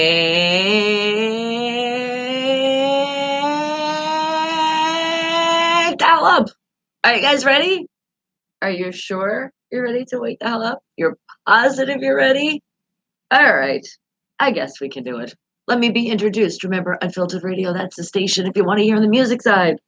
And hell up. Are you guys ready? Are you sure you're ready to wake the hell up? You're positive you're ready? All right. I guess we can do it. Let me be introduced. Remember, Unfiltered Radio, that's the station if you want to hear on the music side.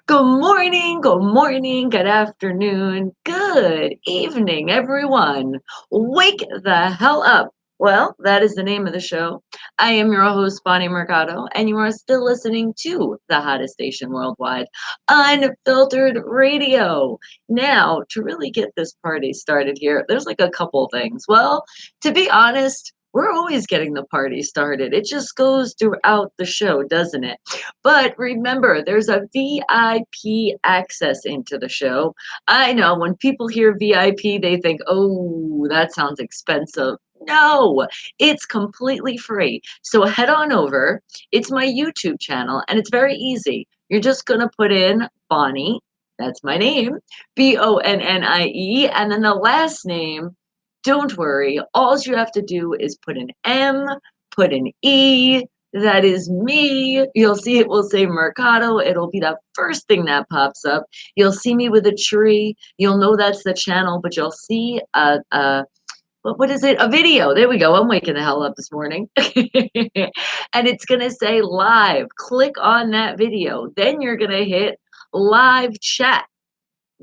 Good morning, good afternoon, good evening, everyone. Wake the hell up. Well, that is the name of the show. I am your host, Bonnie Mercado, and you are still listening to the hottest station worldwide, Unfiltered Radio. Now, to really get this party started here, there's like a couple things. Well, to be honest, we're always getting the party started. It just goes throughout the show, doesn't it? But remember, there's a VIP access into the show. I know when people hear VIP, they think, oh, that sounds expensive. No, it's completely free. So head on over. It's my YouTube channel, and it's very easy. You're just going to put in Bonnie, that's my name, Bonnie, and then the last name. Don't worry. All you have to do is put an M, put an E, that is me. You'll see it will say Mercado. It'll be the first thing that pops up. You'll see me with a tree. You'll know that's the channel, but you'll see what is it? A video. There we go. I'm waking the hell up this morning. And it's going to say live. Click on that video. Then you're going to hit live chat.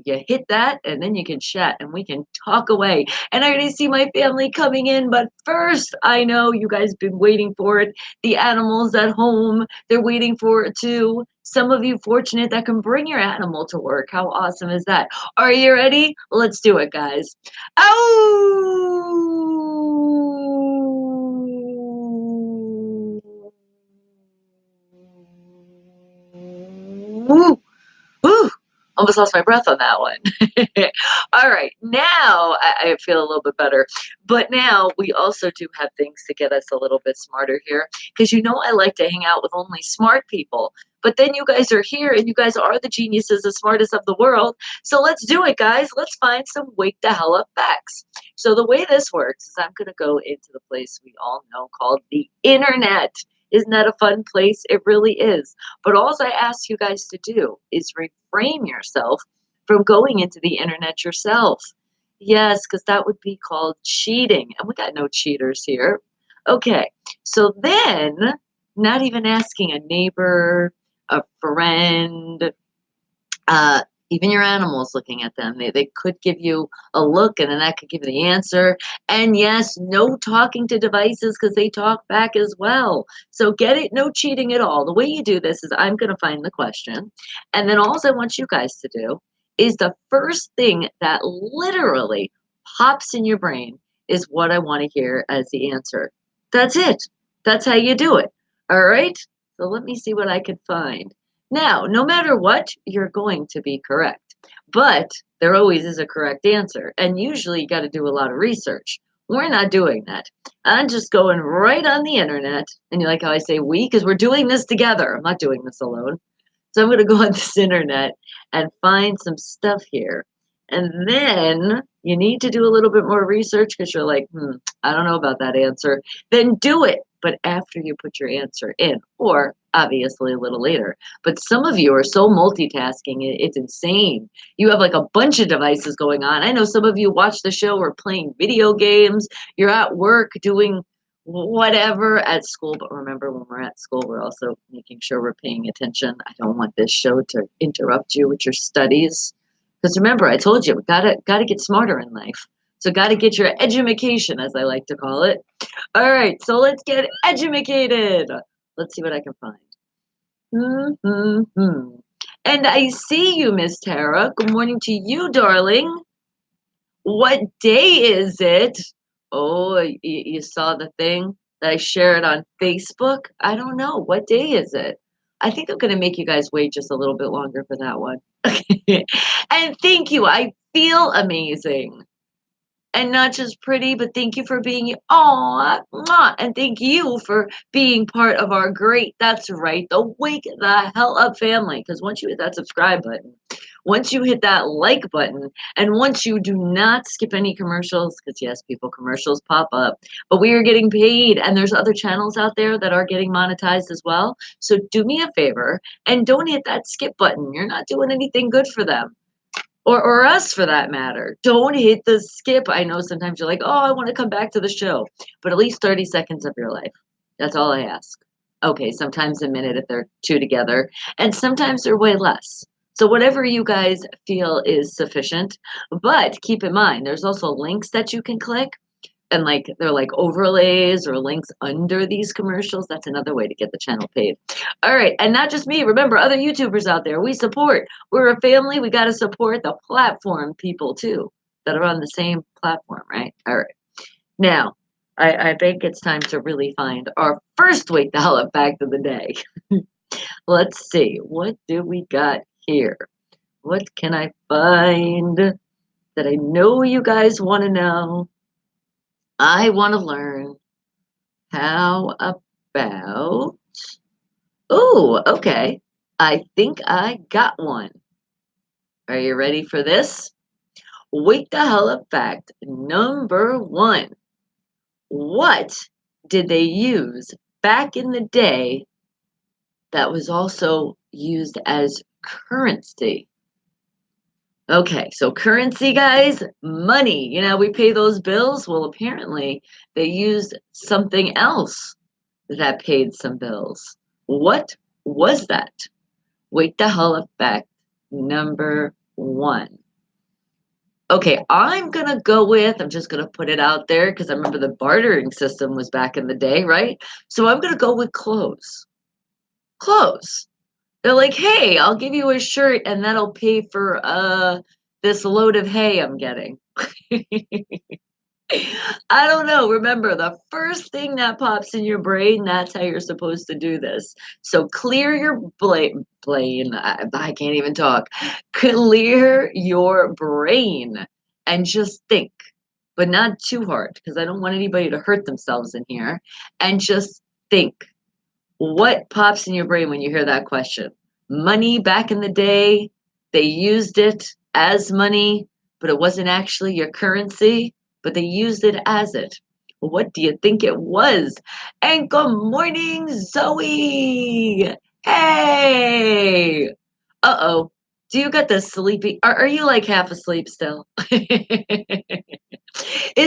You hit that and then you can chat and we can talk away. And I already see my family coming in, but first, I know you guys been waiting for it. The animals at home, they're waiting for it too. Some of you fortunate that can bring your animal to work. How awesome is that? Are you ready? Let's do it, guys. Oh! Woo! Almost lost my breath on that one. All right, now I feel a little bit better. But now we also do have things to get us a little bit smarter here. Because you know I like to hang out with only smart people. But then you guys are here and you guys are the geniuses, the smartest of the world. So let's do it, guys. Let's find some wake the hell up facts. So the way this works is I'm going to go into the place we all know called the internet. Isn't that a fun place? It really is. But all I ask you guys to do is refrain yourself from going into the internet yourself. Yes, because that would be called cheating. And we got no cheaters here. Okay, so then, not even asking a neighbor, a friend, even your animals looking at them. They could give you a look and then that could give you the answer. And yes, no talking to devices because they talk back as well. So get it, no cheating at all. The way you do this is I'm going to find the question. And then all I want you guys to do is the first thing that literally pops in your brain is what I want to hear as the answer. That's it. That's how you do it. All right. So let me see what I can find. Now, no matter what, you're going to be correct. But there always is a correct answer. And usually you got to do a lot of research. We're not doing that. I'm just going right on the internet. And you like how I say we? Because we're doing this together. I'm not doing this alone. So I'm going to go on this internet and find some stuff here. And then you need to do a little bit more research because you're like, I don't know about that answer. Then do it, but after you put your answer in, or obviously a little later. But some of you are so multitasking, it's insane. You have like a bunch of devices going on. I know some of you watch the show or playing video games. You're at work doing whatever at school, but remember when we're at school we're also making sure we're paying attention. I don't want this show to interrupt you with your studies, because remember I told you we gotta get smarter in life, so gotta get your edumacation, as I like to call it. All right, so let's get edumacated. Let's see what I can find. And I see you, Miss Tara. Good morning to you, darling. What day is it? Oh, you saw the thing that I shared on Facebook? I don't know. What day is it? I think I'm going to make you guys wait just a little bit longer for that one. And thank you. I feel amazing. And not just pretty, but thank you for being, and thank you for being part of our great, that's right, the Wake the Hell Up family. Because once you hit that subscribe button, Once you hit that like button, and once you do not skip any commercials, because yes, people commercials pop up, but we are getting paid, and there's other channels out there that are getting monetized as well. So do me a favor and don't hit that skip button. You're not doing anything good for them. Or us for that matter. Don't hit the skip. I know sometimes you're like, oh, I want to come back to the show, but at least 30 seconds of your life. That's all I ask. Okay, sometimes a minute if they're two together, and sometimes they're way less. So whatever you guys feel is sufficient. But keep in mind, there's also links that you can click and like they're like overlays or links under these commercials. That's another way to get the channel paid. All right, and not just me. Remember, other YouTubers out there, we support. We're a family. We got to support the platform people too that are on the same platform, right? All right. Now, I think it's time to really find our first Wake the Hell Up fact of the day. Let's see. What do we got here? What can I find that I know you guys want to know? I want to learn. How about oh, okay. I think I got one. Are you ready for this? Wake the hell up fact number one. What did they use back in the day that was also used as currency? Okay, so currency, guys, money. You know, we pay those bills. Well, apparently they used something else that paid some bills. What was that? Wake the hell up fact number one. Okay, I'm just gonna put it out there because I remember the bartering system was back in the day, right? So I'm gonna go with clothes. Clothes. They're like, hey, I'll give you a shirt and that'll pay for this load of hay I'm getting. I don't know. Remember, the first thing that pops in your brain, that's how you're supposed to do this. So clear your brain. I can't even talk. Clear your brain and just think, but not too hard because I don't want anybody to hurt themselves in here. And just think what pops in your brain when you hear that question? Money back in the day, they used it as money, but it wasn't actually your currency, but they used it as it. What do you think it was? And good morning, Zoe. Hey. Uh-oh. Do you got the sleepy? Are you like half asleep still? Is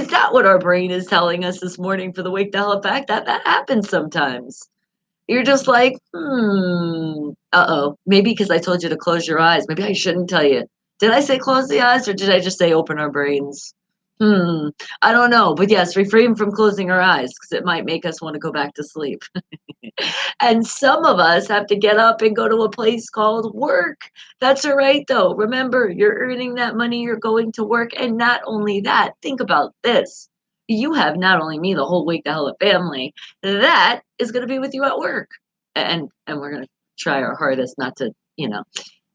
that what our brain is telling us this morning for the wake the hell up back? That happens sometimes. You're just like, uh-oh. Maybe because I told you to close your eyes. Maybe I shouldn't tell you. Did I say close the eyes or did I just say open our brains? Hmm. I don't know. But yes, refrain from closing our eyes because it might make us want to go back to sleep. And some of us have to get up and go to a place called work. That's all right, though. Remember, you're earning that money, you're going to work. And not only that, think about this. You have not only me, the whole Wake the Hell Up family, that is going to be with you at work. And we're going to try our hardest not to,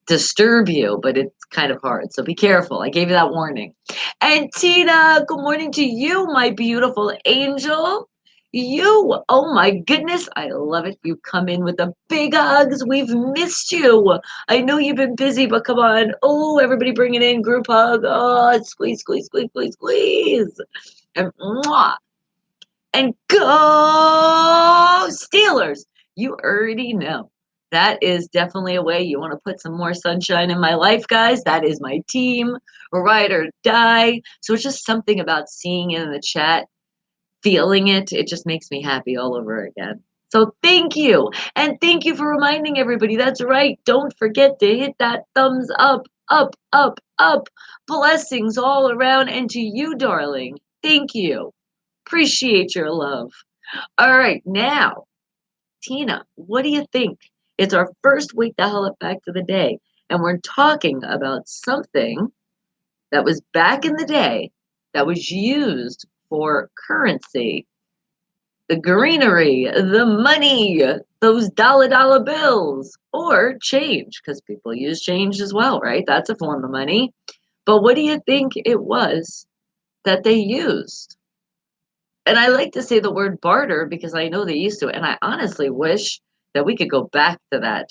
disturb you, but it's kind of hard. So be careful. I gave you that warning. And Tina, good morning to you, my beautiful angel. You, oh my goodness, I love it. You come in with the big hugs. We've missed you. I know you've been busy, but come on. Oh, everybody bring it in. Group hug. Oh, squeeze, squeeze, squeeze, squeeze, squeeze. And mwah. And go Steelers. You already know. That is definitely a way you want to put some more sunshine in my life, guys. That is my team, ride or die. So it's just something about seeing it in the chat, feeling it. It just makes me happy all over again. So thank you. And thank you for reminding everybody. That's right. Don't forget to hit that thumbs up, up, up, up. Blessings all around. And to you, darling, thank you. Appreciate your love. All right, now, Tina, what do you think? It's our first Wake the Hell Up Fact of the day, and we're talking about something that was back in the day that was used for currency. The greenery, the money, those dollar bills, or change, because people use change as well, right? That's a form of money. But what do you think it was that they used? And I like to say the word barter because I know they used to, and I honestly wish that we could go back to that.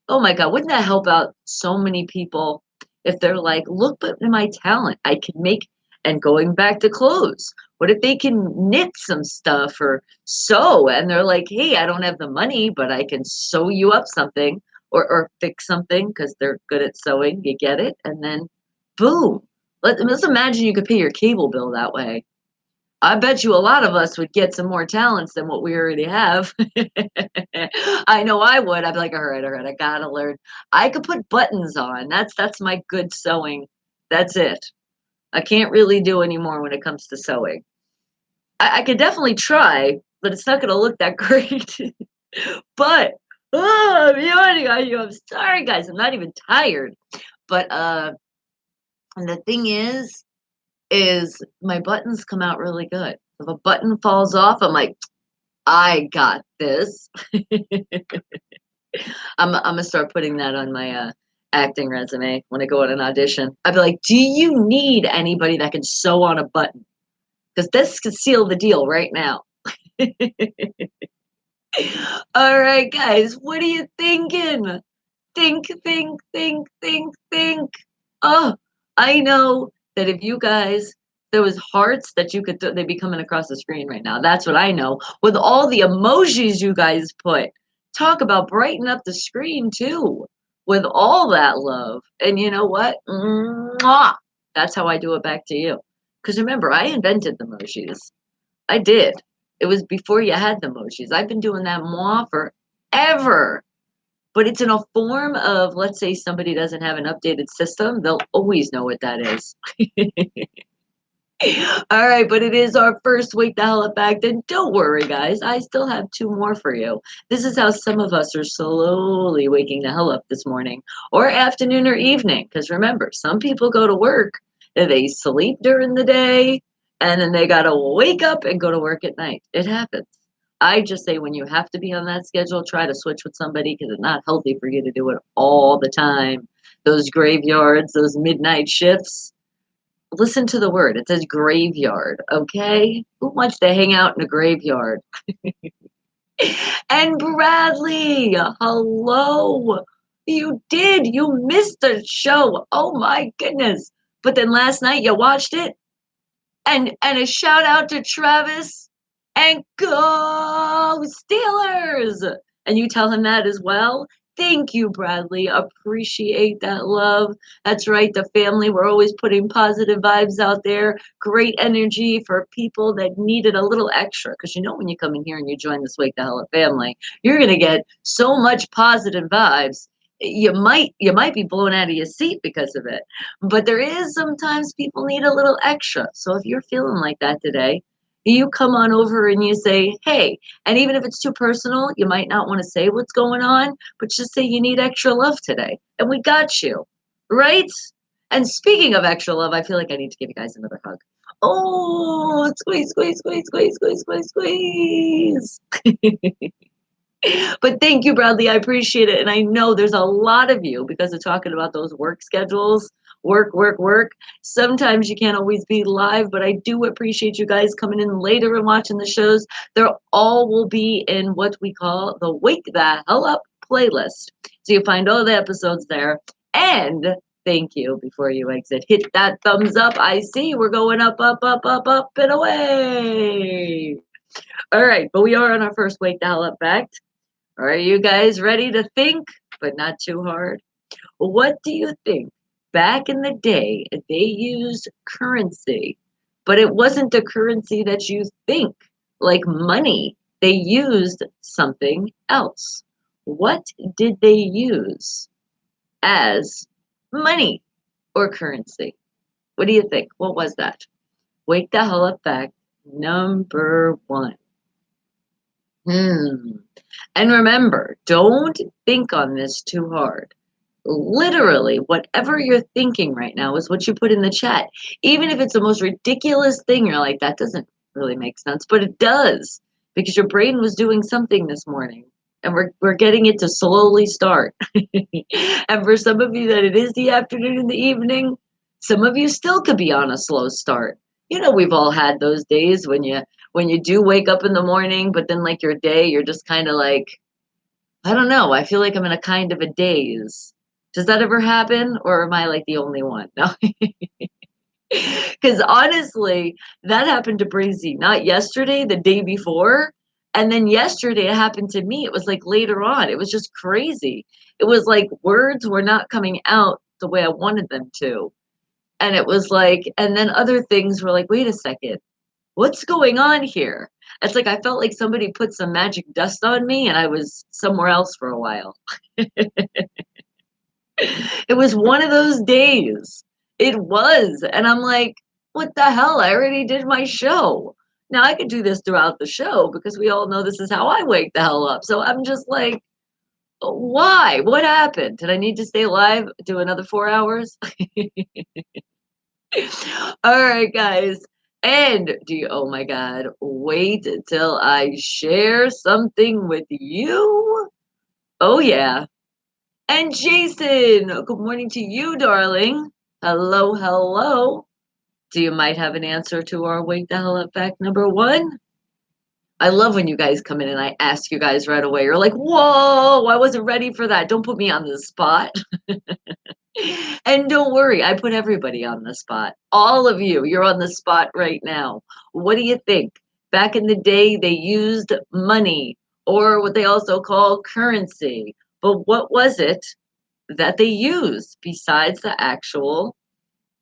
Oh my God, wouldn't that help out so many people? If they're like, look at my talent, I can make, and going back to clothes, what if they can knit some stuff or sew and they're like, hey, I don't have the money, but I can sew you up something or fix something because they're good at sewing. You get it? And then boom. Let's imagine you could pay your cable bill that way. I bet you a lot of us would get some more talents than what we already have. I know I would. I'd be like, all right, I gotta learn. I could put buttons on. That's my good sewing. That's it. I can't really do any more when it comes to sewing. I could definitely try, but it's not gonna look that great. But I'm yawning on you. I'm sorry, guys. I'm not even tired. But and the thing is my buttons come out really good. If a button falls off, I'm like, I got this. I'm gonna start putting that on my acting resume when I go on an audition. I'd be like, do you need anybody that can sew on a button? Because this could seal the deal right now. All right, guys, what are you thinking? Think. Oh, I know that if you guys, there was hearts that you could, they'd be coming across the screen right now. That's what I know. With all the emojis you guys put, talk about brighten up the screen too, with all that love. And you know what? Mwah! That's how I do it back to you. Because remember, I invented the emojis. I did. It was before you had the emojis. I've been doing that moi forever. But it's in a form of, let's say somebody doesn't have an updated system, they'll always know what that is. All right, but it is our first Wake the Hell Up Act, and don't worry, guys, I still have two more for you. This is how some of us are slowly waking the hell up this morning, or afternoon or evening, because remember, some people go to work, and they sleep during the day, and then they gotta wake up and go to work at night. It happens. I just say when you have to be on that schedule, try to switch with somebody because it's not healthy for you to do it all the time. Those graveyards, those midnight shifts, listen to the word. It says graveyard, okay? Who wants to hang out in a graveyard? And Bradley, hello. You did. You missed the show. Oh my goodness. But then last night you watched it? And a shout out to Travis and go Steelers. And you tell him that as well. Thank you, Bradley. Appreciate that love. That's right, the family. We're always putting positive vibes out there. Great energy for people that needed a little extra. Because you know, when you come in here and you join this Wake the Hell Up family, you're gonna get so much positive vibes. You might be blown out of your seat because of it. But there is sometimes people need a little extra. So if you're feeling like that today, you come on over and you say, hey, and even if it's too personal, you might not want to say what's going on, but just say you need extra love today. And we got you, right? And speaking of extra love, I feel like I need to give you guys another hug. Oh, squeeze. But thank you, Bradley. I appreciate it. And I know there's a lot of you because of talking about those work schedules, work. Sometimes you can't always be live, but I do appreciate you guys coming in later and watching the shows. They're all will be in what we call the Wake the Hell Up playlist. So you find all the episodes there. And thank you before you exit. Hit that thumbs up. I see we're going up and away. All right, but we are on our first Wake the Hell Up fact. Are you guys ready to think, but not too hard? What do you think? Back in the day, they used currency, but it wasn't the currency that you think, like money. They used something else. What did they use as money or currency? What do you think? What was that? Wake the hell up fact number one. And remember, don't think on this too hard. Literally, whatever you're thinking right now is what you put in the chat. Even if it's the most ridiculous thing, you're like, that doesn't really make sense, but it does because your brain was doing something this morning. And we're getting it to slowly start. And for some of you that it is the afternoon and the evening, some of you still could be on a slow start. You know, we've all had those days when you do wake up in the morning, but then like your day, you're just kind of like, I don't know. I feel like I'm in a kind of a daze. Does that ever happen, or am I like the only one? No. Because honestly, that happened to Breezy, not yesterday, the day before. And then yesterday it happened to me. It was like later on. It was just crazy. It was like words were not coming out the way I wanted them to. And it was like, and then other things were like, wait a second, what's going on here? It's like I felt like somebody put some magic dust on me and I was somewhere else for a while. It was one of those days. It was. And I'm like, what the hell? I already did my show. Now I could do this throughout the show because we all know this is how I wake the hell up. So I'm just like, why? What happened? Did I need to stay alive, do another 4 hours? All right, guys. And do you, oh my God, wait till I share something with you. Oh, yeah. And Jason, good morning to you, darling. Hello, hello. Do you might have an answer to our Wake the Hell Up fact number one? I love when you guys come in and I ask you guys right away. You're like, whoa, I wasn't ready for that. Don't put me on the spot. And don't worry, I put everybody on the spot. All of you, you're on the spot right now. What do you think? Back in the day, they used money or what they also call currency. But what was it that they used besides the actual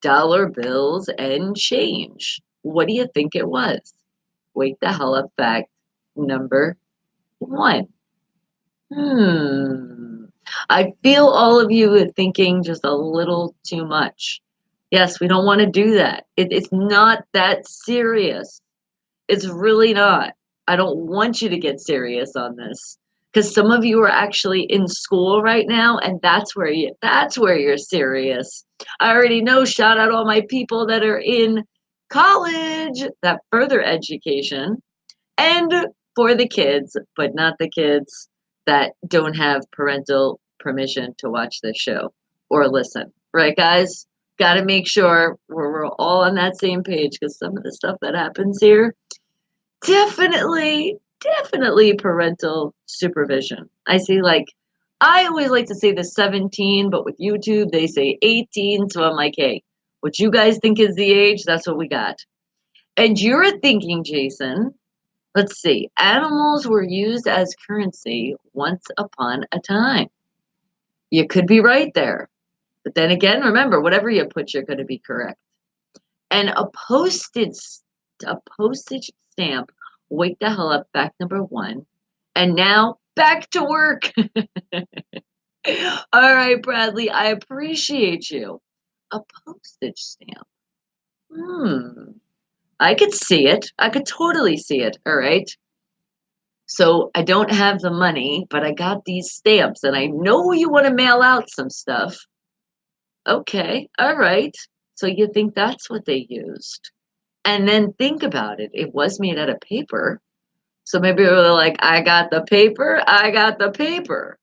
dollar bills and change? What do you think it was? Wake the hell up fact number one. I feel all of you are thinking just a little too much. Yes, we don't want to do that. It's not that serious. It's really not. I don't want you to get serious on this because some of you are actually in school right now, and that's where you're serious. I already know. Shout out all my people that are in college, that further education, and for the kids, but not the kids that don't have parental permission to watch this show or listen. Right, guys? Got to make sure we're all on that same page because some of the stuff that happens here, definitely parental supervision. I see, like, I always like to say the 17, but with YouTube, they say 18. So I'm like, hey, what you guys think is the age, that's what we got. And you're thinking, Jason, let's see. Animals were used as currency once upon a time. You could be right there. But then again, remember, whatever you put, you're going to be correct. And a postage stamp, wake the hell up, fact number one. And now back to work. All right, Bradley, I appreciate you. A postage stamp. I could see it. I could totally see it. All right. So I don't have the money, but I got these stamps and I know you want to mail out some stuff. Okay, all right. So you think that's what they used. And then think about it. It was made out of paper. So maybe they were like, I got the paper, I got the paper.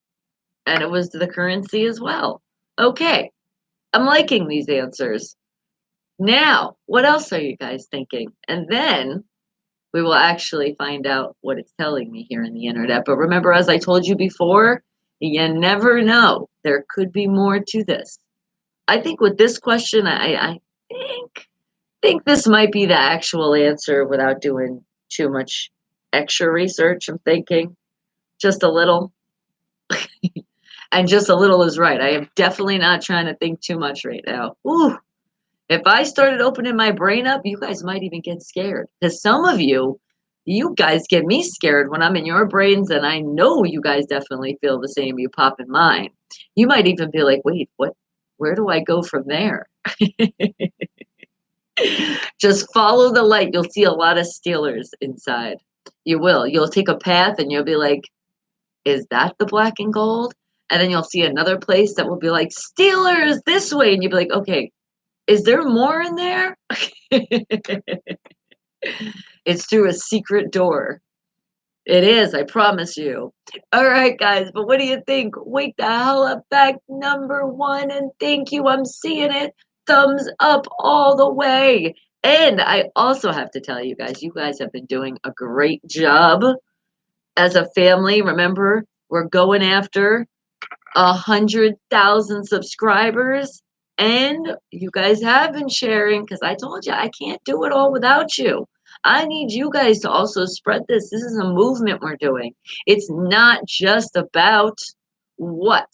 And it was the currency as well. Okay, I'm liking these answers. Now, what else are you guys thinking? And then we will actually find out what it's telling me here in the internet. But remember, as I told you before, you never know. There could be more to this. I think with this question, I think this might be the actual answer without doing too much extra research. I'm thinking just a little. And just a little is right. I am definitely not trying to think too much right now. Ooh, if I started opening my brain up, you guys might even get scared. Because some of you guys get me scared when I'm in your brains, and I know you guys definitely feel the same. You pop in mine. You might even be like, wait, what? Where do I go from there? Just follow the light. You'll see a lot of Steelers inside. You will. You'll take a path and you'll be like, is that the black and gold? And then you'll see another place that will be like, Steelers this way. And you'll be like, okay, is there more in there? It's through a secret door. It is, I promise you. All right, guys, but what do you think? Wake the hell up, fact number one, and thank you. I'm seeing it. Thumbs up all the way. And I also have to tell you guys have been doing a great job as a family. Remember, we're going after 100,000 subscribers. And you guys have been sharing because I told you I can't do it all without you. I need you guys to also spread this. This is a movement we're doing. It's not just about what?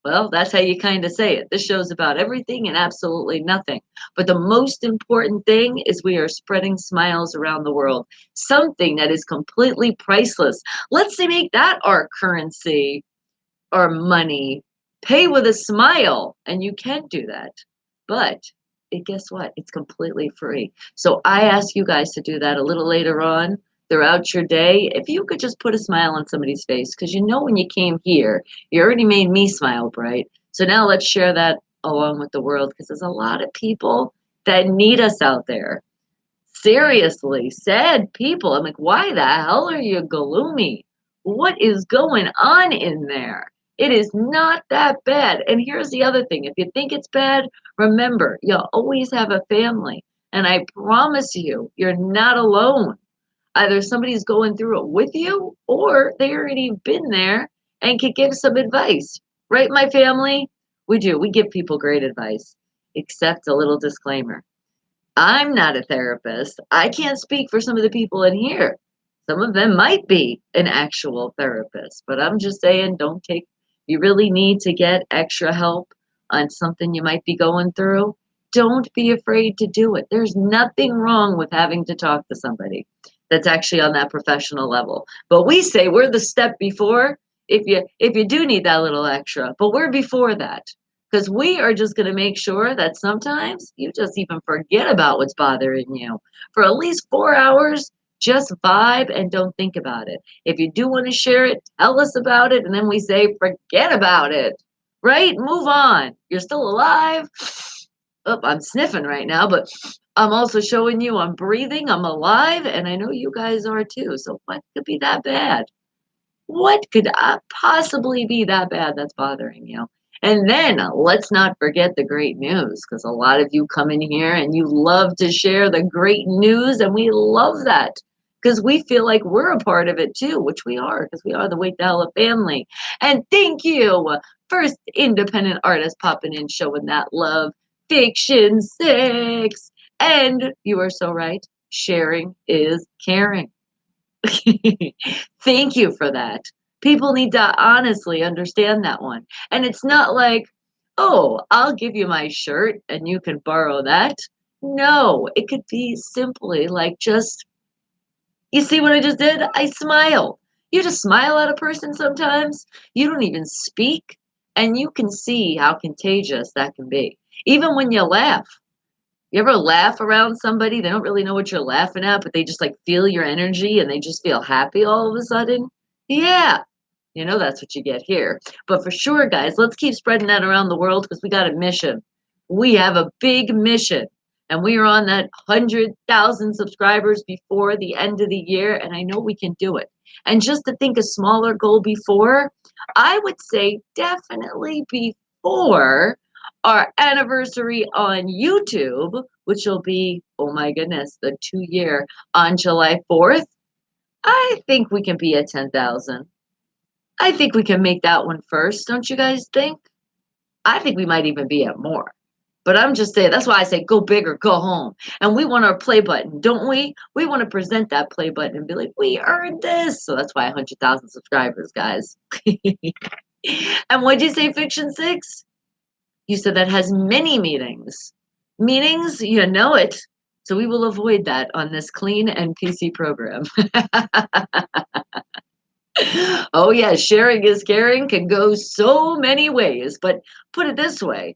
Well, that's how you kind of say it. This show's about everything and absolutely nothing. But the most important thing is we are spreading smiles around the world, something that is completely priceless. Let's say make that our currency or money. Pay with a smile, and you can do that. But guess what? It's completely free. So I ask you guys to do that a little later on throughout your day. If you could just put a smile on somebody's face, because you know when you came here, you already made me smile bright. So now let's share that along with the world, because there's a lot of people that need us out there. Seriously, sad people. I'm like, why the hell are you gloomy? What is going on in there? It is not that bad. And here's the other thing, if you think it's bad, remember, you'll always have a family. And I promise you, you're not alone. Either somebody's going through it with you or they already been there and could give some advice. Right, my family? We do. We give people great advice, except a little disclaimer. I'm not a therapist. I can't speak for some of the people in here. Some of them might be an actual therapist, but I'm just saying, don't take, you really need to get extra help on something you might be going through. Don't be afraid to do it. There's nothing wrong with having to talk to somebody that's actually on that professional level. But we say we're the step before if you do need that little extra, but we're before that because we are just going to make sure that sometimes you just even forget about what's bothering you for at least 4 hours. Just vibe and don't think about it. If you do want to share it, tell us about it, and then we say forget about it. Right, move on. You're still alive. Oh, I'm sniffing right now, but I'm also showing you I'm breathing, I'm alive, and I know you guys are too. So what could be that bad? What could possibly be that bad that's bothering you? And then let's not forget the great news, because a lot of you come in here and you love to share the great news, and we love that because we feel like we're a part of it too, which we are, because we are the Wake the Hell Up family. And thank you, first independent artist popping in, showing that love, Fiction Six. And you are so right, sharing is caring. Thank you for that. People need to honestly understand that one. And it's not like, oh, I'll give you my shirt and you can borrow that. No, it could be simply like just, you see what I just did? I smile. You just smile at a person sometimes. You don't even speak, and you can see how contagious that can be. Even when you laugh. You ever laugh around somebody? They don't really know what you're laughing at, but they just like feel your energy and they just feel happy all of a sudden. Yeah, you know that's what you get here. But for sure, guys, let's keep spreading that around the world because we got a mission. We have a big mission, and we are on that 100,000 subscribers before the end of the year, and I know we can do it. And just to think a smaller goal before, I would say definitely before our anniversary on YouTube, which will be, oh my goodness, the 2 year on July 4th. I think we can be at 10,000. I think we can make that one first, don't you guys think? I think we might even be at more. But I'm just saying, that's why I say go big or go home. And we want our play button, don't we? We want to present that play button and be like, we earned this. So that's why 100,000 subscribers, guys. And what'd you say, Fiction Six? You said that has many meanings. Meanings, you know it. So we will avoid that on this clean and PC program. Oh yeah, sharing is caring can go so many ways, but put it this way,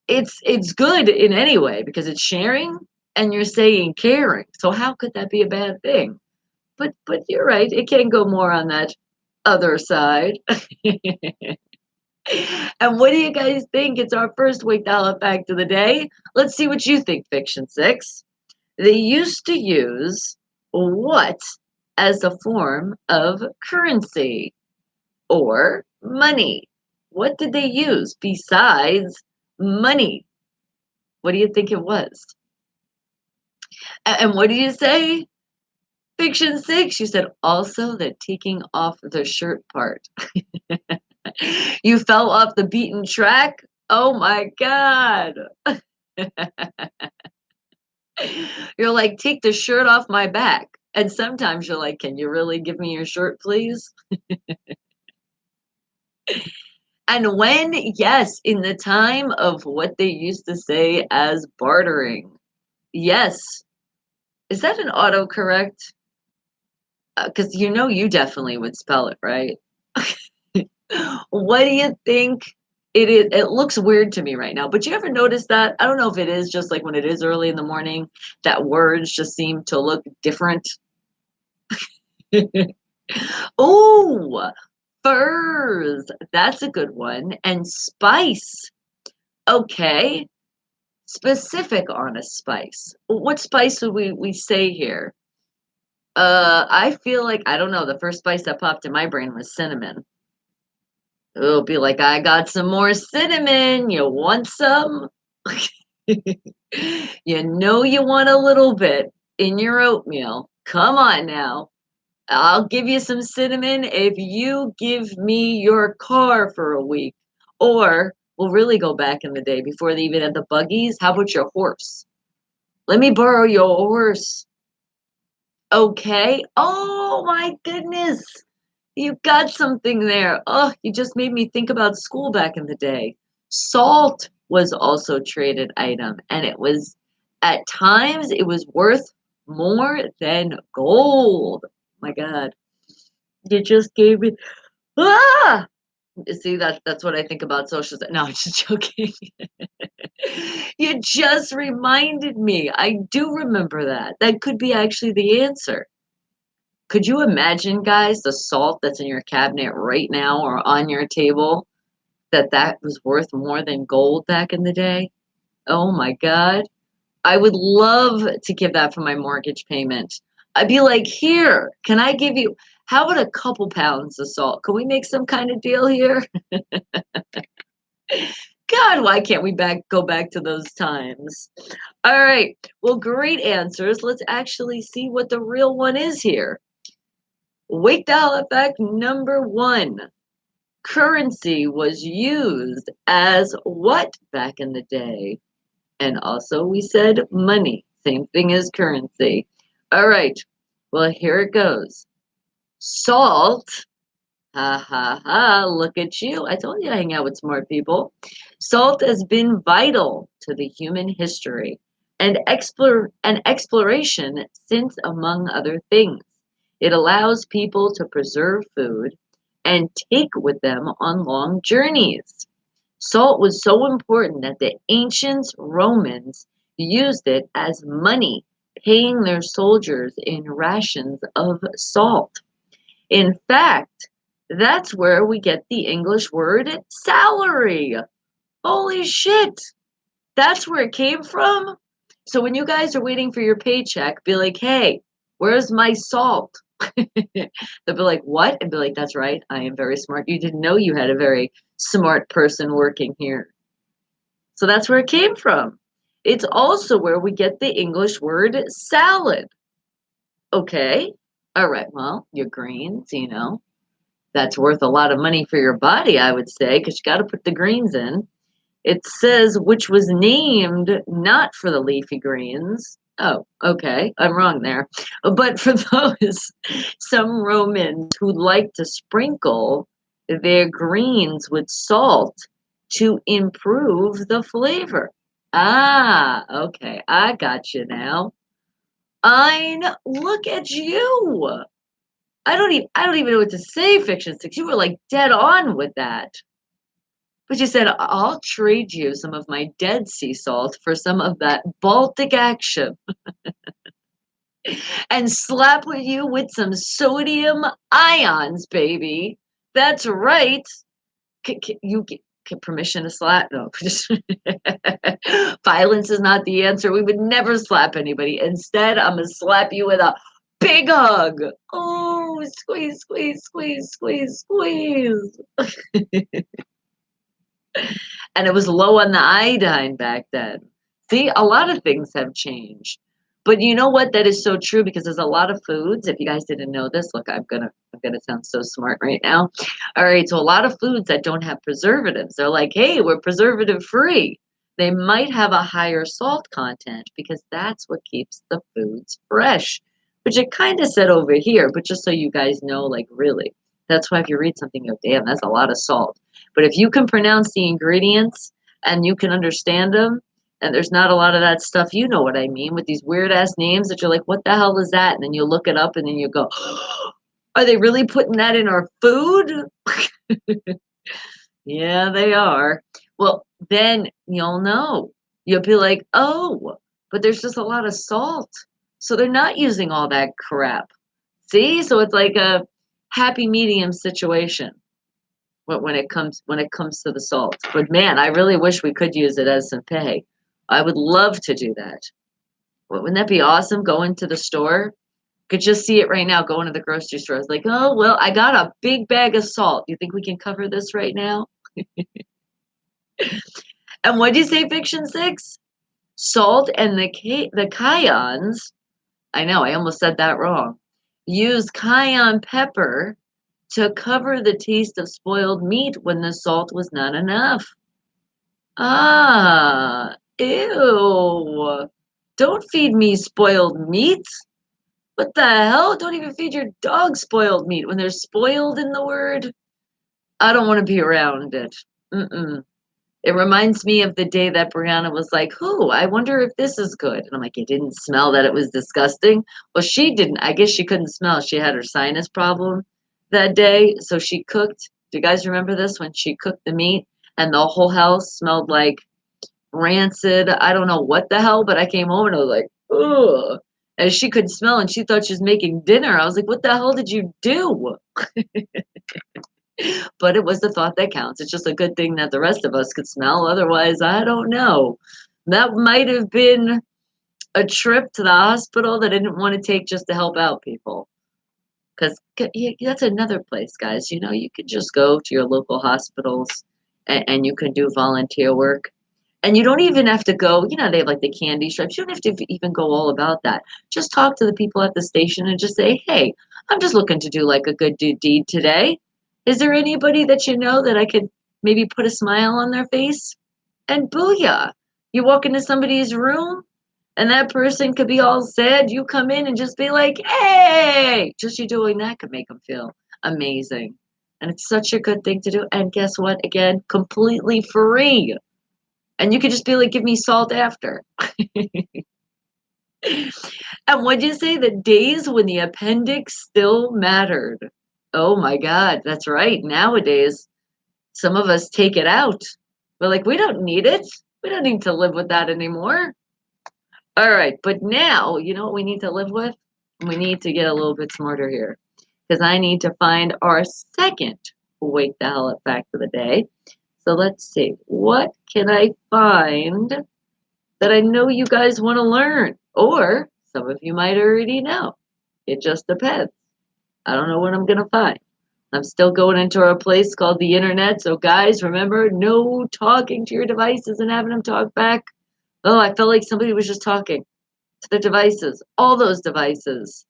it's good in any way because it's sharing and you're saying caring. So how could that be a bad thing? But you're right, it can go more on that other side. And what do you guys think? It's our first Wake Dial fact of the day. Let's see what you think, Fiction Six. They used to use what as a form of currency or money? What did they use besides money? What do you think it was? And what did you say? Fiction Six, you said also the taking off the shirt part. You fell off the beaten track? Oh my god. You're like, "Take the shirt off my back." And sometimes you're like, "Can you really give me your shirt, please?" And when yes, in the time of what they used to say as bartering. Yes. Is that an autocorrect? 'Cause you know you definitely would spell it, right? What do you think it is? It looks weird to me right now, but you ever notice that? I don't know if it is just like when it is early in the morning that words just seem to look different. Ooh, furs, that's a good one, and spice. Okay, specific on a spice. What spice would we say here? I feel like I don't know, the first spice that popped in my brain was cinnamon. It'll be like, "I got some more cinnamon, you want some?" You know you want a little bit in your oatmeal. Come on now. I'll give you some cinnamon if you give me your car for a week. Or we'll really go back in the day before they even had the buggies. How about your horse? Let me borrow your horse. Okay. Oh my goodness. You got something there. Oh, you just made me think about school back in the day. Salt was also traded item, and it was at times it was worth more than gold. My God. You just gave me ah! See, that's what I think about social no, I'm just joking. You just reminded me. I do remember that. That could be actually the answer. Could you imagine, guys, the salt that's in your cabinet right now or on your table, that was worth more than gold back in the day? Oh my god. I would love to give that for my mortgage payment. I'd be like, "Here, can I give you how about a couple pounds of salt? Can we make some kind of deal here?" God, why can't we go back to those times? All right. Well, great answers. Let's actually see what the real one is here. Wake dial effect number one. Currency was used as what back in the day? And also we said money, same thing as currency. All right, well, here it goes. Salt, ha ha ha, look at you. I told you to hang out with smart people. Salt has been vital to the human history and exploration since, among other things. It allows people to preserve food and take with them on long journeys. Salt was so important that the ancient Romans used it as money, paying their soldiers in rations of salt. In fact, that's where we get the English word salary. Holy shit! That's where it came from? So when you guys are waiting for your paycheck, be like, "Hey, where's my salt?" They'll be like, "What?" And be like, "That's right. I am very smart. You didn't know you had a very smart person working here." So that's where it came from. It's also where we get the English word salad. Okay. All right. Well, your greens, that's worth a lot of money for your body, I would say, because you got to put the greens in. It says which was named not for the leafy greens. Oh, okay. I'm wrong there. But for those, some Romans who like to sprinkle their greens with salt to improve the flavor. Ah, okay. I got you now. I know. Look at you. I don't even know what to say, Fiction Six. You were like dead on with that. But you said, "I'll trade you some of my Dead Sea salt for some of that Baltic action and slap with you with some sodium ions, baby." That's right. You get permission to slap? No. Violence is not the answer. We would never slap anybody. Instead, I'm gonna slap you with a big hug. Oh, squeeze, squeeze, squeeze, squeeze, squeeze. And it was low on the iodine back then. See, a lot of things have changed. But you know what? That is so true because there's a lot of foods. If you guys didn't know this, look, I'm gonna gonna sound so smart right now. All right, so a lot of foods that don't have preservatives, they're like, hey, we're preservative free. They might have a higher salt content because that's what keeps the foods fresh, which it kind of said over here, but just so you guys know, like really, that's why if you read something, you go, damn, that's a lot of salt. But if you can pronounce the ingredients and you can understand them, and there's not a lot of that stuff, you know what I mean, with these weird ass names that you're like, what the hell is that? And then you look it up and then you go, are they really putting that in our food? Yeah, they are. Well, then you'll know. You'll be like, oh, but there's just a lot of salt. So they're not using all that crap. See? So it's like a happy medium situation when it comes to the salt. But man, I really wish we could use it as some pay. I would love to do that. Wouldn't that be awesome? Going to the store, could just see it right now. Going to the grocery store, it's like, oh well, I got a big bag of salt. You think we can cover this right now? And what did you say, Fiction Six? Salt and the Kions. I know, I almost said that wrong. Use cayenne pepper to cover the taste of spoiled meat when the salt was not enough. Ah, ew. Don't feed me spoiled meat. What the hell? Don't even feed your dog spoiled meat when there's spoiled in the word. I don't want to be around it. Mm-mm. It reminds me of the day that Brianna was like, "Who? I wonder if this is good." And I'm like, "It didn't smell that it was disgusting." Well, she didn't. I guess she couldn't smell. She had her sinus problem that day, so she cooked. Do you guys remember this when she cooked the meat and the whole house smelled like rancid? I don't know what the hell, but I came home and I was like, "Ugh." And she could smell and she thought she was making dinner. I was like, "What the hell did you do?" But it was the thought that counts. It's just a good thing that the rest of us could smell. Otherwise, I don't know. That might have been a trip to the hospital that I didn't want to take just to help out people. Because that's another place, guys. You know, you could just go to your local hospitals and you can do volunteer work. And you don't even have to go, you know, they have like the candy stripes. You don't have to even go all about that. Just talk to the people at the station and just say, hey, I'm just looking to do like a good deed today. Is there anybody that you know that I could maybe put a smile on their face? And booyah, you walk into somebody's room and that person could be all sad. You come in and just be like, hey, just you doing that could make them feel amazing. And it's such a good thing to do. And guess what? Again, completely free. And you could just be like, give me salt after. And what'd you say? The days when the appendix still mattered. Oh my God, that's right. Nowadays, some of us take it out. We're like, we don't need it. We don't need to live with that anymore. All right, but now, you know what we need to live with? We need to get a little bit smarter here because I need to find our second wake the hell up fact of the day. So let's see, what can I find that I know you guys want to learn? Or some of you might already know. It just depends. I don't know what I'm going to find. I'm still going into a place called the internet. So, guys, remember no talking to your devices and having them talk back. Oh, I felt like somebody was just talking to the devices, all those devices.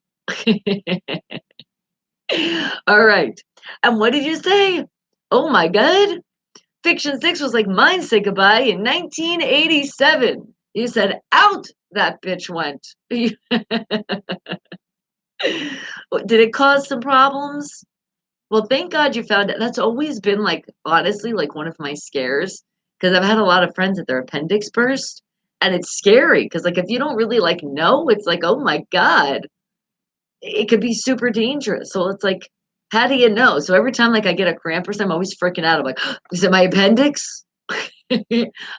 All right. And what did you say? Oh my God. Fiction 6 was like, mine said goodbye in 1987. You said, out that bitch went. Did it cause some problems? Well, thank God you found it. That's always been like, honestly, like one of my scares because I've had a lot of friends that their appendix burst and it's scary because like if you don't really like know, it's like, oh my God, it could be super dangerous. So it's like, how do you know? So every time like I get a cramp or something, I'm always freaking out. I'm like, is it my appendix?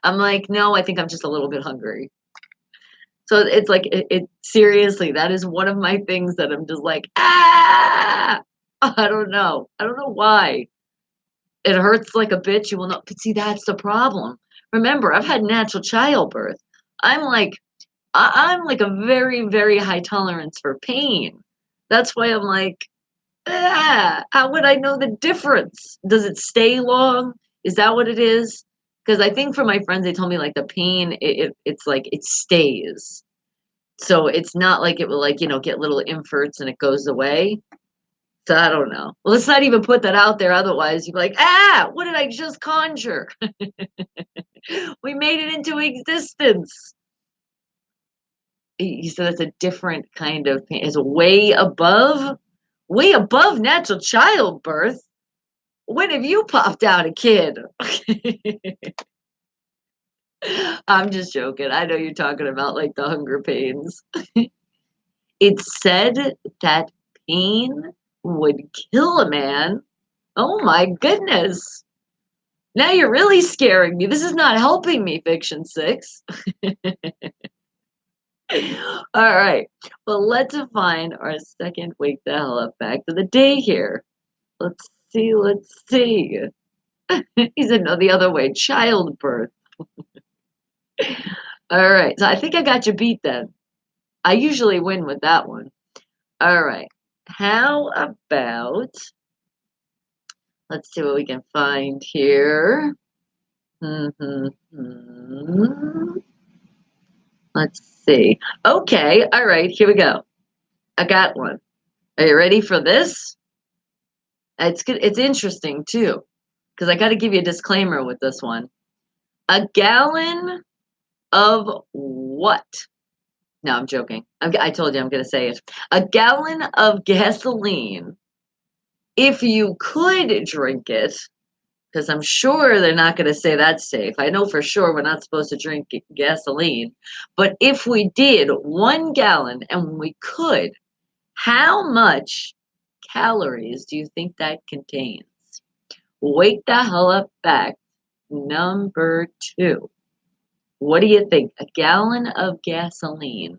I'm like, no, I think I'm just a little bit hungry. So it's like it seriously, that is one of my things that I'm just like, ah, I don't know. I don't know why. It hurts like a bitch. You will not. But see, that's the problem. Remember, I've had natural childbirth. I'm like, I'm like a very, very high tolerance for pain. That's why I'm like, how would I know the difference? Does it stay long? Is that what it is? Because I think for my friends, they told me like the pain, it's like it stays. So it's not like it will like, you know, get little inverts and it goes away. So I don't know. Let's not even put that out there. Otherwise, you'd be like, ah, what did I just conjure? We made it into existence. He said it's a different kind of pain. It's way above natural childbirth. When have you popped out a kid? I'm just joking. I know you're talking about like the hunger pains. It's said that pain would kill a man. Oh my goodness. Now you're really scaring me. This is not helping me, Fiction 6. All right. Well, let's find our second wake the hell up fact of the day here. Let's see. Let's see. He said, no, the other way, childbirth. All right. So I think I got you beat then. I usually win with that one. All right. How about, let's see what we can find here. Hmm. Let's see. Okay. All right. Here we go. I got one. Are you ready for this? It's good. It's interesting too, because I got to give you a disclaimer with this one. A gallon of what? No, I'm joking. I told you I'm going to say it. A gallon of gasoline, if you could drink it, because I'm sure they're not going to say that's safe. I know for sure we're not supposed to drink gasoline. But if we did 1 gallon and we could, how much calories do you think that contains? Wake the hell up fact number 2. What do you think? A gallon of gasoline.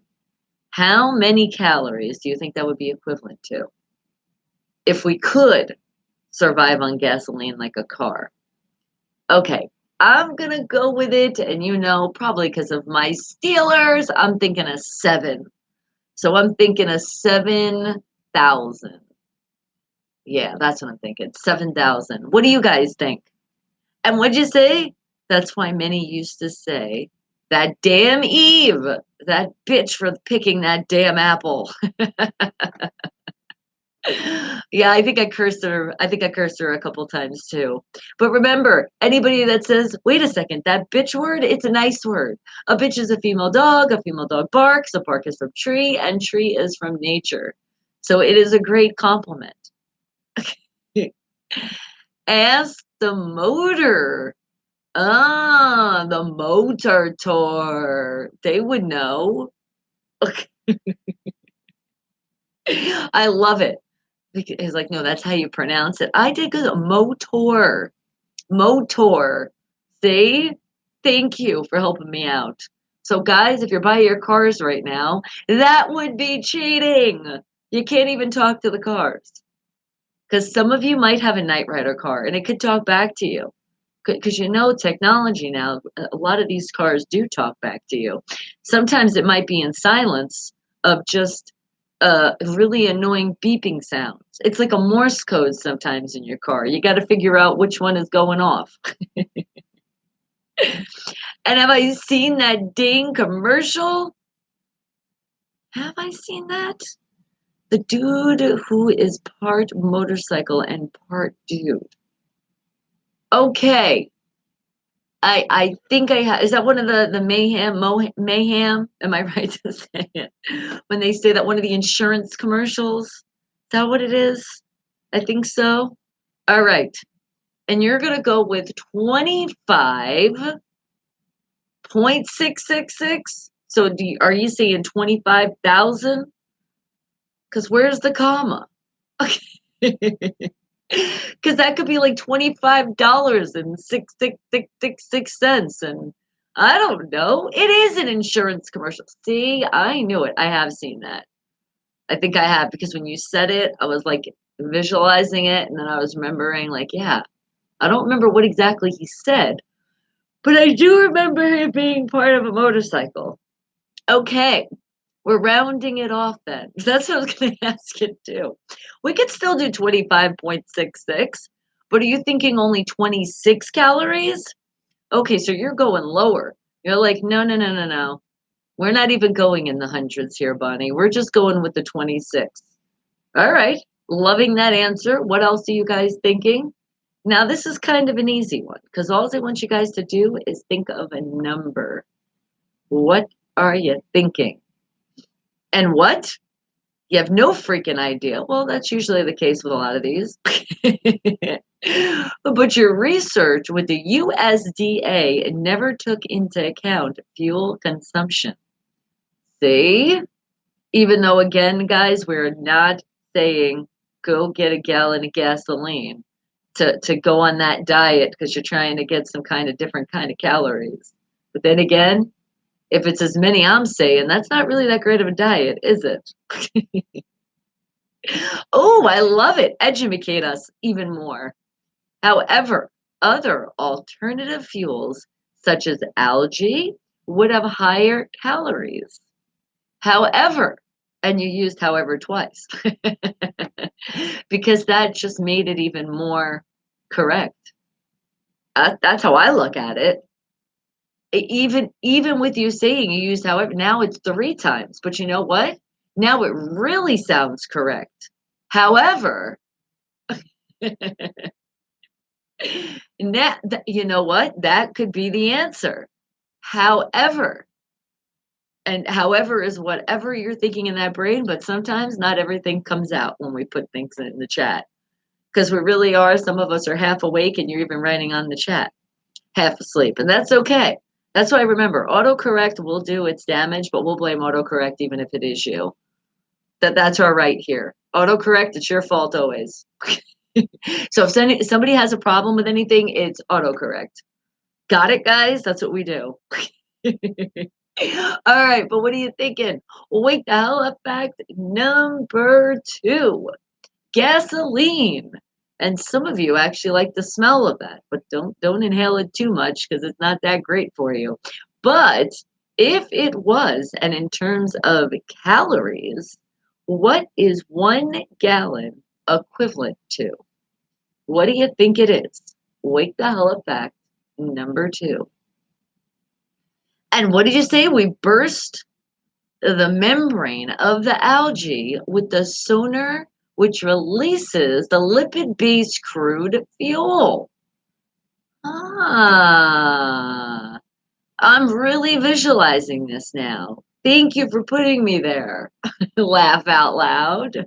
How many calories do you think that would be equivalent to? If we could survive on gasoline like a car. Okay, I'm gonna go with it, and probably because of my Steelers, I'm thinking a 7. So I'm thinking a 7,000. Yeah, that's what I'm thinking. 7,000. What do you guys think? And what'd you say? That's why many used to say, that damn Eve, that bitch for picking that damn apple. Yeah, I think I cursed her. I think I cursed her a couple times too. But remember, anybody that says, wait a second, that bitch word, it's a nice word. A bitch is a female dog barks, a bark is from tree, and tree is from nature. So it is a great compliment. Ask the motor. Ah, the motor tour. They would know. I love it. He's like, no, that's how you pronounce it. I did good. Motor. Motor. See? Thank you for helping me out. So, guys, if you're buying your cars right now, that would be cheating. You can't even talk to the cars. Because some of you might have a Knight Rider car and it could talk back to you. Because technology now, a lot of these cars do talk back to you. Sometimes it might be in silence of just really annoying beeping sounds. It's like a Morse code sometimes in your car. You got to figure out which one is going off. And have I seen that dang commercial? Have I seen that? The dude who is part motorcycle and part dude. Okay. I think I have. Is that one of the mayhem? Am I right to say it? When they say that one of the insurance commercials? Is that what it is? I think so. All right. And you're gonna go with 25.666. So are you saying 25,000? Because where's the comma? Because that could be like $25 and 66666 and I don't know. It is an insurance commercial. See, I knew it. I have seen that. I think I have because when you said it, I was like visualizing it, and then I was remembering, like, yeah, I don't remember what exactly he said, but I do remember it being part of a motorcycle. Okay, we're rounding it off then. That's what I was going to ask you too. We could still do 25.66, but are you thinking only 26 calories? Okay, so you're going lower. You're like, no, no, no, no, no. We're not even going in the hundreds here, Bonnie. We're just going with the 26. All right. Loving that answer. What else are you guys thinking? Now, this is kind of an easy one because all I want you guys to do is think of a number. What are you thinking? And what? You have no freaking idea. Well, that's usually the case with a lot of these. But your research with the USDA never took into account fuel consumption. See? Even though, again, guys, we're not saying go get a gallon of gasoline to go on that diet because you're trying to get some kind of different kind of calories. But then again, if it's as many I'm saying, that's not really that great of a diet, is it? Oh, I love it. Educate us even more. However, other alternative fuels, such as algae, would have higher calories. However, and you used however twice, because that just made it even more correct. That's how I look at it. Even with you saying you used however, now it's 3 times, but you know what? Now it really sounds correct. However, you know what? That could be the answer. However, and however is whatever you're thinking in that brain, but sometimes not everything comes out when we put things in the chat. Because we really are, some of us are half awake and you're even writing on the chat, half asleep. And that's okay. That's why I remember autocorrect will do its damage, but we'll blame autocorrect even if it is you. That's our right here. Autocorrect, it's your fault always. So if somebody has a problem with anything, it's autocorrect. Got it, guys? That's what we do. All right, but what are you thinking? Wake the hell up fact number 2, gasoline. And some of you actually like the smell of that, but don't inhale it too much because it's not that great for you. But if it was, and in terms of calories, what is 1 gallon equivalent to? What do you think it is? Wake the hell up fact number 2. And what did you say? We burst the membrane of the algae with the sonar, which releases the lipid-based crude fuel. Ah, I'm really visualizing this now. Thank you for putting me there. Laugh out loud.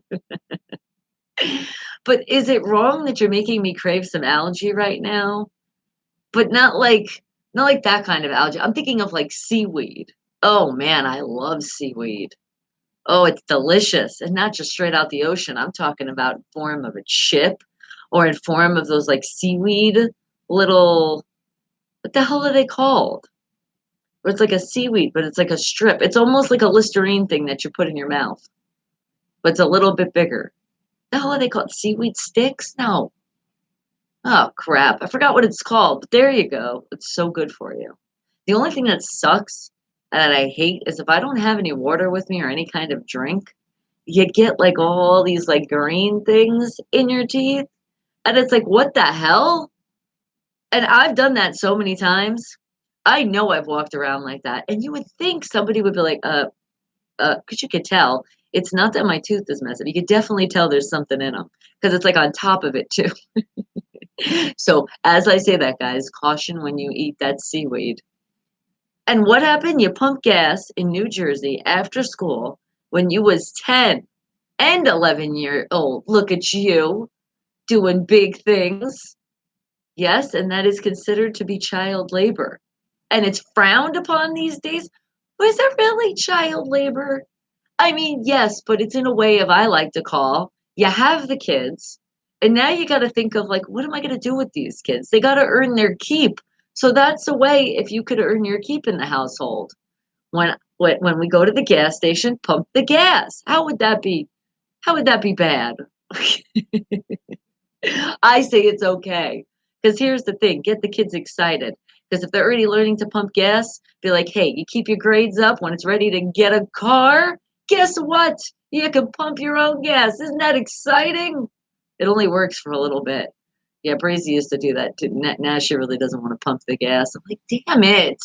But is it wrong that you're making me crave some algae right now? But not like that kind of algae. I'm thinking of like seaweed. Oh man, I love seaweed. Oh, it's delicious, and not just straight out the ocean. I'm talking about in form of a chip or in form of those like seaweed little, what the hell are they called? Where it's like a seaweed, but it's like a strip. It's almost like a Listerine thing that you put in your mouth, but it's a little bit bigger. The hell are they called? Seaweed sticks? No. Oh crap. I forgot what it's called, but there you go. It's so good for you. The only thing that sucks and I hate is if I don't have any water with me or any kind of drink, you get like all these like green things in your teeth. And it's like, what the hell? And I've done that so many times. I know I've walked around like that. And you would think somebody would be like, because you could tell it's not that my tooth is messed up. You could definitely tell there's something in them because it's like on top of it too. So as I say that, guys, caution when you eat that seaweed. And what happened? You pumped gas in New Jersey after school when you was 10 and 11-year old. Look at you doing big things. Yes, and that is considered to be child labor. And it's frowned upon these days. Was it really child labor? I mean, yes, but it's in a way of I like to call. You have the kids, and now you got to think of like, what am I going to do with these kids? They got to earn their keep. So that's a way if you could earn your keep in the household. When we go to the gas station, pump the gas. How would that be? How would that be bad? I say it's okay. Because here's the thing, get the kids excited. Because if they're already learning to pump gas, be like, hey, you keep your grades up when it's ready to get a car. Guess what? You can pump your own gas. Isn't that exciting? It only works for a little bit. Yeah, Brazy used to do that too. Now she really doesn't want to pump the gas. I'm like, damn it.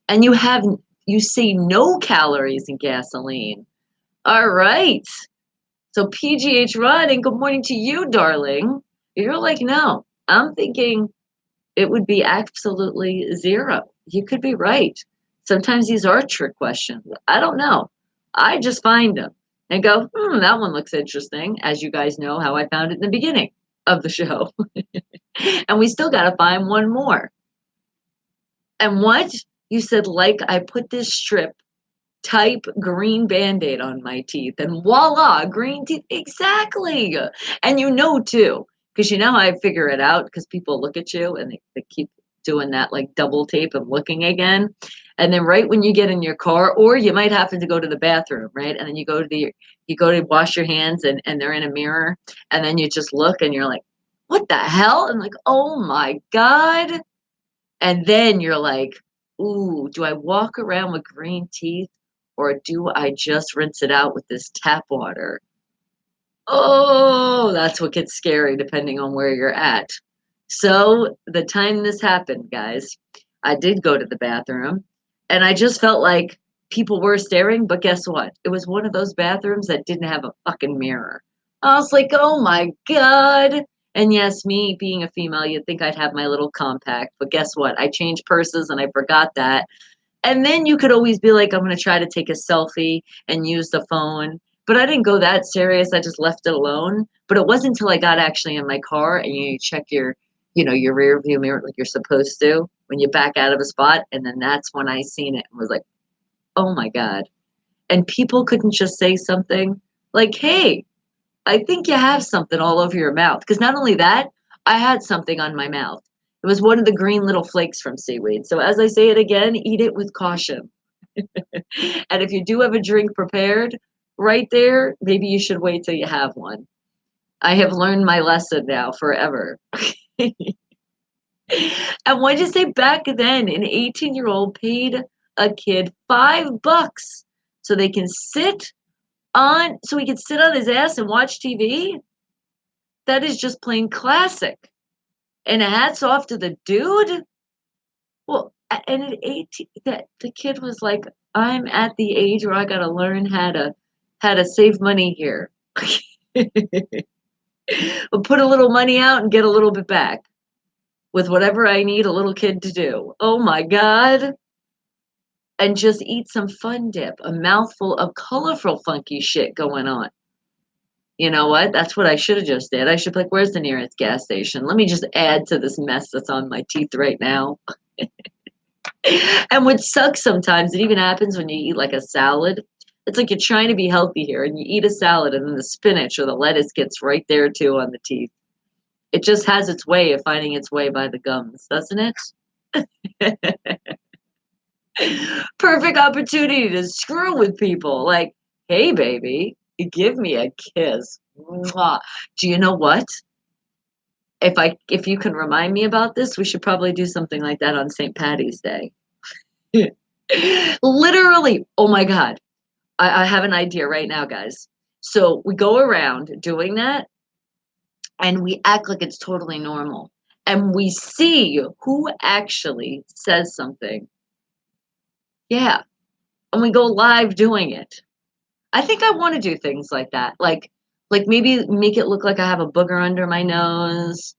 And you see no calories in gasoline. All right. So PGH Run, and good morning to you, darling. You're like, no, I'm thinking it would be absolutely zero. You could be right. Sometimes these are trick questions. I don't know. I just find them and go, that one looks interesting. As you guys know, how I found it in the beginning of the show. And we still got to find one more. And what? You said, like, I put this strip type green band-aid on my teeth and voila, green teeth. Exactly. And you know too, because you know how I figure it out because people look at you and they keep doing that like double tape and looking again. And then right when you get in your car, or you might happen to go to the bathroom, right? And then you go to wash your hands and they're in a mirror, and then you just look and you're like, what the hell? And like, oh my God. And then you're like, ooh, do I walk around with green teeth or do I just rinse it out with this tap water? Oh, that's what gets scary depending on where you're at. So the time this happened, guys, I did go to the bathroom and I just felt like people were staring, but guess what? It was one of those bathrooms that didn't have a fucking mirror. I was like, oh my God. And yes, me being a female, you'd think I'd have my little compact, but guess what? I changed purses and I forgot that. And then you could always be like, I'm going to try to take a selfie and use the phone. But I didn't go that serious. I just left it alone. But it wasn't until I got actually in my car and you check your, your rear view mirror like you're supposed to when you back out of a spot. And then that's when I seen it and was like, oh my God. And people couldn't just say something like, hey, I think you have something all over your mouth. Because not only that, I had something on my mouth. It was one of the green little flakes from seaweed. So as I say it again, eat it with caution. And if you do have a drink prepared right there, maybe you should wait till you have one. I have learned my lesson now forever. And what'd you say back then? An 18-year-old paid a kid $5 so they can so he could sit on his ass and watch TV? That is just plain classic. And hats off to the dude. Well, and at 18, that the kid was like, I'm at the age where I gotta learn how to save money here. I'll put a little money out and get a little bit back with whatever I need a little kid to do. Oh my God. And just eat some fun dip, a mouthful of colorful, funky shit going on. You know what? That's what I should have just did. I should be like, where's the nearest gas station? Let me just add to this mess that's on my teeth right now. And what sucks sometimes, it even happens when you eat like a salad. It's like you're trying to be healthy here and you eat a salad and then the spinach or the lettuce gets right there too on the teeth. It just has its way of finding its way by the gums, doesn't it? Perfect opportunity to screw with people. Like, hey, baby, give me a kiss. Mwah. Do you know what? If you can remind me about this, we should probably do something like that on St. Patty's Day. Literally, oh my God. I have an idea right now, guys. So we go around doing that and we act like it's totally normal. And we see who actually says something. Yeah. And we go live doing it. I think I want to do things like that. Like maybe make it look like I have a booger under my nose.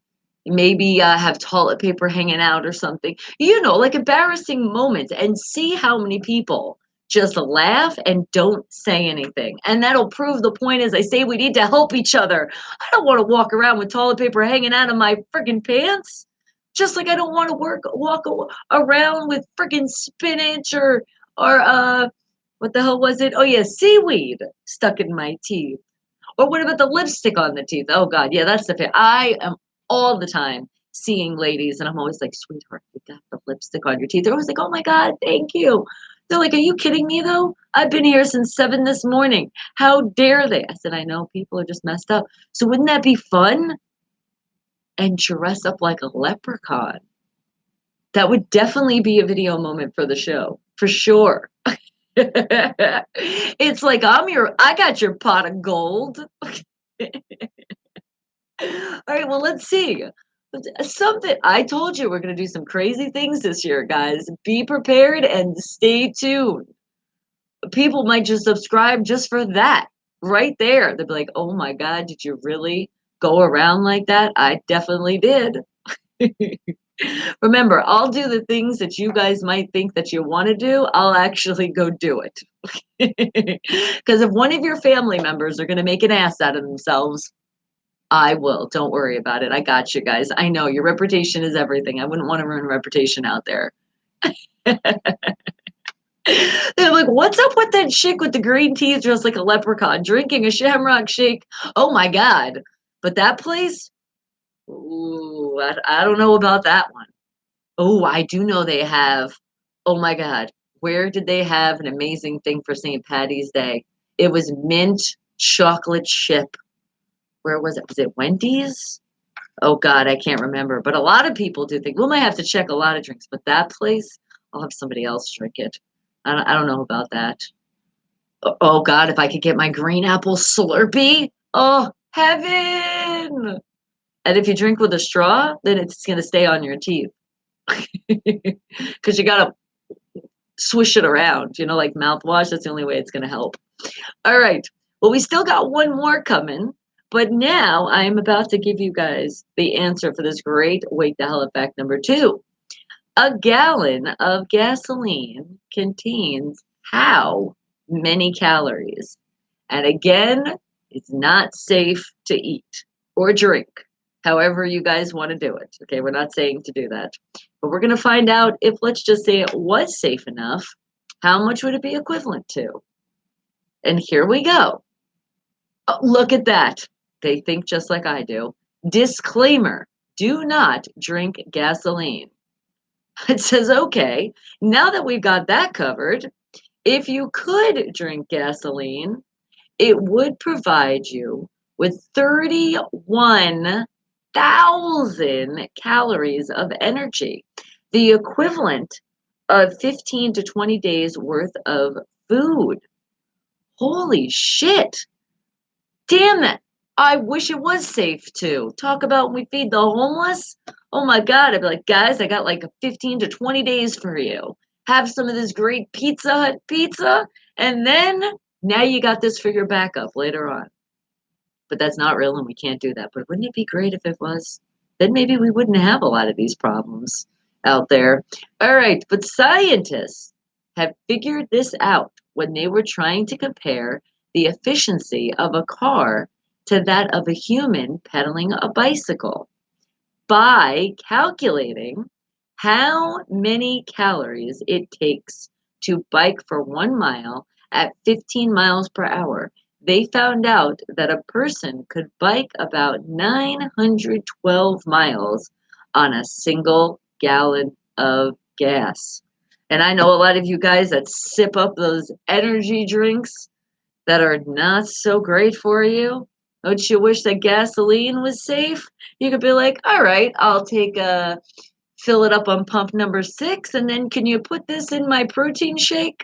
Maybe have toilet paper hanging out or something. Like embarrassing moments and see how many people just laugh and don't say anything. And that'll prove the point as I say we need to help each other. I don't want to walk around with toilet paper hanging out of my freaking pants. Just like I don't want to around with freaking spinach or what the hell was it? Oh yeah, seaweed stuck in my teeth. Or what about the lipstick on the teeth? Oh God, yeah, that's the thing. I am all the time seeing ladies, and I'm always like, sweetheart, you got the lipstick on your teeth. They're always like, oh my God, thank you. They're like, are you kidding me though? I've been here since 7 this morning. How dare they? I said, I know people are just messed up. So wouldn't that be fun? And dress up like a leprechaun. That would definitely be a video moment for the show, for sure. It's like I got your pot of gold. All right, well, let's see. Something I told you we're going to do some crazy things this year, guys. Be prepared and stay tuned. People might just subscribe just for that. right there. They'll be like, "Oh my god, did you really go around like that?" I definitely did. Remember, I'll do the things that you guys might think that you wanna do, I'll actually go do it. Because if one of your family members are gonna make an ass out of themselves, I will, don't worry about it, I got you guys. I know your reputation is everything, I wouldn't wanna ruin reputation out there. They're like, "What's up with that chick with the green teeth dressed like a leprechaun drinking a Shamrock Shake?" Oh my god. But that place? Ooh, I don't know about that one. Oh, I do know they have, oh my god, where did they have an amazing thing for St. Patty's Day? It was mint chocolate chip. Where was it? Was it Wendy's? Oh god, I can't remember, but a lot of people do think we might have to check a lot of drinks, but that place, I'll have somebody else drink it. I don't know about that. Oh god, if I could get my green apple Slurpee, oh, heaven! And if you drink with a straw, then it's gonna stay on your teeth. 'Cause you gotta swish it around, like mouthwash, that's the only way it's gonna help. Alright, well, we still got one more coming, but now I am about to give you guys the answer for this great Wake the Hell Up fact number 2. A gallon of gasoline contains how many calories? And again, it's not safe to eat or drink, however you guys want to do it. Okay, we're not saying to do that. But we're going to find out if, let's just say, it was safe enough, how much would it be equivalent to? And here we go. Oh, look at that. They think just like I do. Disclaimer, do not drink gasoline. It says, okay, now that we've got that covered, if you could drink gasoline, it would provide you with 31,000 calories of energy, the equivalent of 15 to 20 days worth of food. Holy shit. Damn it. I wish it was safe too. Talk about when we feed the homeless. Oh my God. I'd be like, guys, I got like 15 to 20 days for you. Have some of this great Pizza Hut pizza. And then now you got this for your backup later on. But that's not real and we can't do that. But wouldn't it be great if it was? Then maybe we wouldn't have a lot of these problems out there. All right. But scientists have figured this out when they were trying to compare the efficiency of a car to that of a human pedaling a bicycle by calculating how many calories it takes to bike for 1 mile at 15 miles per hour. They found out that a person could bike about 912 miles on a single gallon of gas. And I know a lot of you guys that sip up those energy drinks that are not so great for you. Don't you wish that gasoline was safe? You could be like, all right, I'll take fill it up on pump number 6, and then can you put this in my protein shake?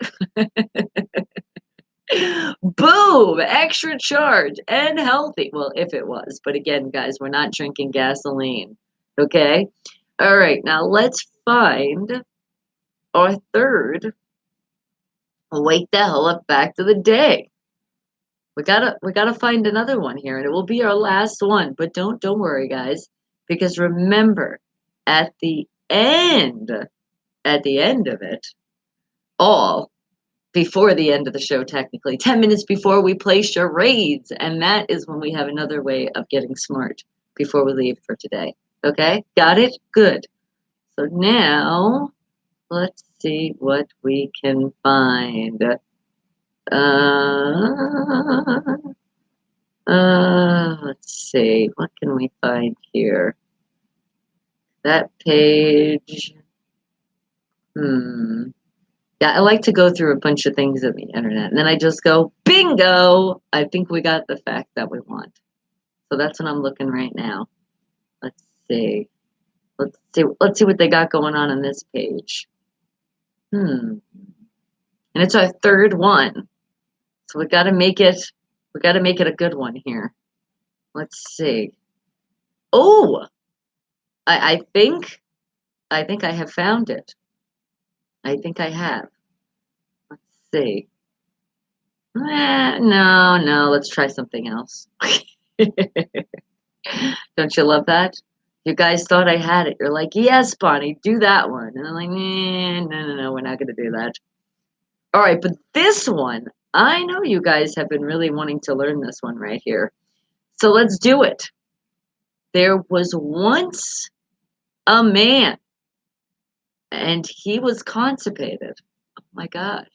Boom! Extra charge and healthy. Well, if it was. But again, guys, we're not drinking gasoline. Okay? All right, now let's find our third wake the hell up fact of the day. We gotta find another one here, and it will be our last one. But don't worry, guys, because remember, at the end, at the end of it, all before the end of the show, technically, 10 minutes before we play charades, and that is when we have another way of getting smart before we leave for today. Okay, got it? Good. So now let's see what we can find. Uh, let's see. What can we find here? That page. Hmm. Yeah, I like to go through a bunch of things on the internet and then I just go, bingo! I think we got the fact that we want. So that's what I'm looking right now. Let's see. Let's see what they got going on this page. And it's our third one. So we gotta make it a good one here. Let's see. Oh, I think I have found it. I think I have. Let's see. No, no, let's try something else. Don't you love that? You guys thought I had it. You're like, yes, Bonnie, do that one. And I'm like, no, no, no, we're not going to do that. All right, but this one, I know you guys have been really wanting to learn this one right here. So let's do it. There was once a man, and he was constipated. Oh my God.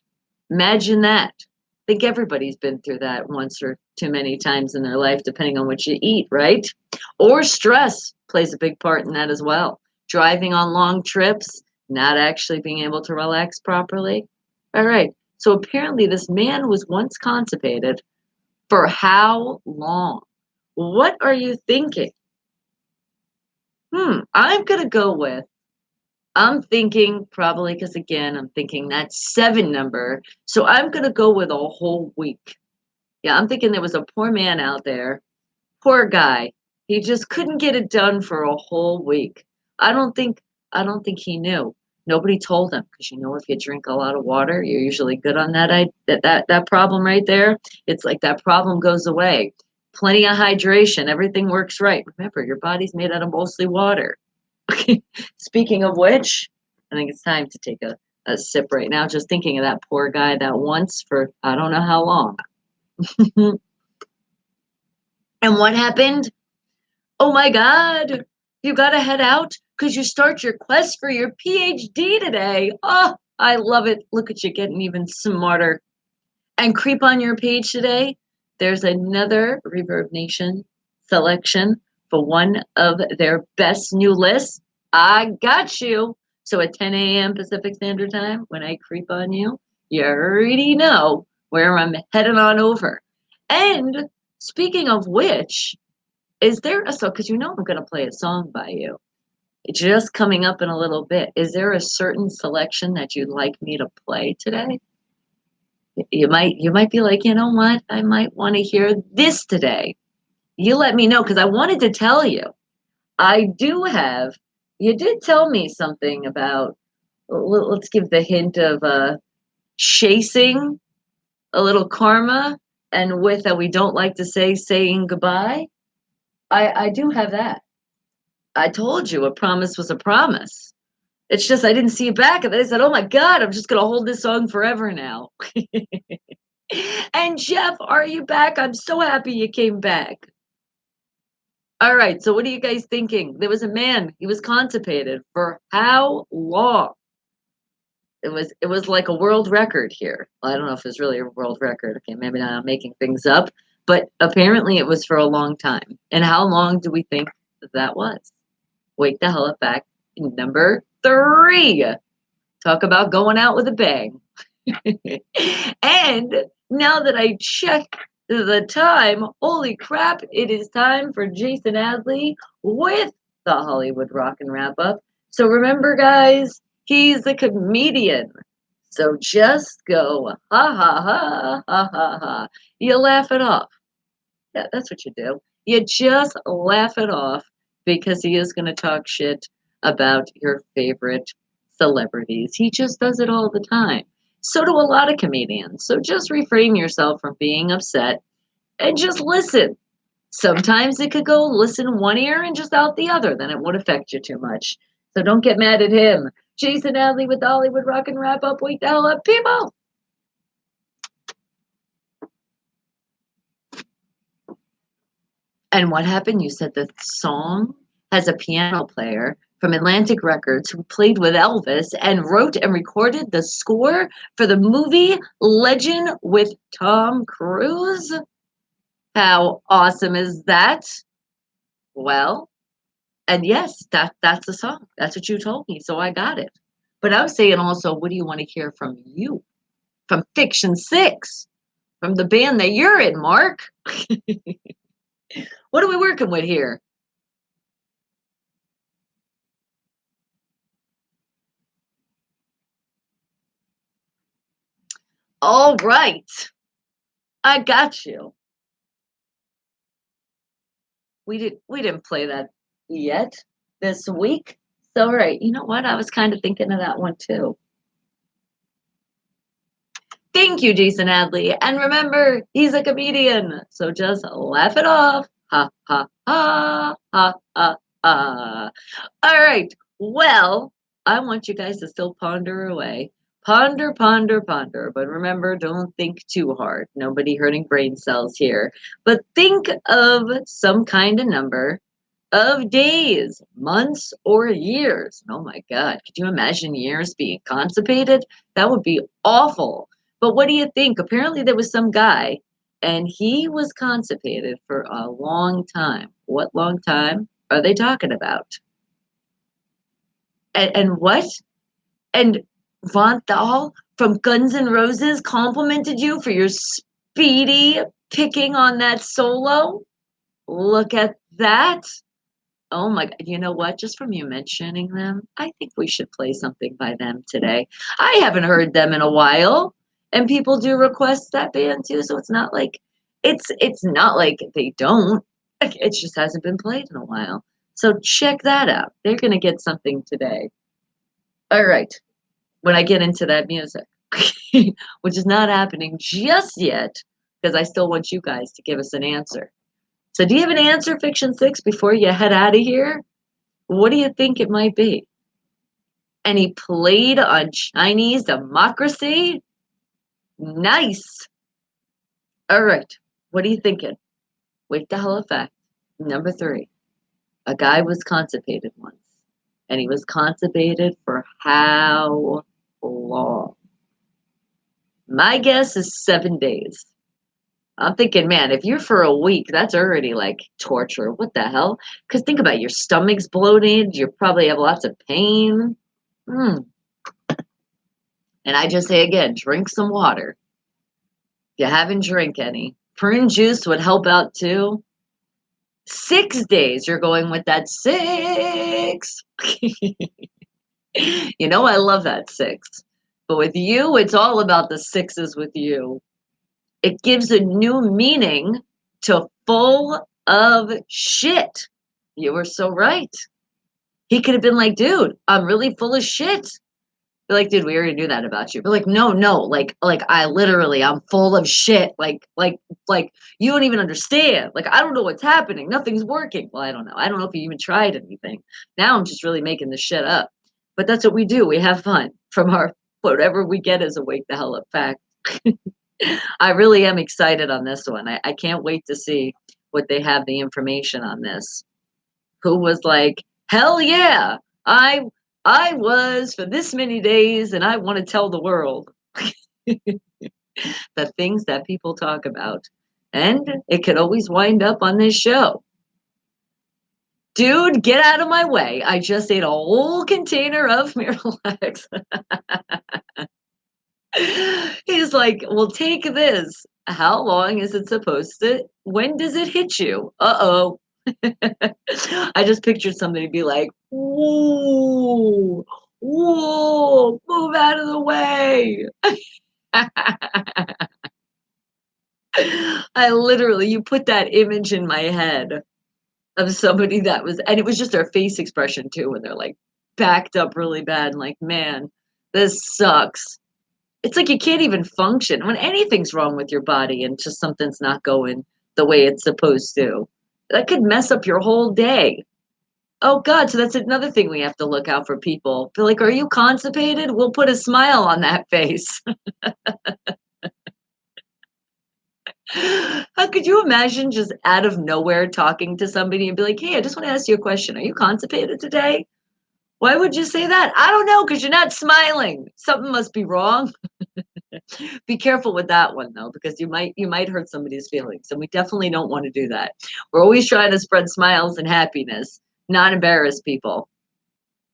Imagine that. I think everybody's been through that once or too many times in their life, depending on what you eat, right? Or stress plays a big part in that as well. Driving on long trips, not actually being able to relax properly. All right. So apparently, this man was once constipated for how long? What are you thinking? I'm going to go with I'm thinking probably because again, I'm thinking that 7 number. So I'm going to go with a whole week. Yeah, I'm thinking there was a poor man out there, poor guy. He just couldn't get it done for a whole week. I don't think I don't think he knew. Nobody told him because if you drink a lot of water, you're usually good on that problem right there. It's like that problem goes away. Plenty of hydration, everything works right. Remember, your body's made out of mostly water. Speaking of which, I think it's time to take a sip right now. Just thinking of that poor guy that once for I don't know how long. And what happened? Oh my God, you got to head out because you start your quest for your PhD today. Oh, I love it. Look at you getting even smarter. And creep on your page today. There's another Reverb Nation selection for one of their best new lists. I got you. So at 10 a.m. Pacific Standard Time, when I creep on you, you already know where I'm heading on over. And speaking of which, is there a song? Because I'm going to play a song by you. It's just coming up in a little bit. Is there a certain selection that you'd like me to play today? You might be like, you know what? I might want to hear this today. You let me know because I wanted to tell you. I do have. You did tell me something about. Let's give the hint of chasing a little karma, and with that we don't like to say saying goodbye. I do have that. I told you a promise was a promise. It's just I didn't see it back, and then I said, "Oh my God, I'm just gonna hold this song forever now." And Jeff, are you back? I'm so happy you came back. All right, so what are you guys thinking? There was a man, he was constipated for how long? It was like a world record here. Well, I don't know if it's really a world record. Okay, maybe not I'm making things up, but apparently it was for a long time. And how long do we think that was? Wake the hell up back. Number 3. Talk about going out with a bang. And now that I check the time, holy crap, it is time for Jason Adley with the Hollywood Rock and Wrap Up. So remember, guys, he's a comedian. So just go, ha ha ha, ha ha ha. You laugh it off. Yeah, that's what you do. You just laugh it off because he is going to talk shit about your favorite celebrities. He just does it all the time. So do a lot of comedians. So just refrain yourself from being upset and just listen. Sometimes it could go listen one ear and just out the other, then it won't affect you too much. So don't get mad at him. Jason Adley with the Hollywood Rock and Wrap Up. Wake the hell up, people! And what happened? You said the song has a piano player from Atlantic Records who played with Elvis and wrote and recorded the score for the movie Legend with Tom Cruise. How awesome is that? Well, and yes, that's the song. That's what you told me, so I got it. But I was saying also, what do you want to hear from you? From Fiction 6, from the band that you're in, Mark. What are we working with here? All right. I got you. We didn't play that yet this week. So all right, you know what? I was kind of thinking of that one too. Thank you, Jason Hadley. And remember, he's a comedian. So just laugh it off. Ha, ha, ha, ha, ha, ha. All right. Well, I want you guys to still ponder away. Ponder, ponder, ponder. But remember, don't think too hard. Nobody hurting brain cells here. But think of some kind of number of days, months, or years. Oh my God. Could you imagine years being constipated? That would be awful. But what do you think? Apparently, there was some guy and he was constipated for a long time. What long time are they talking about? And what? And Von Thal from Guns N' Roses complimented you for your speedy picking on that solo? Look at that. Oh my God. You know what? Just from you mentioning them, I think we should play something by them today. I haven't heard them in a while. And people do request that band too. So it's not like they don't. Like, it just hasn't been played in a while. So check that out. They're gonna get something today. All right. When I get into that music, which is not happening just yet, because I still want you guys to give us an answer. So, do you have an answer, Fiction Six, before you head out of here? What do you think it might be? And he played on Chinese democracy? Nice. All right. What are you thinking? Wake the hell up fact. Number three. A guy was constipated once. And he was constipated for how long? My guess is 7 days. I'm thinking, man, if you're for a week, that's already like torture. What the hell? Because think about it, your stomach's bloated. You probably have lots of pain. Mm. And I just say again, drink some water. If you haven't drank any, prune juice would help out too. 6 days, you're going with that six. You know, I love that six. But with you, it's all about the sixes with you. It gives a new meaning to full of shit. You were so right. He could have been like, dude, I'm really full of shit. Be like, dude, we already knew that about you. But like, no, no, like I literally, I'm full of shit. Like you don't even understand. Like, I don't know what's happening. Nothing's working. Well, I don't know. I don't know if you even tried anything. Now I'm just really making this shit up. But that's what we do. We have fun from our whatever we get as a wake the hell up fact. I really am excited on this one. I can't wait to see what they have the information on this. Who was like, hell yeah, I I was for this many days and I want to tell the world the things that people talk about. And it could always wind up on this show. Dude, get out of my way. I just ate a whole container of Miralax. He's like, well, take this. How long is it supposed to? When does it hit you? Uh-oh. I just pictured somebody be like, whoa, whoa, move out of the way. I literally, you put that image in my head of somebody that was, and it was just their face expression too, when they're like backed up really bad and like, man, this sucks. It's like you can't even function when anything's wrong with your body and just something's not going the way it's supposed to. That could mess up your whole day. Oh God, so that's another thing we have to look out for people. Be like, are you constipated? We'll put a smile on that face. How could you imagine just out of nowhere talking to somebody and be like, hey, I just want to ask you a question. Are you constipated today? Why would you say that? I don't know, because you're not smiling. Something must be wrong. Be careful with that one though, because you might hurt somebody's feelings, and we definitely don't want to do that. We're always trying to spread smiles and happiness, not embarrass people.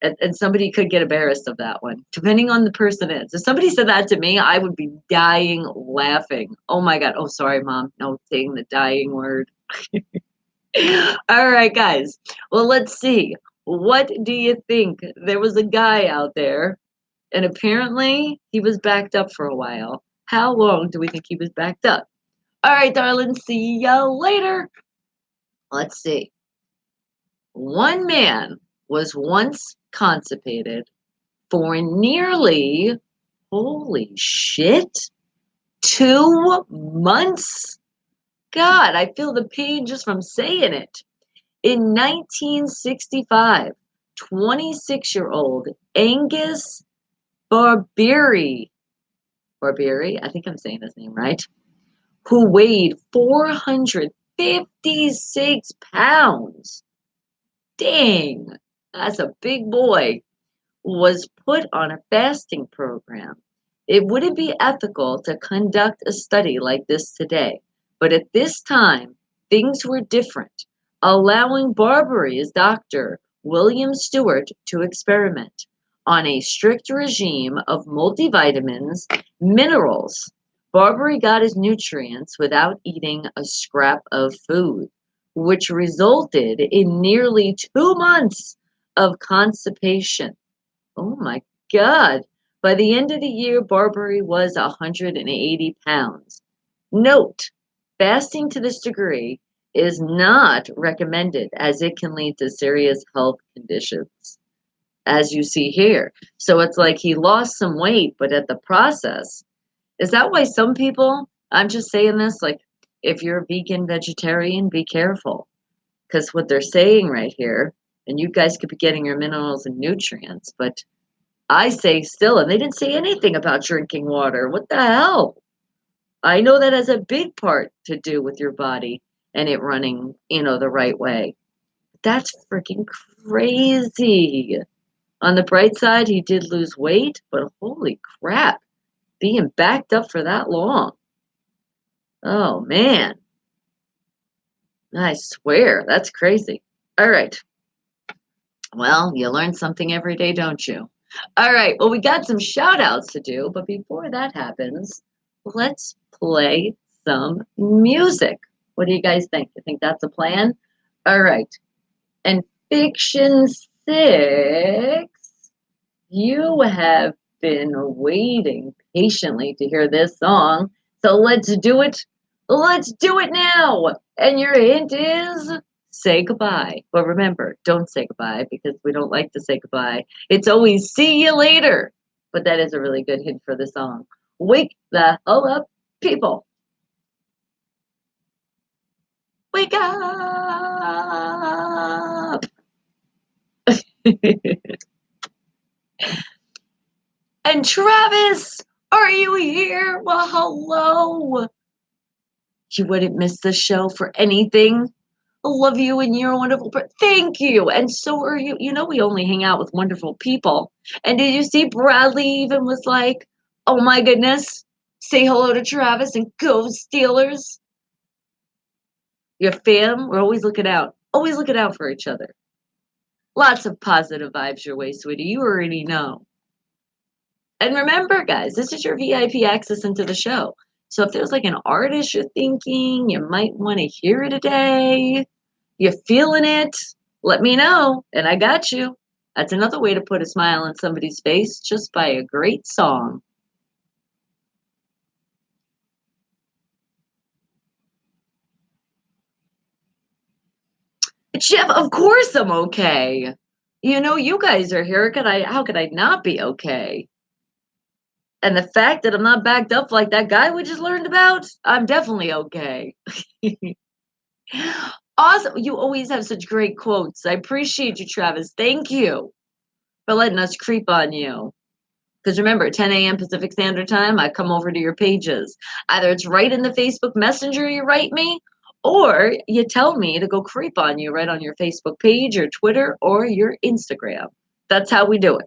And somebody could get embarrassed of that one, depending on the person is. If somebody said that to me, I would be dying laughing. Oh my God. Oh, sorry, mom. No, saying the dying word. All right, guys. Well, let's see. What do you think? There was a guy out there, and apparently he was backed up for a while. How long do we think he was backed up? All right, darling. See ya later. Let's see. One man was once constipated for nearly, holy shit, 2 months? God, I feel the pain just from saying it. In 1965, 26-year-old Angus Barbieri, I think I'm saying his name right, who weighed 456 pounds. Dang, that's a big boy, was put on a fasting program. It wouldn't be ethical to conduct a study like this today, but at this time, things were different, allowing Barbieri's doctor, William Stewart, to experiment on a strict regime of multivitamins, minerals. Barbieri got his nutrients without eating a scrap of food, which resulted in nearly 2 months of constipation. Oh my God. By the end of the year, Barbieri was 180 pounds. Note, fasting to this degree is not recommended as it can lead to serious health conditions, as you see here. So it's like he lost some weight, but at the process, is that why some people, I'm just saying this, like if you're a vegan, vegetarian, be careful. Because what they're saying right here, and you guys could be getting your minerals and nutrients, but I say still, and they didn't say anything about drinking water. What the hell? I know that has a big part to do with your body and it running, the right way. That's freaking crazy. On the bright side, he did lose weight, but holy crap, being backed up for that long. Oh man, I swear, that's crazy. All right. Well, you learn something every day, don't you? All right. Well, we got some shout outs to do, but before that happens, let's play some music. What do you guys think? You think that's a plan? All right. And Fiction 6, you have been waiting patiently to hear this song. So let's do it. Let's do it now. And your hint is say goodbye. But remember, don't say goodbye because we don't like to say goodbye. It's always see you later. But that is a really good hint for the song. Wake the hell up, people. Wake up. And Travis, are you here? Well, hello. You wouldn't miss the show for anything. I love you and you're a wonderful person. Thank you. And so are you. You know, we only hang out with wonderful people. And did you see Bradley even was like, oh my goodness, say hello to Travis and go Steelers? Your fam, we're always looking out for each other. Lots of positive vibes your way, sweetie. You already know. And remember, guys, this is your VIP access into the show. So if there's like an artist you're thinking you might want to hear today, you're feeling it, let me know, and I got you. That's another way to put a smile on somebody's face, just by a great song. Jeff, of course I'm okay. You know, you guys are here. How could I not be okay? And the fact that I'm not backed up like that guy we just learned about, I'm definitely okay. Awesome. You always have such great quotes. I appreciate you, Travis. Thank you for letting us creep on you. Because remember, 10 a.m. Pacific Standard Time, I come over to your pages. Either it's right in the Facebook Messenger you write me, or you tell me to go creep on you right on your Facebook page, your Twitter, or your Instagram. That's how we do it.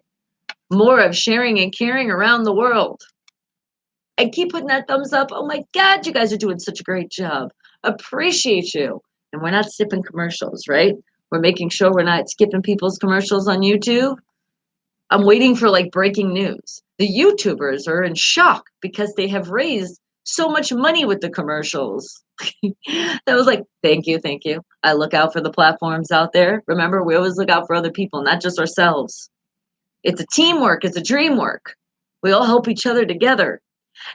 More of sharing and caring around the world. And keep putting that thumbs up. Oh my God, you guys are doing such a great job. Appreciate you. And we're not skipping commercials, right? We're making sure we're not skipping people's commercials on YouTube. I'm waiting for like breaking news. The YouTubers are in shock because they have raised so much money with the commercials. That was like, thank you, thank you. I look out for the platforms out there. Remember, we always look out for other people, not just ourselves. It's a teamwork, it's a dream work. We all help each other together.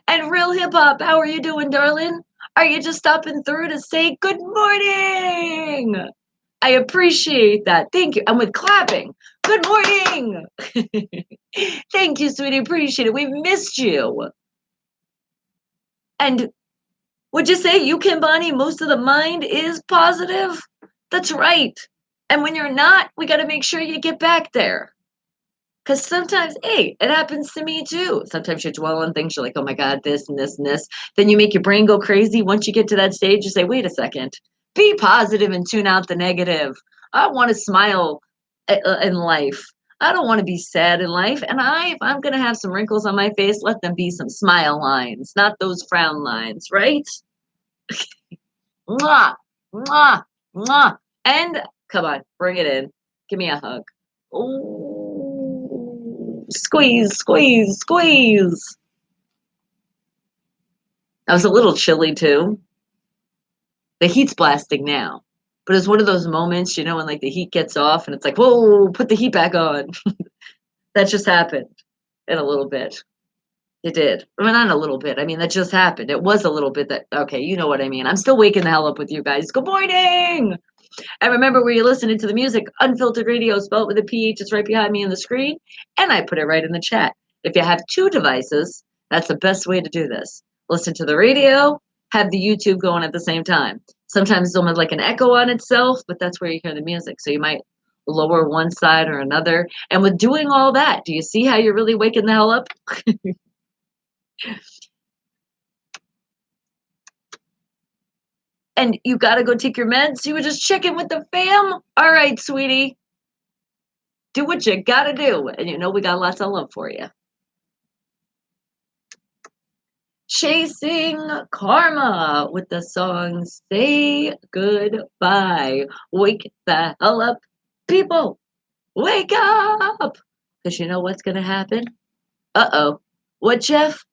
And Real Hip Hop, how are you doing, darling? Are you just stopping through to say good morning? I appreciate that. Thank you. And with clapping, good morning. Thank you, sweetie. Appreciate it. We've missed you. And would you say you, Kim Bonnie, most of the mind is positive? That's right. And when you're not, we got to make sure you get back there. Because sometimes, hey, it happens to me too. Sometimes you dwell on things, you're like, oh my God, this and this and this. Then you make your brain go crazy. Once you get to that stage, you say, wait a second, be positive and tune out the negative. I want to smile in life. I don't want to be sad in life. And if I'm going to have some wrinkles on my face, let them be some smile lines, not those frown lines, right? Mwah, mwah, mwah. And come on, bring it in. Give me a hug. Ooh, squeeze, squeeze, squeeze. I was a little chilly too. The heat's blasting now. But it's one of those moments, when like the heat gets off and it's like, whoa, put the heat back on. That just happened in a little bit. It did. I mean, not in a little bit. I mean, that just happened. It was a little bit okay, you know what I mean. I'm still waking the hell up with you guys. Good morning. And remember where you're listening to the music, Unfiltered Radio, spelled with a PH, is right behind me on the screen. And I put it right in the chat. If you have two devices, that's the best way to do this. Listen to the radio, have the YouTube going at the same time. Sometimes it's almost like an echo on itself, but that's where you hear the music. So you might lower one side or another. And with doing all that, do you see how you're really waking the hell up? And you got to go take your meds. You were just checking with the fam. All right, sweetie. Do what you got to do. And we got lots of love for you. Chasing Karma with the song Say Goodbye. Wake the hell up, people. Wake up. Because you know what's going to happen? Uh-oh. What, Jeff?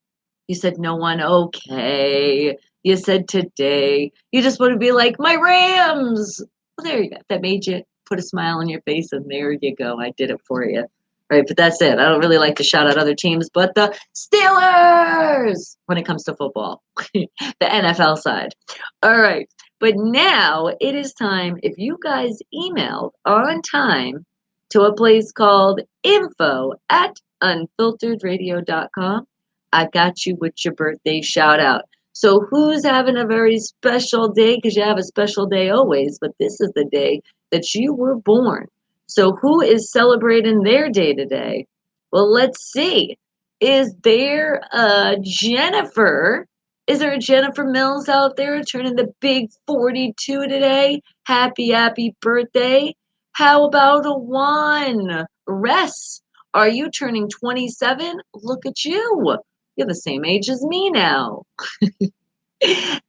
You said no one. Okay. You said today. You just want to be like, my Rams. Well, there you go. That made you put a smile on your face, and there you go. I did it for you. Right, but that's it. I don't really like to shout out other teams, but the Steelers when it comes to football, the NFL side. All right, but now it is time. If you guys emailed on time to a place called info@unfilteredradio.com, I got you with your birthday shout out. So who's having a very special day? Because you have a special day always, but this is the day that you were born. So who is celebrating their day today? Well, let's see. Is there a Jennifer? Is there a Jennifer Mills out there turning the big 42 today? Happy, happy birthday. How about a one? Ress, are you turning 27? Look at you. You're the same age as me now.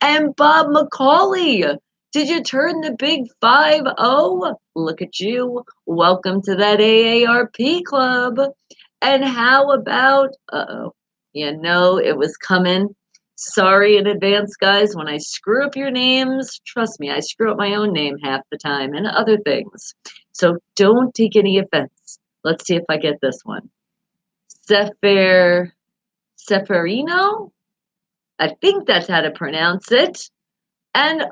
And Bob McCauley, did you turn the big 50? Look at you. Welcome to that AARP club. And how about, it was coming. Sorry in advance, guys. When I screw up your names, trust me, I screw up my own name half the time and other things. So don't take any offense. Let's see if I get this one. Seferino? I think that's how to pronounce it. And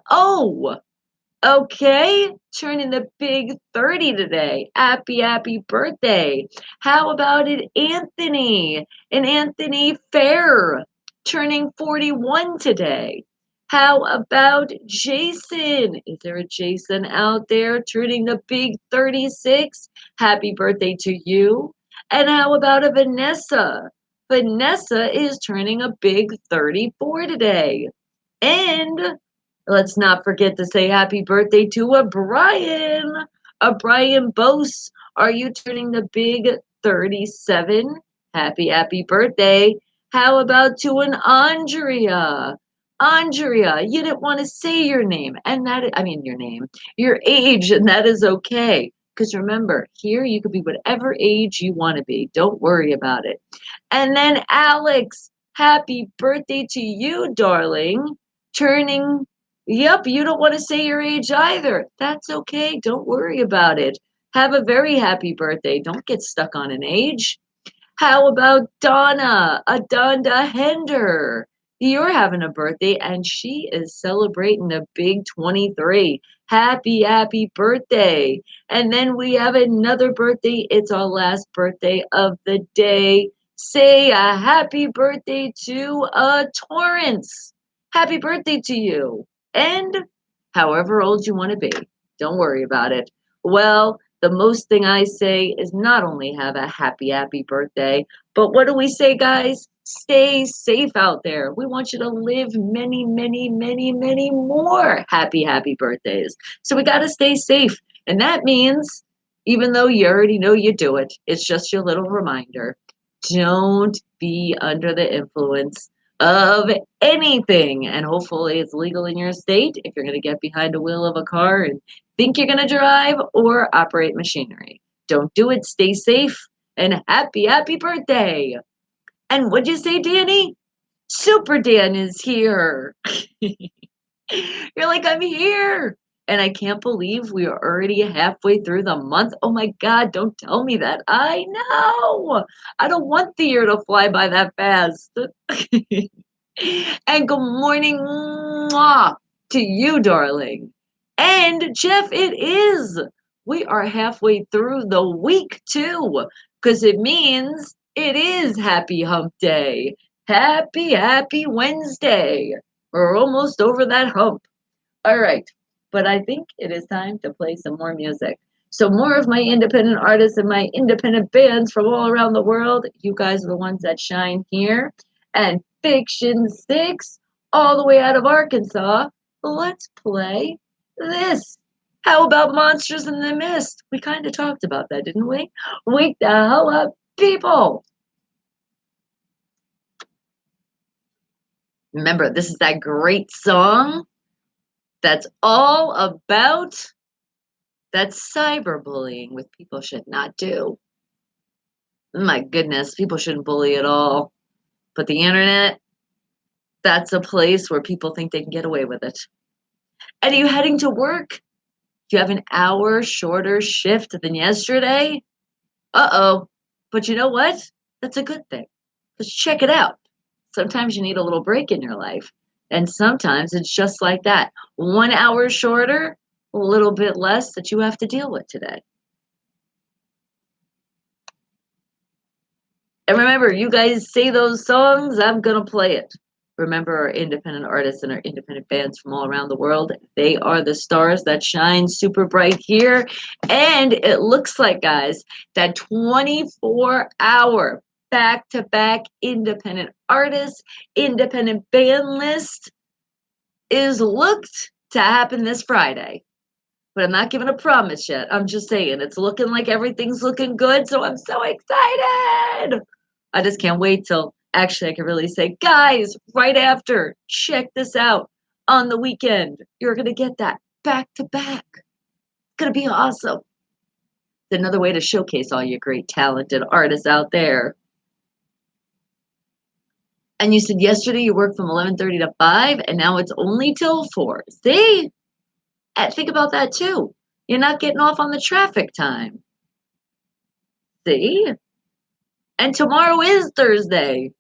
okay, turning the big 30 today. Happy, happy birthday. How about it, Anthony? And Anthony Fair, turning 41 today. How about Jason? Is there a Jason out there turning the big 36? Happy birthday to you. And how about a Vanessa? Vanessa is turning a big 34 today. And let's not forget to say happy birthday to a Brian. A Brian Bose. Are you turning the big 37? Happy, happy birthday. How about to an Andrea? Andrea, you didn't want to say your name, and your age, and that is okay. Because remember, here you could be whatever age you want to be. Don't worry about it. And then Alex, happy birthday to you, darling. Turning, yep, you don't want to say your age either. That's okay. Don't worry about it. Have a very happy birthday. Don't get stuck on an age. How about Donna, Adonda Hender? You're having a birthday, and she is celebrating a big 23. Happy, happy birthday. And then we have another birthday. It's our last birthday of the day. Say a happy birthday to Torrance. Happy birthday to you. And however old you want to be, don't worry about it. Well, the most thing I say is not only have a happy birthday, but what do we say, guys? Stay safe out there. We want you to live many, many, many, many more happy birthdays. So we got to stay safe. And that means, even though you already know you do it, it's just your little reminder. Don't be under the influence of anything. And hopefully it's legal in your state if you're going to get behind the wheel of a car and think you're going to drive or operate machinery. Don't do it. Stay safe and happy birthday. And what'd you say, Danny? Super Dan is here. You're like, I'm here. And I can't believe we are already halfway through the month. Oh my God, don't tell me that. I know. I don't want the year to fly by that fast. And good morning mwah, to you, darling. And Jeff, it is. We are halfway through the week too, because it means it is Happy Hump Day. Happy Wednesday. We're almost over that hump. All right. But I think it is time to play some more music. So, more of my independent artists and my independent bands from all around the world. You guys are the ones that shine here. And Fiction 6, all the way out of Arkansas. Let's play this. How about Monsters in the Mist? We kind of talked about that, didn't we? Wake the hell up, people. Remember, this is that great song that's all about that cyberbullying, with people should not do. My goodness, people shouldn't bully at all. But the internet, that's a place where people think they can get away with it. And are you heading to work? Do you have an hour shorter shift than yesterday? Uh-oh. But you know what? That's a good thing. Let's check it out. Sometimes you need a little break in your life. And sometimes it's just like that. 1 hour shorter, a little bit less that you have to deal with today. And remember, you guys say those songs, I'm going to play it. Remember, our independent artists and our independent bands from all around the world, they are the stars that shine super bright here. And it looks like, guys, that 24-hour back-to-back independent artists, independent band list is looked to happen this Friday. But I'm not giving a promise yet. I'm just saying it's looking like everything's looking good. So I'm so excited. I just can't wait till actually I can really say, guys, right after, check this out on the weekend. You're going to get that back to back. It's going to be awesome. It's another way to showcase all your great talented artists out there. And you said yesterday you worked from 11:30 to 5 and now it's only till 4. See? Think about that too. You're not getting off on the traffic time. See? And tomorrow is Thursday.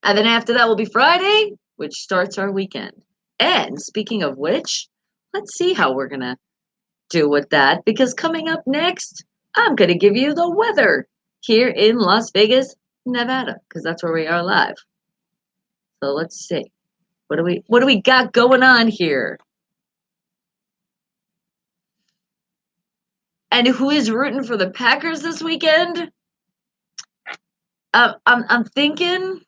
And then after that will be Friday, which starts our weekend. And speaking of which, let's see how we're going to do with that. Because coming up next, I'm going to give you the weather here in Las Vegas, Nevada, because that's where we are live. So let's see. What do we got going on here? And who is rooting for the Packers this weekend? I'm thinking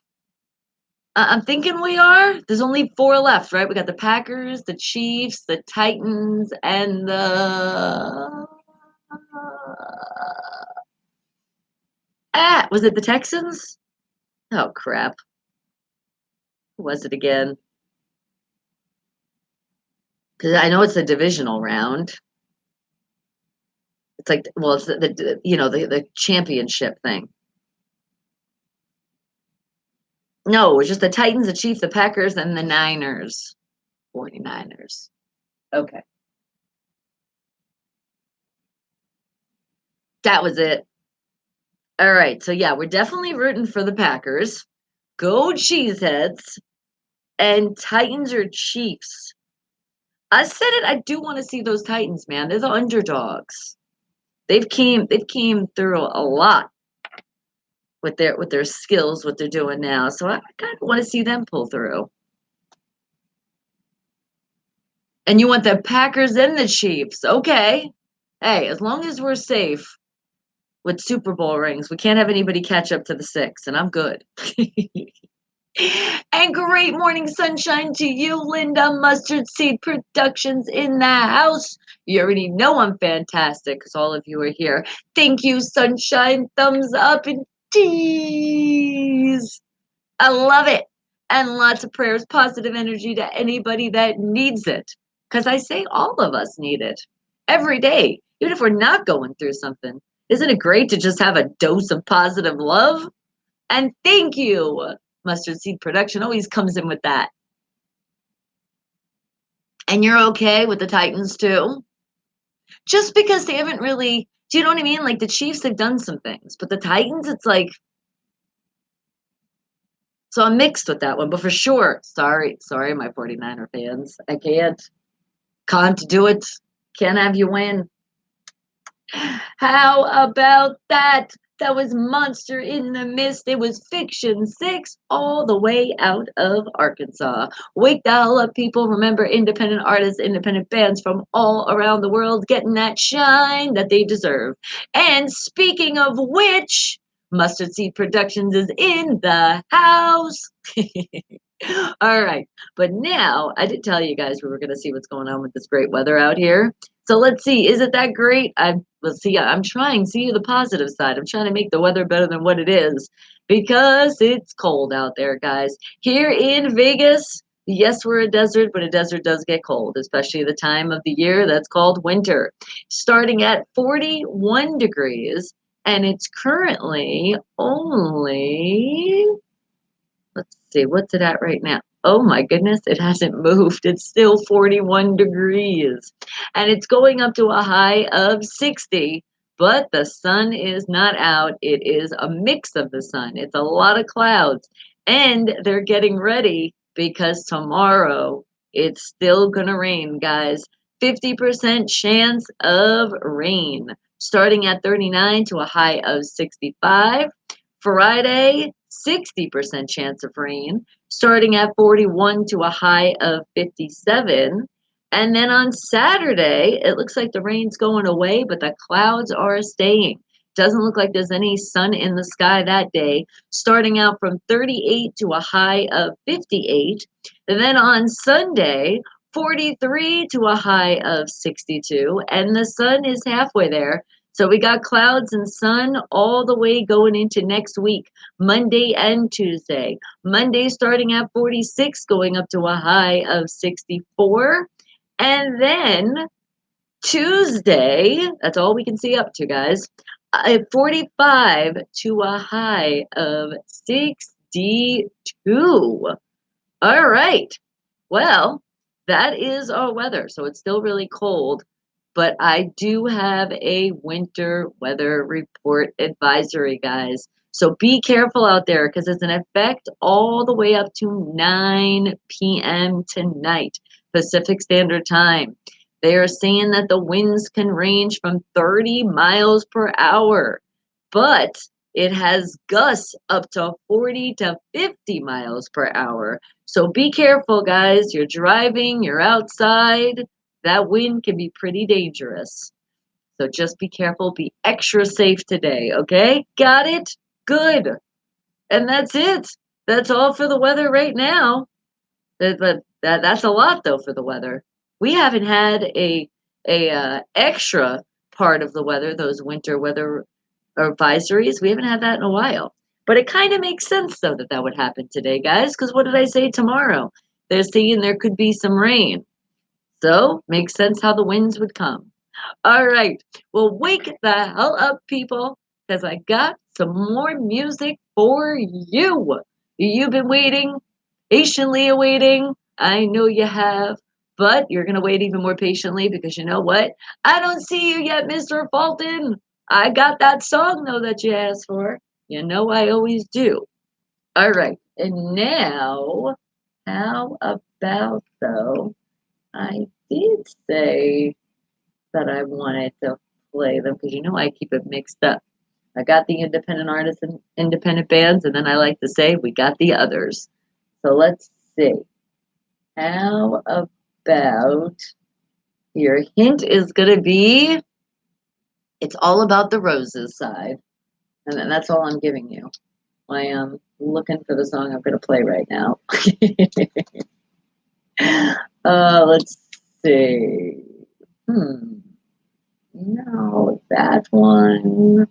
we are. There's only 4 left, right? We got the Packers, the Chiefs, the Titans, and the was it the Texans? Oh crap. Who was it again? Because I know it's a divisional round. It's like, well, it's the championship thing. No, it's just the Titans, the Chiefs, the Packers, and the Niners. 49ers. Okay. That was it. All right. So yeah, we're definitely rooting for the Packers. Go Cheeseheads. And Titans or Chiefs. I said it. I do want to see those Titans, man. They're the underdogs. They've came through a lot. with their skills, what they're doing now. So I kind of want to see them pull through. And you want the Packers and the Chiefs. Okay. Hey, as long as we're safe with Super Bowl rings, we can't have anybody catch up to the six, and I'm good. And great morning sunshine to you, Linda. Mustard Seed Productions in the house. You already know I'm fantastic because all of you are here. Thank you, sunshine. Thumbs up and tease. I love it. And lots of prayers, positive energy to anybody that needs it. Because I say all of us need it every day, even if we're not going through something. Isn't it great to just have a dose of positive love? And thank you. Mustard Seed Production always comes in with that. And you're okay with the Titans too? Just because they haven't really, do you know what I mean? Like the Chiefs have done some things, but the Titans, it's like, so I'm mixed with that one. But for sure, sorry, my 49er fans. I can't do it. Can't have you win. How about that? That was Monster in the Mist. It was Fiction 6 all the way out of Arkansas. Wake the hell up, people. Remember, independent artists, independent bands from all around the world getting that shine that they deserve. And speaking of which, Mustard Seed Productions is in the house. All right. But now, I did tell you guys we were going to see what's going on with this great weather out here. So let's see. Is it that great? Let's see. I'm trying. See the positive side. I'm trying to make the weather better than what it is because it's cold out there, guys. Here in Vegas, yes, we're a desert, but a desert does get cold, especially the time of the year that's called winter. Starting at 41 degrees, and it's currently only, let's see, what's it at right now? Oh my goodness, it hasn't moved. It's still 41 degrees. And it's going up to a high of 60, but the sun is not out. It is a mix of the sun. It's a lot of clouds. And they're getting ready because tomorrow it's still going to rain, guys. 50% chance of rain, starting at 39 to a high of 65. Friday, 60% chance of rain, starting at 41 to a high of 57. And then on Saturday, it looks like the rain's going away, but the clouds are staying. Doesn't look like there's any sun in the sky that day, starting out from 38 to a high of 58. And then on Sunday, 43 to a high of 62, and the sun is halfway there. So we got clouds and sun all the way going into next week, Monday and Tuesday. Monday starting at 46, going up to a high of 64. And then Tuesday, that's all we can see up to, guys, at 45 to a high of 62. All right. Well, that is our weather. So it's still really cold, but I do have a winter weather report advisory, guys. So be careful out there because it's in effect all the way up to 9 p.m. tonight, Pacific Standard Time. They are saying that the winds can range from 30 miles per hour, but it has gusts up to 40 to 50 miles per hour. So be careful, guys. You're driving, you're outside. That wind can be pretty dangerous. So just be careful, be extra safe today, okay? Got it? Good. And that's it. That's all for the weather right now. But that's a lot though for the weather. We haven't had a extra part of the weather, those winter weather advisories. We haven't had that in a while. But it kind of makes sense though that that would happen today, guys, because what did I say tomorrow? They're saying there could be some rain. So makes sense how the winds would come. All right. Well, wake the hell up, people, because I got some more music for you. You've been waiting, patiently awaiting. I know you have, but you're going to wait even more patiently because you know what? I don't see you yet, Mr. Fulton. I got that song, though, that you asked for. You know I always do. All right. And now, how about, though, I did say that I wanted to play them because you know I keep it mixed up. I got the independent artists and independent bands, and then I like to say we got the others. So let's see. How about your hint is going to be it's all about the roses side. And then that's all I'm giving you. I am looking for the song I'm going to play right now. Let's see. Hmm. No, that one.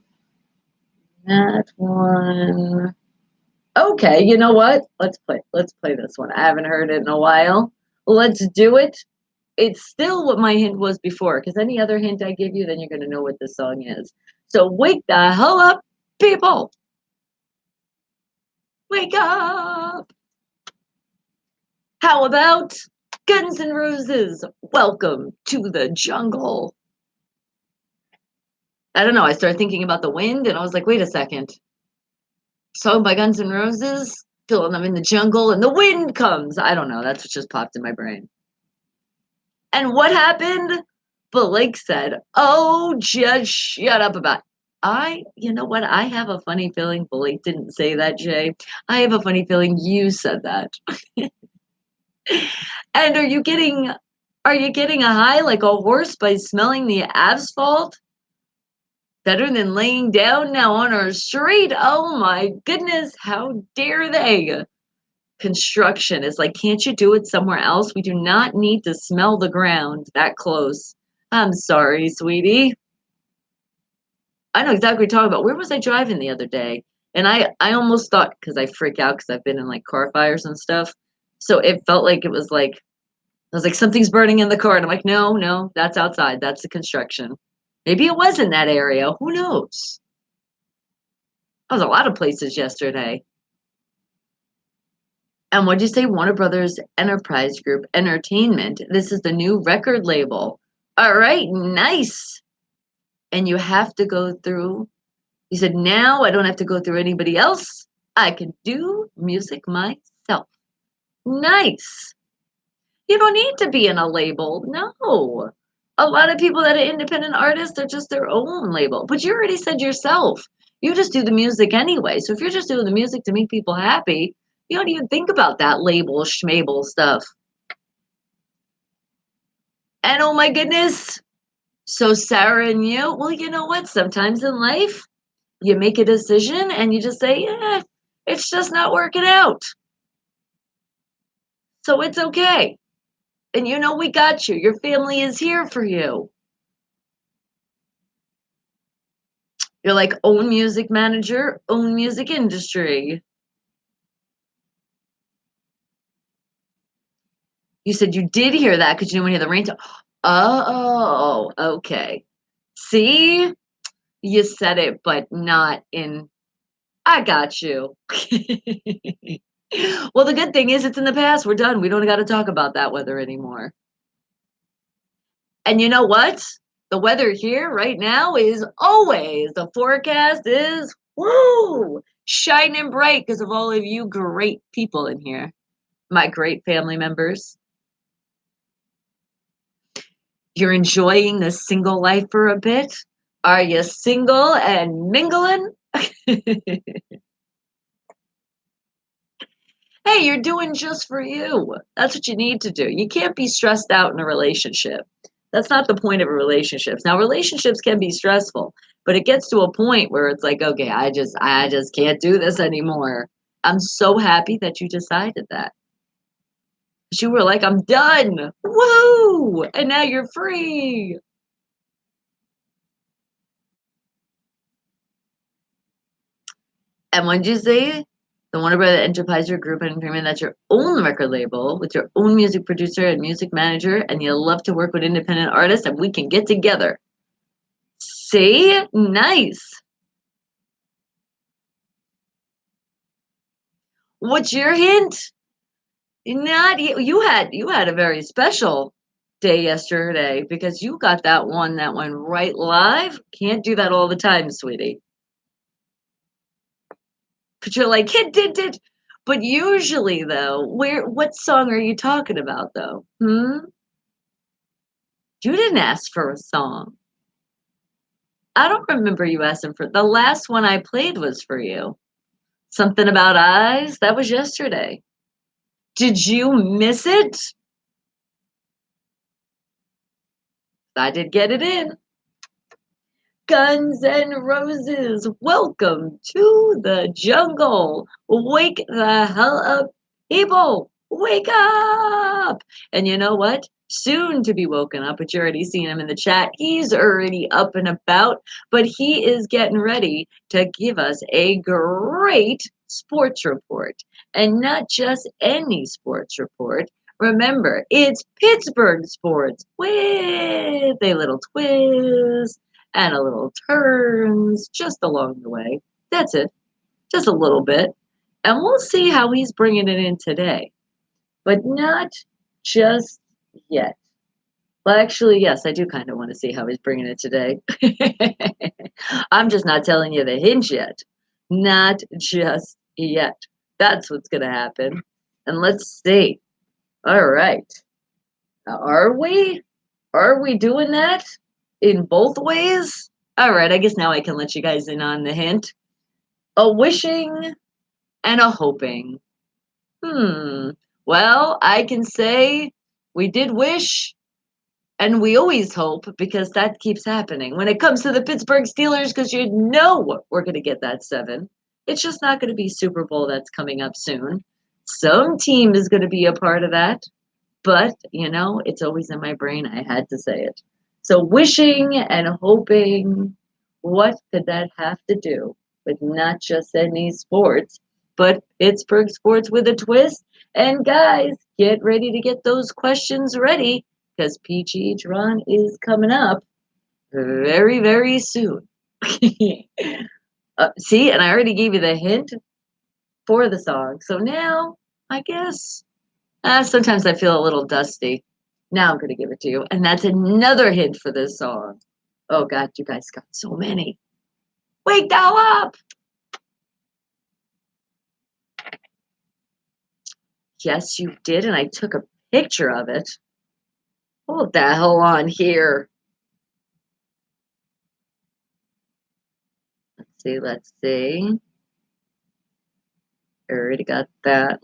That one. Okay, you know what? Let's play. Let's play this one. I haven't heard it in a while. Let's do it. It's still what my hint was before, because any other hint I give you, then you're going to know what this song is. So wake the hell up, people! Wake up! How about Guns N' Roses? Welcome to the jungle. I don't know. I started thinking about the wind, and I was like, wait a second. Song by Guns N' Roses, feeling them in the jungle, and the wind comes. I don't know. That's what just popped in my brain. And what happened? Blake said, "Oh, just shut up about." You know what? I have a funny feeling Blake didn't say that, Jay. I have a funny feeling you said that. And are you getting a high like a horse by smelling the asphalt? Better than laying down now on our street. Oh my goodness, how dare they? Construction is like, can't you do it somewhere else? We do not need to smell the ground that close. I'm sorry, sweetie. I know exactly what you're talking about. Where was I driving the other day? And I almost thought, because I freak out because I've been in like car fires and stuff. So it felt like it was like, I was like, something's burning in the car. And I'm like, no, no, that's outside. That's the construction. Maybe it was in that area. Who knows? I was a lot of places yesterday. And what'd you say? Warner Brothers Enterprise Group Entertainment. This is the new record label. All right, nice. And you have to go through, you said, now I don't have to go through anybody else. I can do music myself. Nice. You don't need to be in a label. No. A lot of people that are independent artists, they're just their own label. But you already said yourself, you just do the music anyway. So if you're just doing the music to make people happy, you don't even think about that label schmabel stuff. And oh my goodness. So Sarah and you, well, you know what? Sometimes in life, you make a decision and you just say, yeah, it's just not working out. So it's okay. And you know, we got you. Your family is here for you. You're like, own music manager, own music industry. You said you did hear that because you didn't want to hear the rain. Oh, okay. See, you said it, but not in. I got you. Well, the good thing is it's in the past. We're done. We don't got to talk about that weather anymore. And you know what? The weather here right now is always the forecast is woo shining bright because of all of you great people in here, my great family members. You're enjoying the single life for a bit? Are you single and mingling? Hey, you're doing just for you. That's what you need to do. You can't be stressed out in a relationship. That's not the point of a relationship. Now, relationships can be stressful, but it gets to a point where it's like, okay, I just can't do this anymore. I'm so happy that you decided that. You were like, I'm done. Woo! And now you're free. And when you say the Warner Brothers Enterprise Group and Entertainment, that's your own record label with your own music producer and music manager, and you love to work with independent artists, and we can get together. See? Nice. What's your hint? Not you had a very special day yesterday because you got that one that went right live. Can't do that all the time, sweetie. But you're like, hit did. But usually though, what song are you talking about though? Hmm? You didn't ask for a song. I don't remember you asking for the last one I played was for you. Something about eyes? That was yesterday. Did you miss it? I did get it in. Guns N' Roses, welcome to the jungle. Wake the hell up, people. Wake up. And you know what? Soon to be woken up, but you already seen him in the chat. He's already up and about, but he is getting ready to give us a great sports report. And not just any sports report. Remember, it's Pittsburgh sports with a little twist and a little turns just along the way. That's it, just a little bit. And we'll see how he's bringing it in today, but not just yet. Well, actually, yes, I do kind of want to see how he's bringing it today. I'm just not telling you the hint yet. Not just yet. That's what's going to happen. And let's see. All right. Are we? Are we doing that in both ways? All right, I guess now I can let you guys in on the hint. A wishing and a hoping. Well, I can say we did wish and we always hope because that keeps happening. When it comes to the Pittsburgh Steelers, because you know we're going to get that 7. It's just not going to be Super Bowl that's coming up soon. Some team is going to be a part of that. But, it's always in my brain. I had to say it. So wishing and hoping, what could that have to do with not just any sports, but Pittsburgh sports with a twist? And guys, get ready to get those questions ready because PG Dron is coming up very, very soon. See, and I already gave you the hint for the song. So now, I guess, sometimes I feel a little dusty. Now I'm going to give it to you. And that's another hint for this song. Oh, God, you guys got so many. Wake thou up! Yes, you did. And I took a picture of it. Hold the hell on here. Let's see. Let's see. I already got that.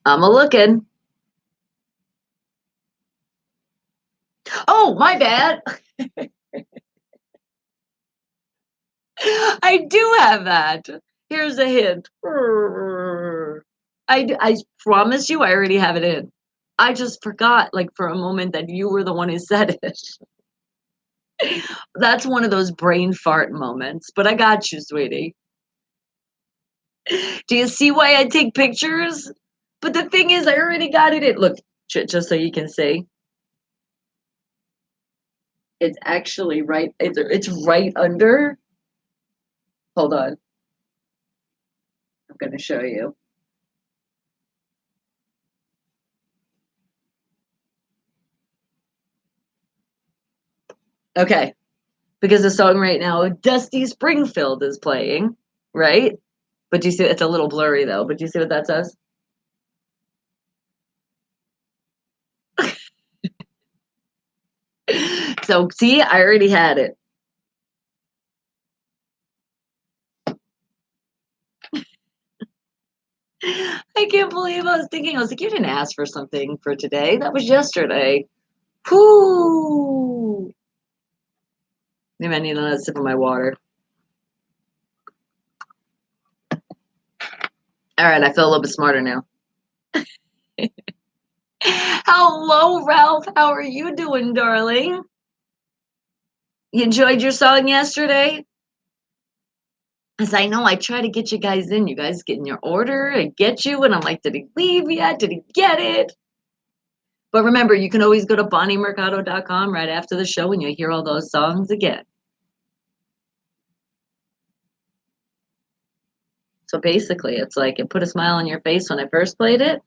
I'm a looking. Oh, my bad. I do have that. Here's a hint. I promise you, I already have it in. I just forgot, like, for a moment that you were the one who said it. That's one of those brain fart moments, but I got you, sweetie. Do you see why I take pictures? But the thing is, I already got it in. Look, just so you can see. It's actually right. It's right under. Hold on. I'm going to show you. Okay. Because the song right now, Dusty Springfield is playing, right? But do you see it's a little blurry though, but do you see what that says? So see, I already had it. I can't believe I was thinking, I was like, you didn't ask for something for today. That was yesterday. Whoo! Maybe I need another sip of my water. All right, I feel a little bit smarter now. Hello, Ralph. How are you doing, darling? You enjoyed your song yesterday? As I know, I try to get you guys in. You guys get in your order. I get you, and I'm like, did he leave yet? Did he get it? But remember, you can always go to bonniemercado.com right after the show and you'll hear all those songs again. So basically, it's like it put a smile on your face when I first played it.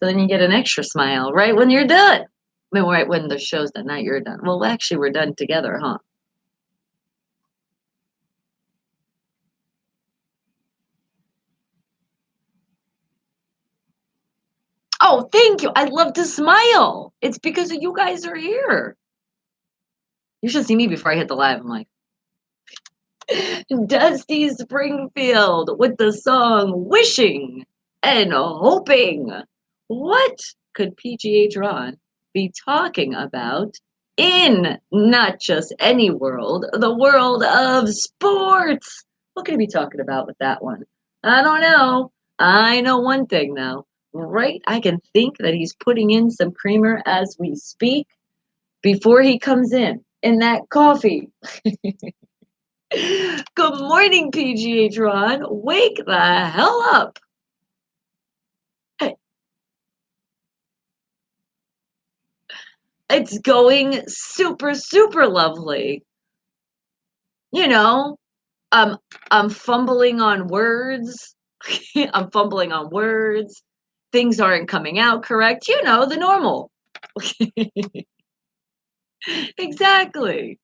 So then you get an extra smile right when you're done. I mean, right when the show's done, not you're done. Well, actually, we're done together, huh? Oh, thank you. I love to smile. It's because you guys are here. You should see me before I hit the live. I'm like, Dusty Springfield with the song Wishing and Hoping. What could PGH Ron be talking about in not just any world, the world of sports? What could he be talking about with that one? I don't know. I know one thing though, right? I can think that he's putting in some creamer as we speak before he comes in that coffee. Good morning, PGH Ron. Wake the hell up. It's going super, super lovely. You know, um, I'm fumbling on words. I'm fumbling on words. Things aren't coming out correct. You know, the normal. Exactly.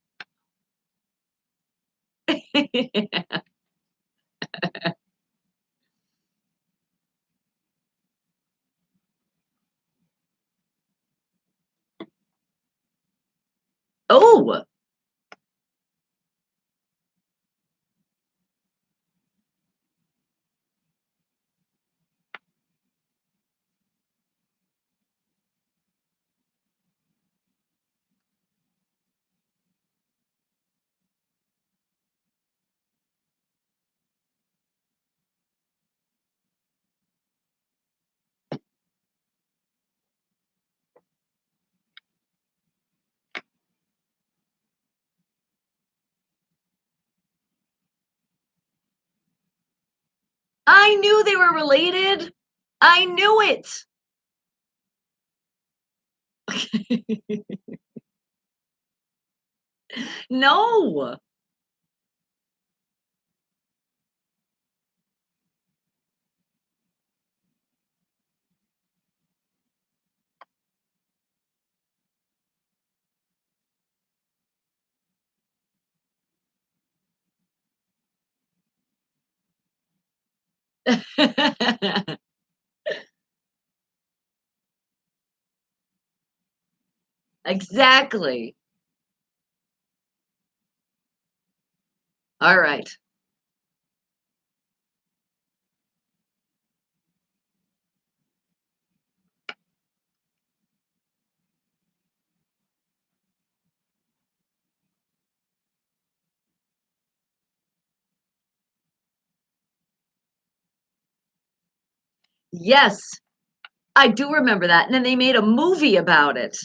Oh, I knew they were related. I knew it. No. Exactly. All right. Yes, I do remember that. And then they made a movie about it.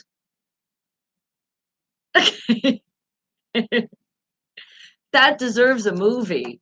That deserves a movie.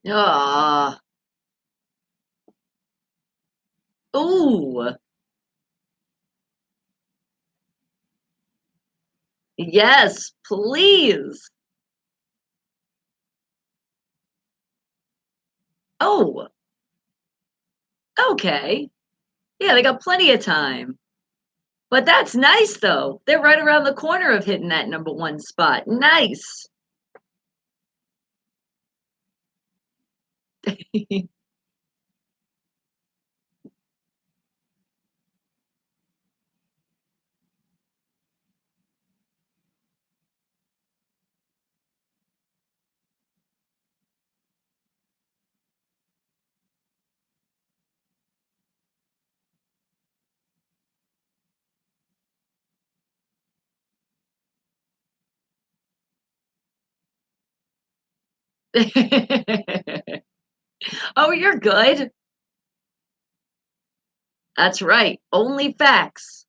Ah, ooh, yes, please. Oh, okay. Yeah, they got plenty of time. But that's nice though. They're right around the corner of hitting that number 1 spot. Nice. Oh, you're good. That's right. Only facts.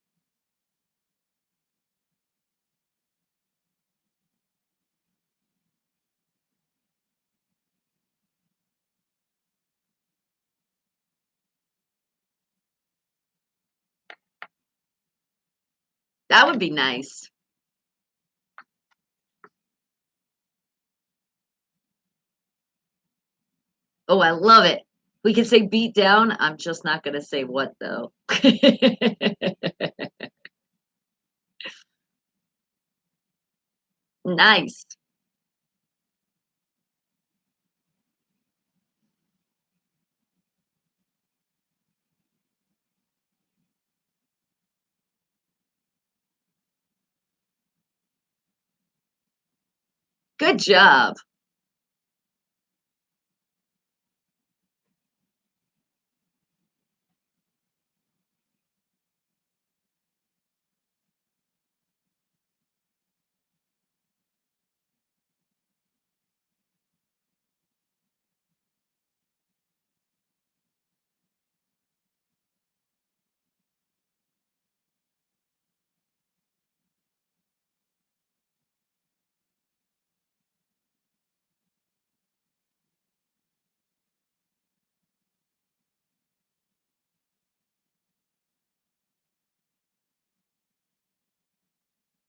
That would be nice. Oh, I love it. We can say beat down. I'm just not gonna say what though. Nice. Good job.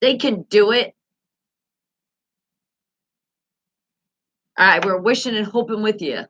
They can do it. All right, we're wishing and hoping with you.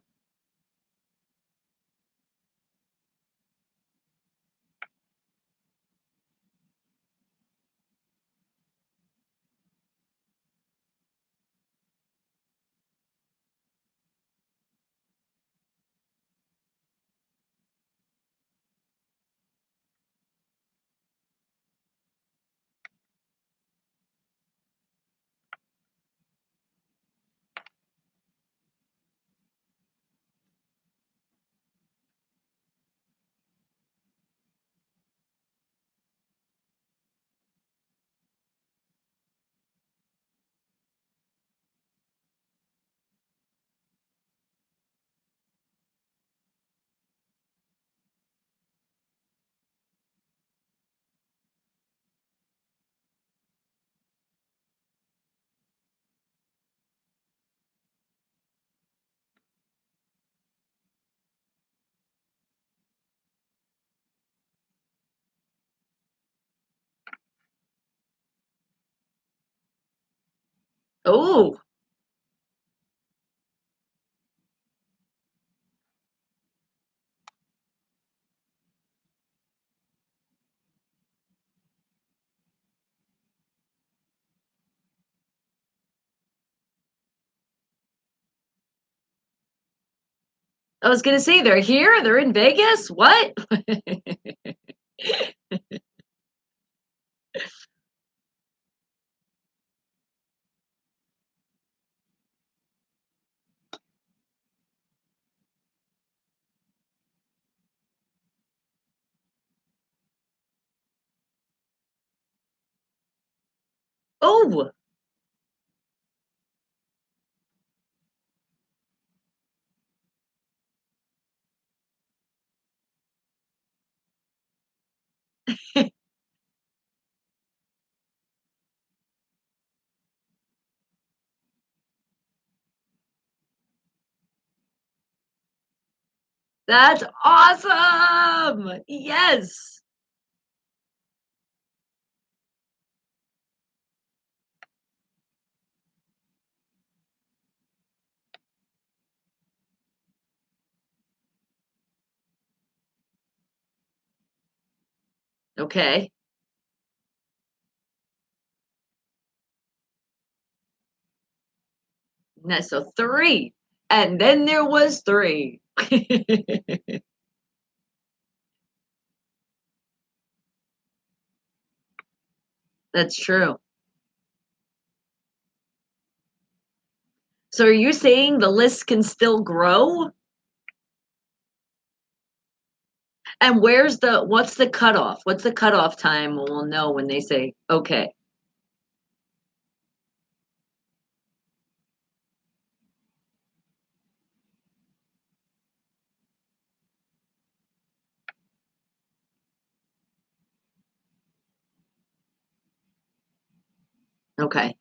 Oh, I was gonna say they're here. They're in Vegas. What? Oh, that's awesome. Yes. Okay. So 3. And then there was 3. That's true. So are you saying the list can still grow? And what's the cutoff? What's the cutoff time when we'll know when they say, okay, okay.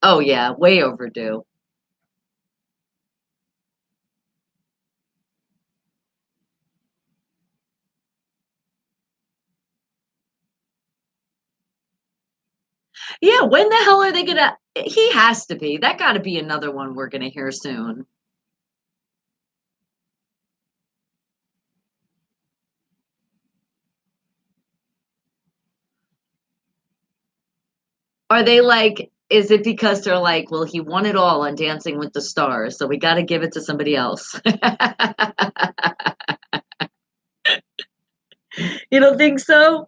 Oh yeah, way overdue. Yeah, when the hell are they gonna he has to be. That gotta be another one we're gonna hear soon. Are they like, is it because they're like, well, he won it all on Dancing with the Stars, so we gotta give it to somebody else. You don't think so?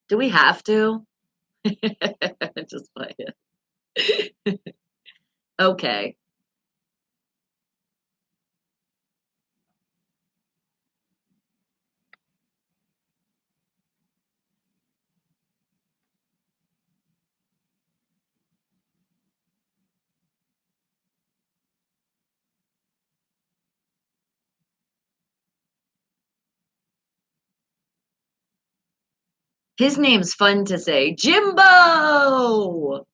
Do we have to? Just play it. Okay. His name's fun to say. Jimbo!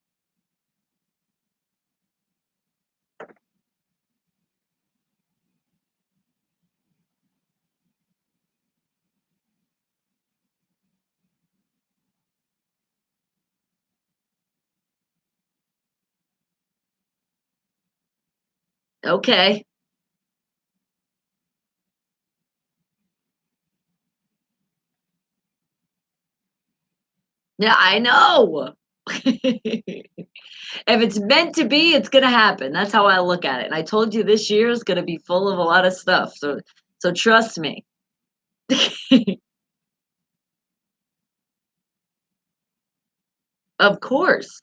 Okay. Yeah, I know. If it's meant to be, it's gonna happen. That's how I look at it. And I told you this year is gonna be full of a lot of stuff. So trust me. Of course.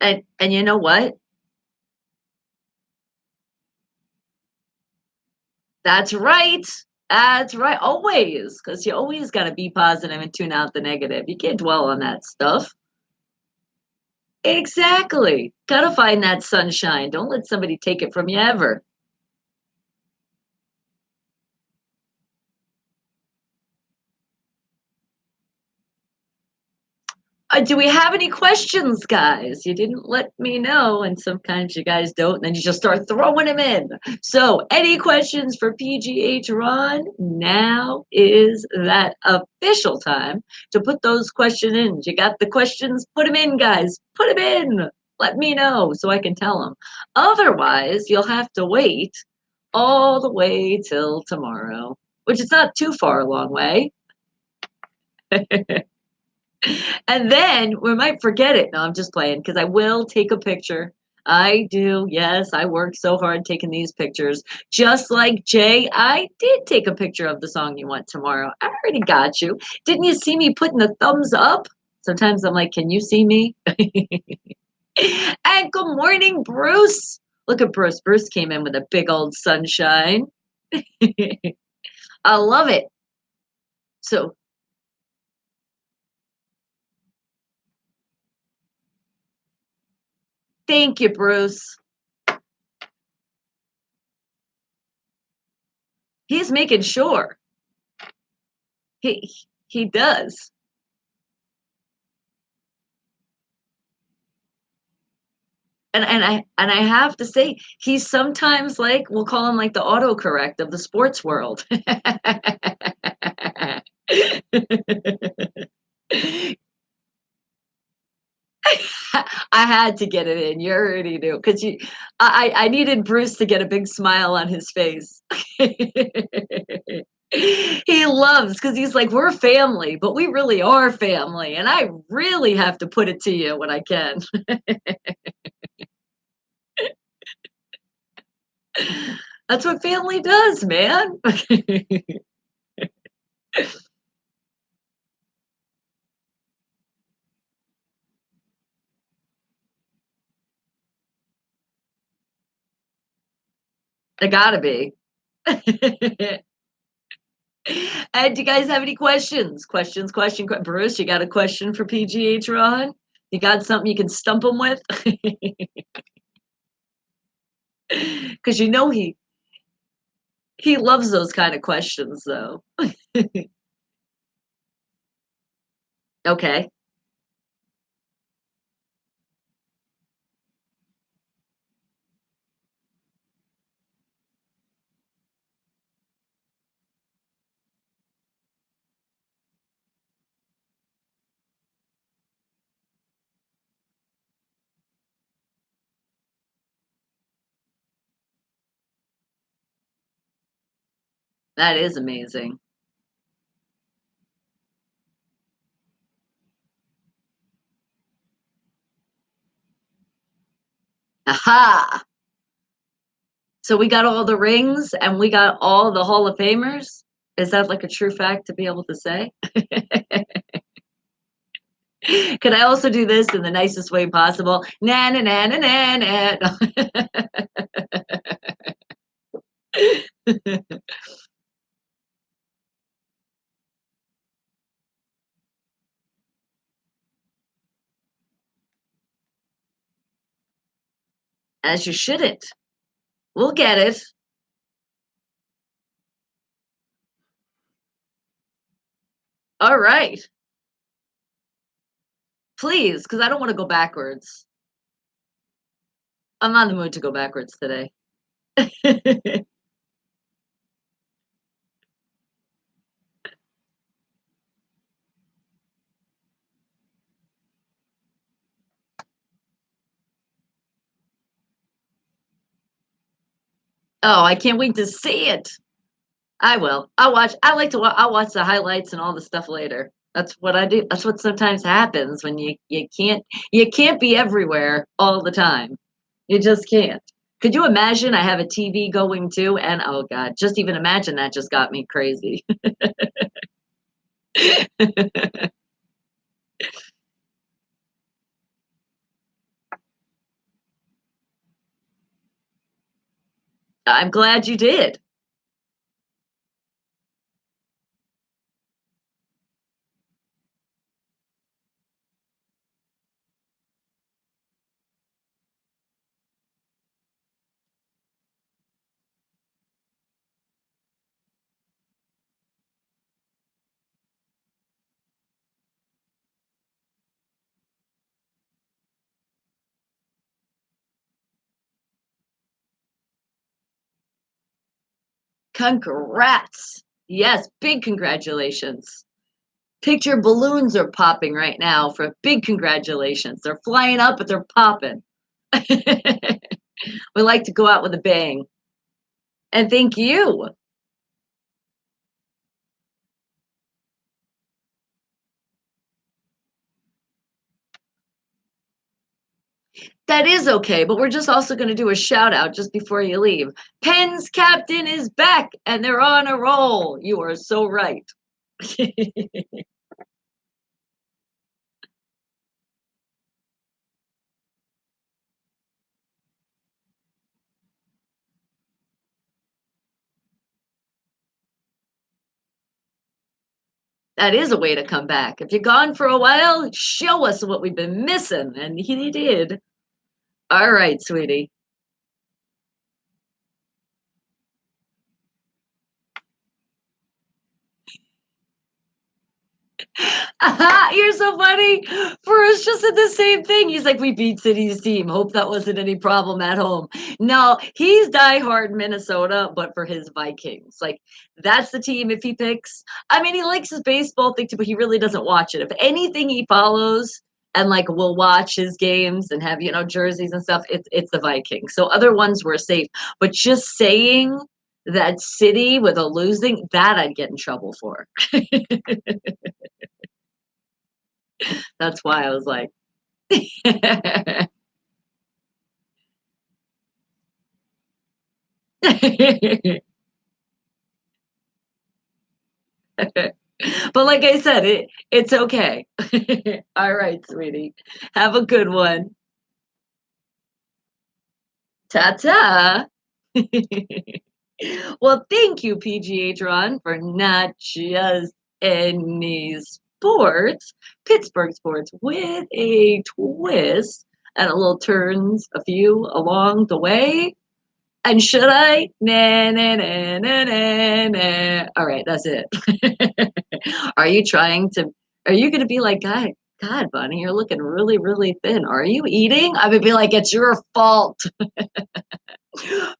And you know what? That's right. That's right. Always. Because you always gotta be positive and tune out the negative. You can't dwell on that stuff. Exactly. Gotta find that sunshine. Don't let somebody take it from you ever. Do we have any questions, guys? You didn't let me know, and sometimes you guys don't, and then you just start throwing them in. So, any questions for PGH Ron? Now is that official time to put those questions in. You got the questions? Put them in, guys. Put them in. Let me know so I can tell them. Otherwise, you'll have to wait all the way till tomorrow, which is not too far a long way. And then we might forget it. No, I'm just playing because I will take a picture. I do. Yes, I worked so hard taking these pictures. Just like Jay, I did take a picture of the song you want tomorrow. I already got you. Didn't you see me putting the thumbs up? Sometimes I'm like, can you see me? And good morning, Bruce. Look at Bruce. Bruce came in with a big old sunshine. I love it. So Thank you, Bruce. He's making sure. He does. And I have to say, he's sometimes like we'll call him like the autocorrect of the sports world. I had to get it in. You already knew because I needed Bruce to get a big smile on his face. He loves because he's like, we're family, but we really are family, and I really have to put it to you when I can. That's what family does, man. They gotta be. And do you guys have any questions? Bruce, you got a question for PGH Ron? You got something you can stump him with? Because you know he loves those kind of questions, though. Okay, that is amazing. Aha! So we got all the rings and we got all the Hall of Famers? Is that like a true fact to be able to say? Can I also do this in the nicest way possible? Na na na na na na. As you shouldn't. We'll get it. All right. Please, because I don't want to go backwards. I'm not in the mood to go backwards today. Oh, I can't wait to see it. I will. I'll watch. I like to. I'll watch the highlights and all the stuff later. That's what I do. That's what sometimes happens when you can't be everywhere all the time. You just can't. Could you imagine? I have a TV going too, and oh god, just even imagine that just got me crazy. I'm glad you did. Congrats. Yes, big congratulations. Picture balloons are popping right now for big congratulations. They're flying up, but they're popping. We like to go out with a bang. And thank you. That is okay, but we're just also going to do a shout out just before you leave. Penn's captain is back and they're on a roll. You are so right. That is a way to come back. If you're gone for a while, show us what we've been missing. And he did. All right, sweetie. You're so funny. Forrest just said the same thing. He's like, we beat City's team. Hope that wasn't any problem at home. No, he's diehard Minnesota, but for his Vikings. Like, that's the team if he picks. I mean, he likes his baseball thing too, but he really doesn't watch it. If anything he follows and like will watch his games and have, jerseys and stuff, it's the Vikings. So other ones were safe. But just saying that City with a losing, that I'd get in trouble for. That's why I was like, but like I said, it's okay. All right, sweetie. Have a good one. Ta-ta. Well, thank you, PGH Ron, for not just any sports, Pittsburgh sports with a twist and a little turns, a few along the way. And should I? Nah, nah, nah, nah, nah, nah. All right, that's it. Are you trying to? Are you going to be like, God, Bunny, you're looking really, really thin. Are you eating? I would be like, it's your fault.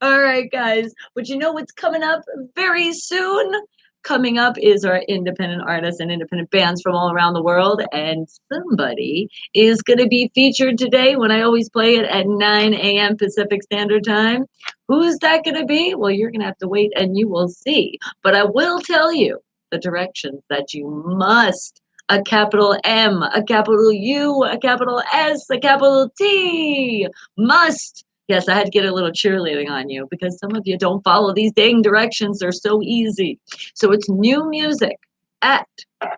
All right, guys. But you know what's coming up very soon? Coming up is our independent artists and independent bands from all around the world. And somebody is going to be featured today when I always play it at 9 a.m. Pacific Standard Time. Who's that going to be? Well, you're going to have to wait and you will see. But I will tell you the directions that you must a capital M, a capital U, a capital S, a capital T must. Yes, I had to get a little cheerleading on you because some of you don't follow these dang directions. They're so easy. So it's new music at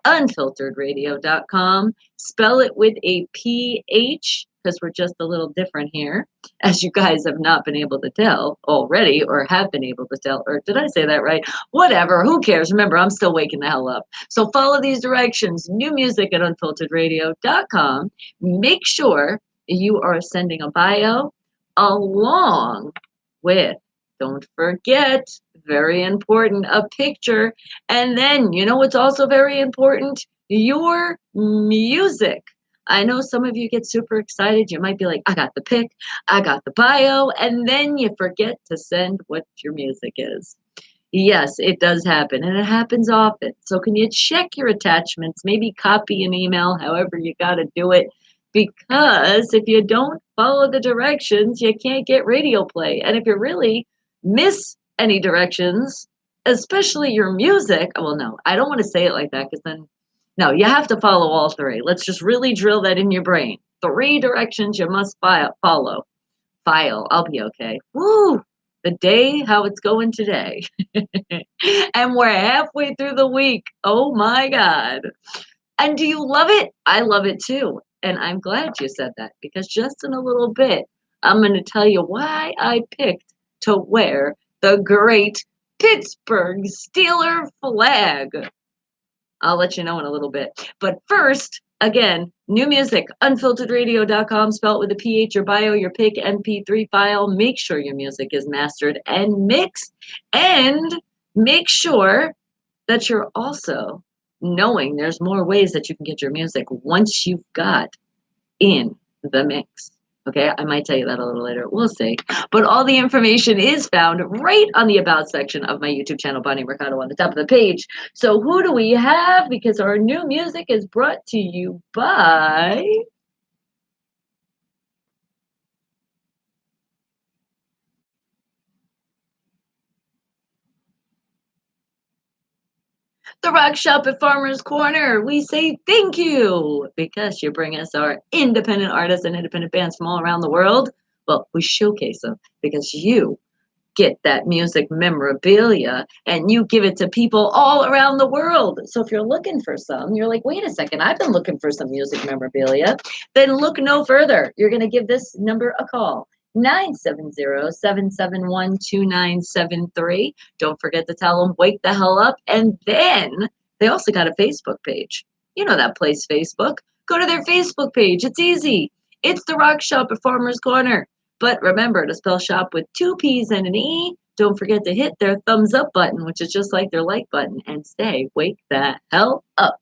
unfilteredradio.com. Spell it with a PH because we're just a little different here, as you guys have not been able to tell already or have been able to tell. Or did I say that right? Whatever. Who cares? Remember, I'm still waking the hell up. So follow these directions. New music at unfilteredradio.com. Make sure you are sending a bio along with, don't forget, very important, a picture. And then, you know what's also very important? Your music. I know some of you get super excited. You might be like, I got the pic, I got the bio, and then you forget to send what your music is. Yes, it does happen, and it happens often. So, can you check your attachments? Maybe copy an email, however you got to do it. Because if you don't follow the directions, you can't get radio play. And if you really miss any directions, especially your music, well, no, I don't want to say it like that because then, no, you have to follow all three. Let's just really drill that in your brain. Three directions you must follow. File. I'll be okay. Woo! The day, how it's going today. And we're halfway through the week. Oh my God. And do you love it? I love it too. And I'm glad you said that because just in a little bit, I'm going to tell you why I picked to wear the great Pittsburgh Steeler flag. I'll let you know in a little bit. But first, again, new music, unfilteredradio.com, spell it with a PH, your bio, your pick, MP3 file. Make sure your music is mastered and mixed. And make sure that you're also knowing there's more ways that you can get your music once you've got in the mix. Okay, I might tell you that a little later. We'll see. But all the information is found right on the About section of my YouTube channel, Bonnie Mercado, on the top of the page. So who do we have? Because our new music is brought to you by the Rock Shop at Farmer's Corner. We say thank you because you bring us our independent artists and independent bands from all around the world. Well, we showcase them because you get that music memorabilia and you give it to people all around the world. So if you're looking for some, you're like, wait a second, I've been looking for some music memorabilia, then look no further. You're going to give this number a call. 970-771-2973. Don't forget to tell them, wake the hell up. And then they also got a Facebook page. You know that place, Facebook. Go to their Facebook page. It's easy. It's the Rock Shop at Farmer's Corner. But remember to spell shop with two P's and an E. Don't forget to hit their thumbs up button, which is just like their like button, and stay wake the hell up.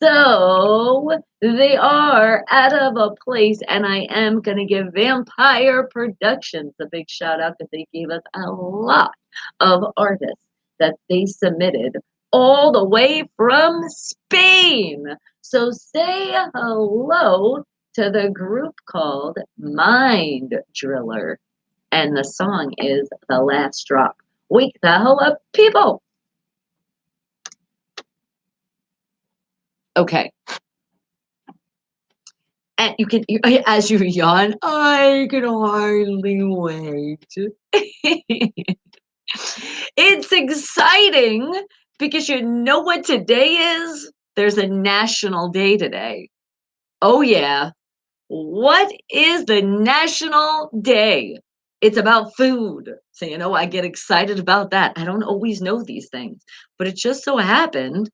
So they are out of a place, and I am going to give Vampire Productions a big shout out because they gave us a lot of artists that they submitted all the way from Spain. So say hello to the group called Mind Driller, and the song is The Last Drop. Wake the hell up, people! Okay. And you can, as you yawn, I can hardly wait. It's exciting because you know what today is? There's a national day today. Oh, yeah. What is the national day? It's about food. So, I get excited about that. I don't always know these things, but it just so happened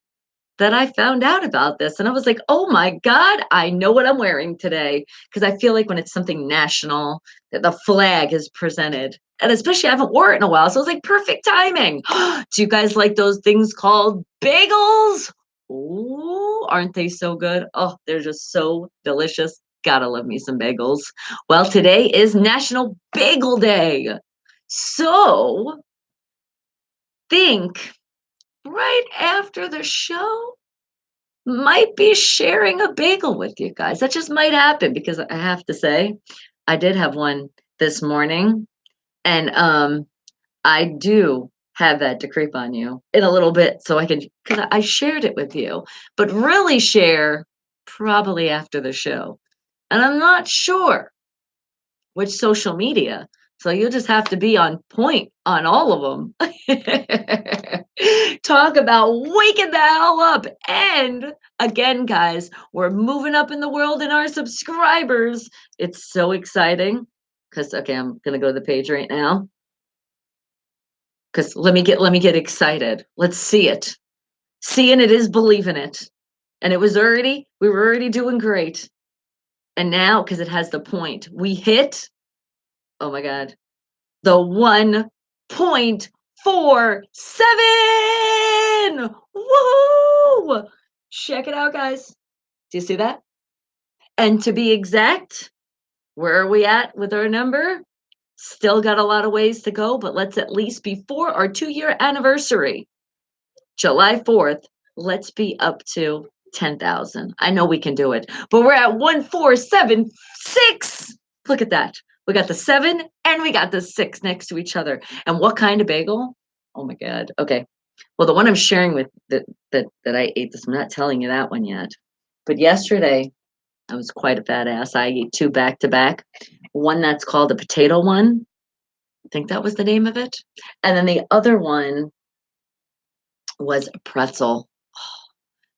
that I found out about this and I was like, "Oh my God, I know what I'm wearing today." Because I feel like when it's something national, that the flag is presented. And especially I haven't worn it in a while. So it was like perfect timing. Do you guys like those things called bagels? Ooh, aren't they so good? Oh, they're just so delicious. Gotta love me some bagels. Well, today is National Bagel Day. So think right after the show, might be sharing a bagel with you guys. That just might happen because I have to say, I did have one this morning, and I do have that to creep on you in a little bit, so I can because I shared it with you, but really share probably after the show, and I'm not sure which social media. So you'll just have to be on point on all of them. Talk about waking the hell up. And again, guys, we're moving up in the world in our subscribers. It's so exciting. Because okay, I'm gonna go to the page right now. Because let me get excited. Let's see it. Seeing it is believing it. And we were already doing great. And now, because it has the point, we hit, oh my God, the 1.47. Woohoo! Check it out, guys. Do you see that? And to be exact, where are we at with our number? Still got a lot of ways to go, but let's at least before our 2-year anniversary, July 4th, let's be up to 10,000. I know we can do it, but we're at 1476. Look at that. We got the 7 and we got the 6 next to each other. And what kind of bagel? Oh my God. Okay. Well, the one I'm sharing with that I ate this, I'm not telling you that one yet. But yesterday, I was quite a fat ass. I ate 2 back to back. One that's called a potato one. I think that was the name of it. And then the other one was a pretzel.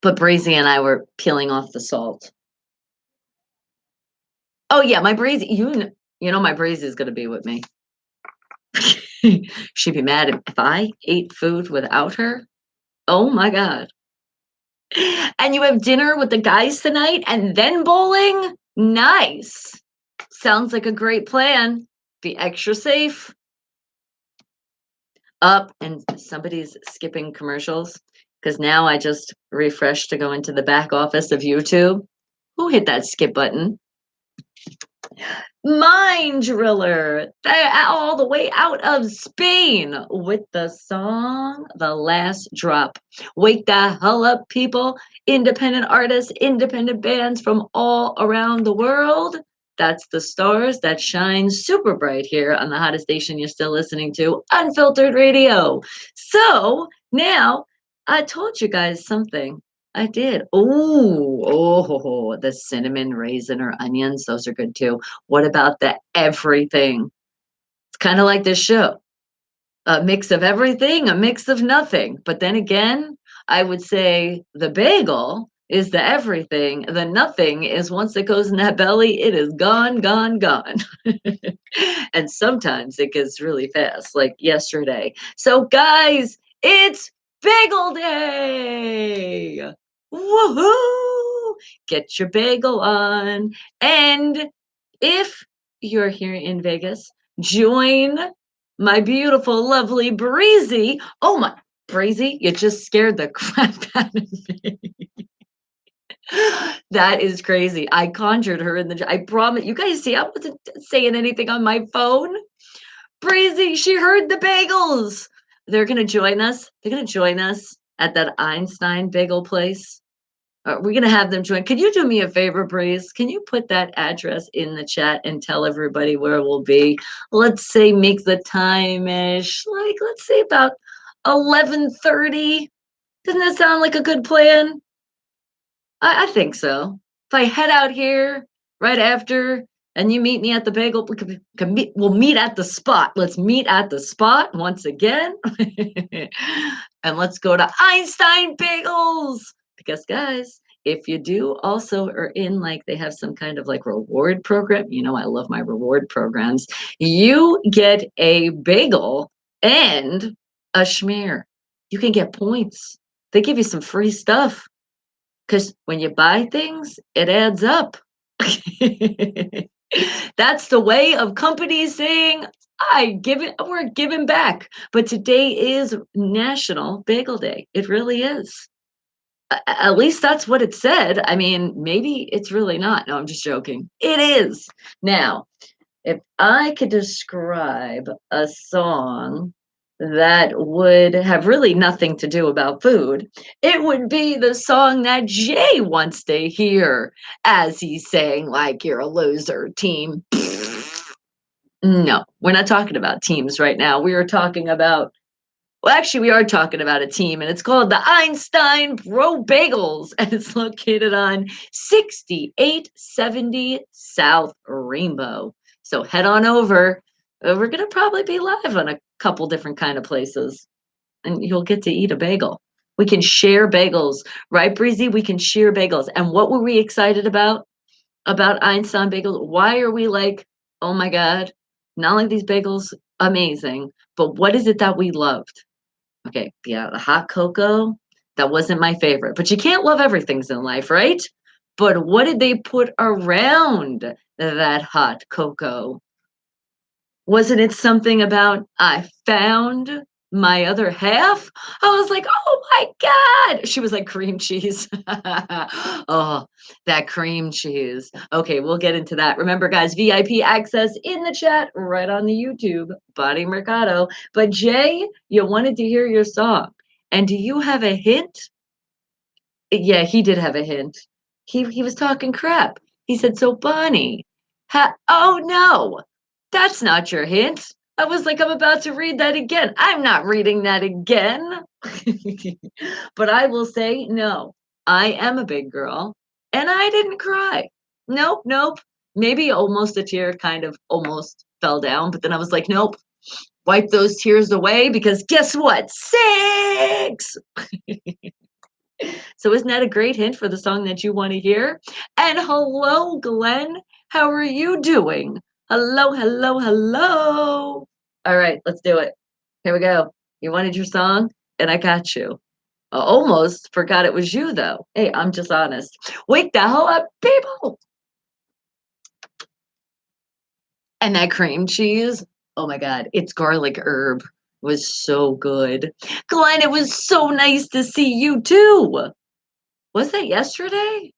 But Breezy and I were peeling off the salt. Oh yeah, my Breezy, my Breezy is gonna be with me. She'd be mad if I ate food without her. Oh my God. And you have dinner with the guys tonight and then bowling? Nice. Sounds like a great plan. Be extra safe. Up and somebody's skipping commercials because now I just refreshed to go into the back office of YouTube. Who hit that skip button? Mind Driller, all the way out of Spain with the song The Last Drop. Wake the hell up, people. Independent artists, independent bands from all around the world. That's the stars that shine super bright here on the hottest station you're still listening to, Unfiltered Radio. So now I told you guys something. I did. Oh, the cinnamon, raisin, or onions. Those are good too. What about the everything? It's kind of like this show. A mix of everything, a mix of nothing. But then again, I would say the bagel is the everything. The nothing is once it goes in that belly, it is gone, gone, gone. And sometimes it gets really fast, like yesterday. So, guys, it's Bagel Day! Woohoo! Get your bagel on. And if you're here in Vegas, join my beautiful, lovely Breezy. Oh my, Breezy, you just scared the crap out of me. That is crazy. I conjured her in the. I promise. You guys see, I wasn't saying anything on my phone. Breezy, she heard the bagels. They're gonna join us. They're gonna join us at that Einstein bagel place. We're gonna have them join. Can you do me a favor, Breeze? Can you put that address in the chat and tell everybody where we'll be? Let's say make the time-ish, like let's say about 11:30. Doesn't that sound like a good plan? I think so. If I head out here right after and you meet me at the bagel, we'll meet at the spot. Let's meet at the spot once again. And let's go to Einstein Bagels. Because, guys, if you do also are in like they have some kind of like reward program, you know, I love my reward programs. You get a bagel and a schmear. You can get points. They give you some free stuff. Because when you buy things, it adds up. That's the way of companies saying, we're giving back. But today is National Bagel Day. It really is. At least that's what it said. I mean, maybe it's really not. No, I'm just joking. It is. Now, if I could describe a song that would have really nothing to do about food, it would be the song that Jay wants to hear as he's saying, like, you're a loser, team. No, we're not talking about teams right now. We are talking about, well, actually, we are talking about a team, and it's called the Einstein Bro Bagels, and it's located on 6870 South Rainbow. So head on over. We're gonna probably be live on a couple different kind of places, and you'll get to eat a bagel. We can share bagels, right, Breezy? We can share bagels. And what were we excited about Einstein Bagels? Why are we like, oh my God, not only these bagels amazing, but what is it that we loved? Okay, yeah, the hot cocoa, that wasn't my favorite, but you can't love everything's in life, right? But what did they put around that hot cocoa? Wasn't it something about I found my other half? I was like, oh my God. She was like cream cheese. Oh, that cream cheese. Okay, we'll get into that. Remember, guys, VIP access in the chat right on the YouTube, Body Mercado. But Jay, you wanted to hear your song. And do you have a hint? Yeah, he did have a hint. He was talking crap. He said, "So Bonnie, oh no, that's not your hint." I was like, I'm about to read that again. I'm not reading that again. But I will say, no, I am a big girl, and I didn't cry. Nope, nope. Maybe almost a tear kind of almost fell down, but then I was like, nope, wipe those tears away because guess what? Six. So isn't that a great hint for the song that you want to hear? And hello, Glenn. How are you doing? Hello, hello, hello. All right, let's do it. Here we go. You wanted your song, and I got you. I almost forgot it was you, though. Hey, I'm just honest. Wake the hell up, people. And that cream cheese, oh my God, it's garlic herb. Was so good. Glenn, it was so nice to see you too. Was that yesterday?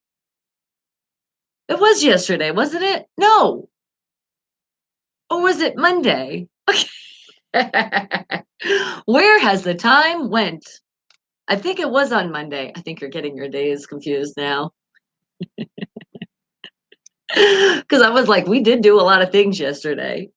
It was yesterday, wasn't it? No. Or was it Monday? Where has the time went? I think it was on Monday. I think you're getting your days confused now. Because I was like, we did do a lot of things yesterday.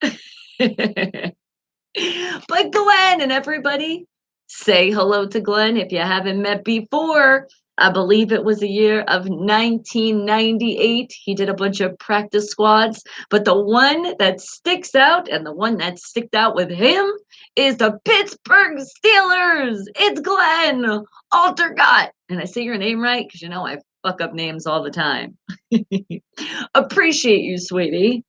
But Glenn and everybody, say hello to Glenn if you haven't met before. I believe it was a year of 1998. He did a bunch of practice squads, but the one that sticks out and the one that sticked out with him is the Pittsburgh Steelers. It's Glenn Altergott. And I say your name right because you know I fuck up names all the time. Appreciate you, sweetie.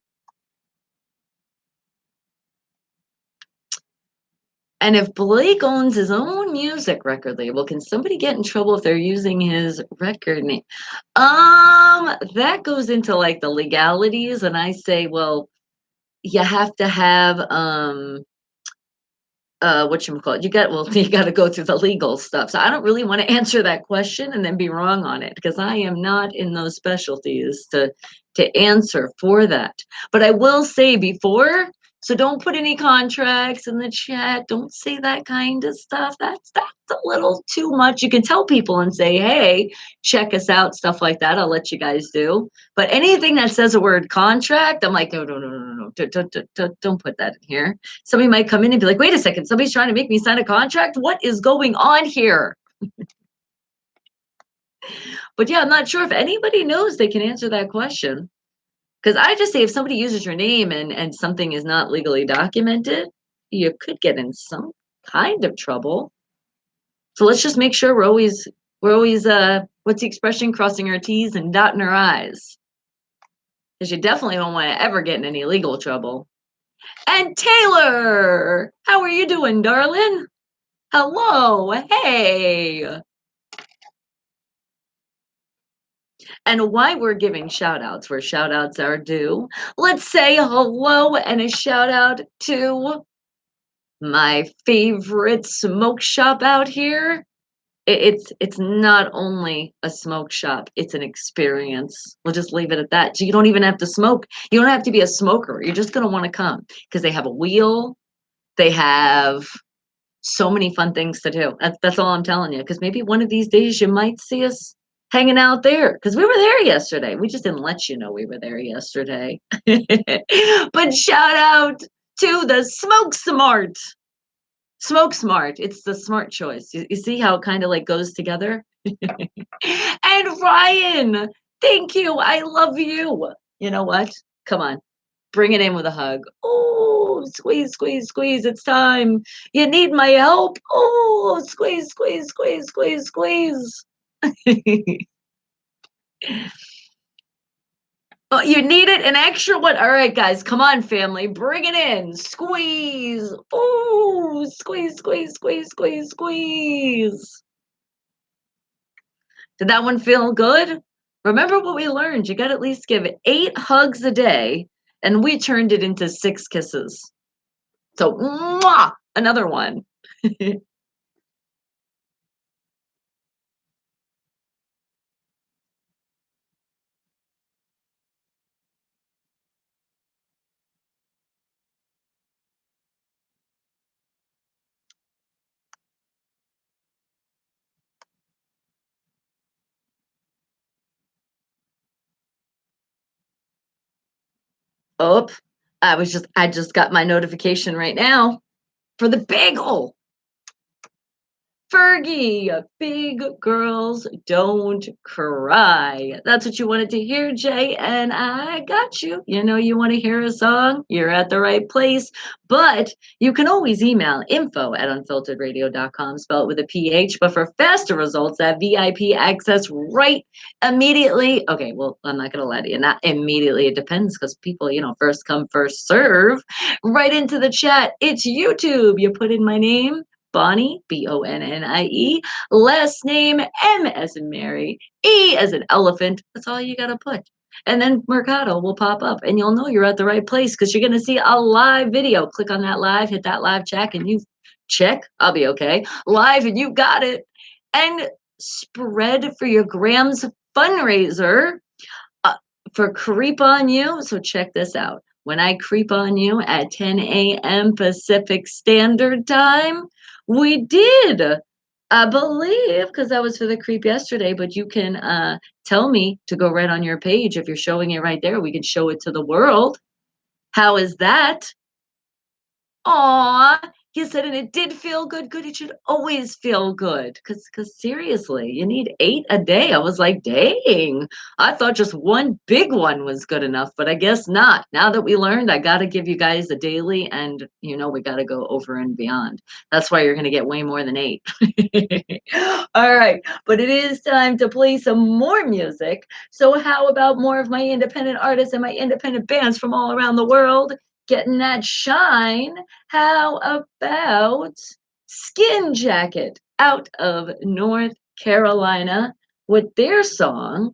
And if Blake owns his own music record label, can somebody get in trouble if they're using his record name? That goes into like the legalities, and I say, well, you have to have whatchamacallit, you gotta go through the legal stuff. So I don't really wanna answer that question and then be wrong on it because I am not in those specialties to answer for that. But I will say before, so don't put any contracts in the chat, don't say that kind of stuff. That's a little too much. You can tell people and say, "Hey, check us out," stuff like that. I'll let you guys do. But anything that says the word contract, I'm like, "No, no, no, no, no, no. Don't put that in here." Somebody might come in and be like, wait a second, somebody's trying to make me sign a contract. What is going on here? But yeah, I'm not sure if anybody knows they can answer that question. Because I just say if somebody uses your name and something is not legally documented, you could get in some kind of trouble. So let's just make sure we're always what's the expression? Crossing our T's and dotting our I's. Because you definitely don't want to ever get in any legal trouble. And Taylor, how are you doing, darling? Hello, hey. And why we're giving shout outs where shout outs are due, let's say hello and a shout out to my favorite smoke shop out here. It's not only a smoke shop, it's an experience. We'll just leave it at that. So you don't even have to smoke. You don't have to be a smoker. You're just gonna want to come because they have a wheel. They have so many fun things to do. That's all I'm telling you. Because maybe one of these days you might see us hanging out there. Because we were there yesterday. We just didn't let you know we were there yesterday. But shout out to the Smoke Smart. Smoke Smart. It's the smart choice. You see how it kind of like goes together? And Ryan, thank you. I love you. You know what? Come on. Bring it in with a hug. Oh, squeeze, squeeze, squeeze. It's time. You need my help. Oh, squeeze, squeeze, squeeze, squeeze, squeeze. Oh, you need it an extra one. All right, guys, come on, family. Bring it in. Squeeze. Oh, squeeze, squeeze, squeeze, squeeze, squeeze. Did that one feel good? Remember what we learned. You got to at least give it 8 hugs a day, and we turned it into 6 kisses. So, mwah, another one. Oh, I just got my notification right now for the bagel. Fergie, big girls don't cry. That's what you wanted to hear, Jay, and I got you. You know, you want to hear a song? You're at the right place. But you can always email info@unfilteredradio.com, spell it with a PH. But for faster results, that VIP access right immediately. Okay, well, I'm not going to lie to you. Not immediately. It depends because people, first come, first serve. Right into the chat. It's YouTube. You put in my name. Bonnie, Bonnie, last name M as in Mary, E as in elephant. That's all you gotta put. And then Mercado will pop up and you'll know you're at the right place because you're gonna see a live video. Click on that live, hit that live check, I'll be okay. Live and you got it. And spread for your Grams fundraiser uh, for Creep on You. So check this out. When I creep on you at 10 a.m. Pacific Standard Time, we did. I believe because that was for the creep yesterday, but you can tell me to go right on your page. If you're showing it right there, we can show it to the world. How is that? Aw, he said, and it did feel good. Good. It should always feel good. Cause seriously, you need 8 a day. I was like, dang. I thought just one big one was good enough, but I guess not. Now that we learned, I gotta give you guys a daily, and we gotta go over and beyond. That's why you're gonna get way more than 8. All right, but it is time to play some more music. So how about more of my independent artists and my independent bands from all around the world? Getting that shine. How about Skin Jacket out of North Carolina with their song?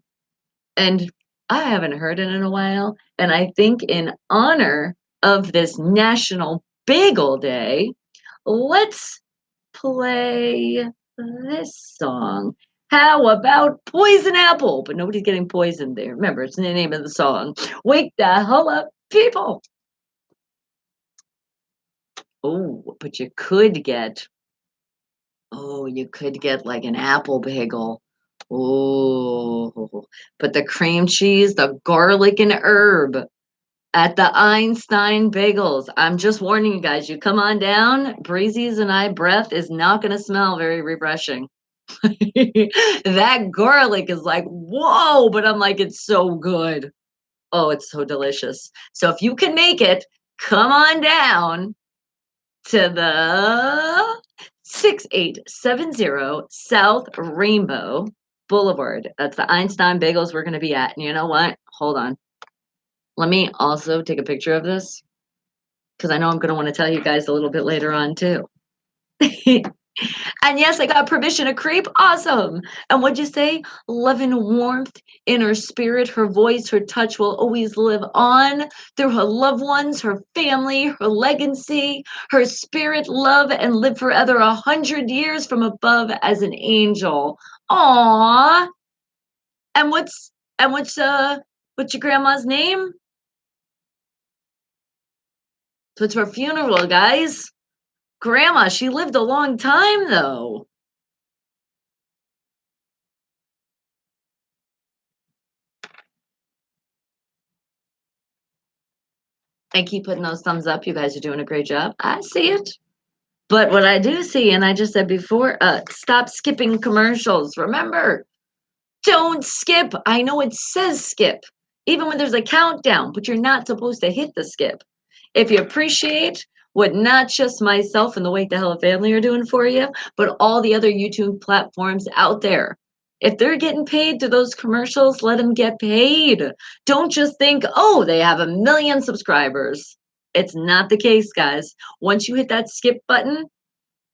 And I haven't heard it in a while. And I think in honor of this National Bagel Day, let's play this song. How about Poison Apple? But nobody's getting poisoned there. Remember, it's in the name of the song. Wake the hell up, people. Oh, but you could get like an apple bagel. Oh, but the cream cheese, the garlic and herb at the Einstein Bagels. I'm just warning you guys, you come on down, Breezy's and I breath is not going to smell very refreshing. That garlic is like, whoa, but I'm like, it's so good. Oh, it's so delicious. So if you can make it, come on down to the 6870 South Rainbow Boulevard. That's the Einstein Bagels we're going to be at. And you know what? Hold on. Let me also take a picture of this because I know I'm going to want to tell you guys a little bit later on too. And yes, I got permission to creep. Awesome. And what'd you say? Love and warmth in her spirit, her voice, her touch will always live on through her loved ones, her family, her legacy, her spirit, love, and live forever 100 years from above as an angel. Aww. And what's your grandma's name? So it's her funeral, guys. Grandma, she lived a long time though. I keep putting those thumbs up. You guys are doing a great job. I see it. But what I do see, and I just said before, stop skipping commercials. Remember, don't skip. I know it says skip, even when there's a countdown, but you're not supposed to hit the skip. If you appreciate what not just myself and the Wake the Hell Up family are doing for you, but all the other YouTube platforms out there. If they're getting paid through those commercials, let them get paid. Don't just think, oh, they have 1 million subscribers. It's not the case, guys. Once you hit that skip button,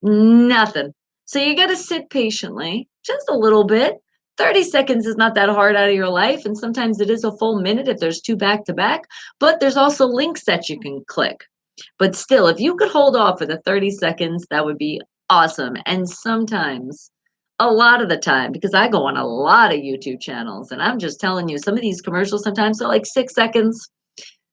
nothing. So you got to sit patiently, just a little bit. 30 seconds is not that hard out of your life. And sometimes it is a full minute if there's two back to back, but there's also links that you can click. But still, if you could hold off for the 30 seconds, that would be awesome. And sometimes, a lot of the time, because I go on a lot of YouTube channels, and I'm just telling you, some of these commercials sometimes are like 6 seconds.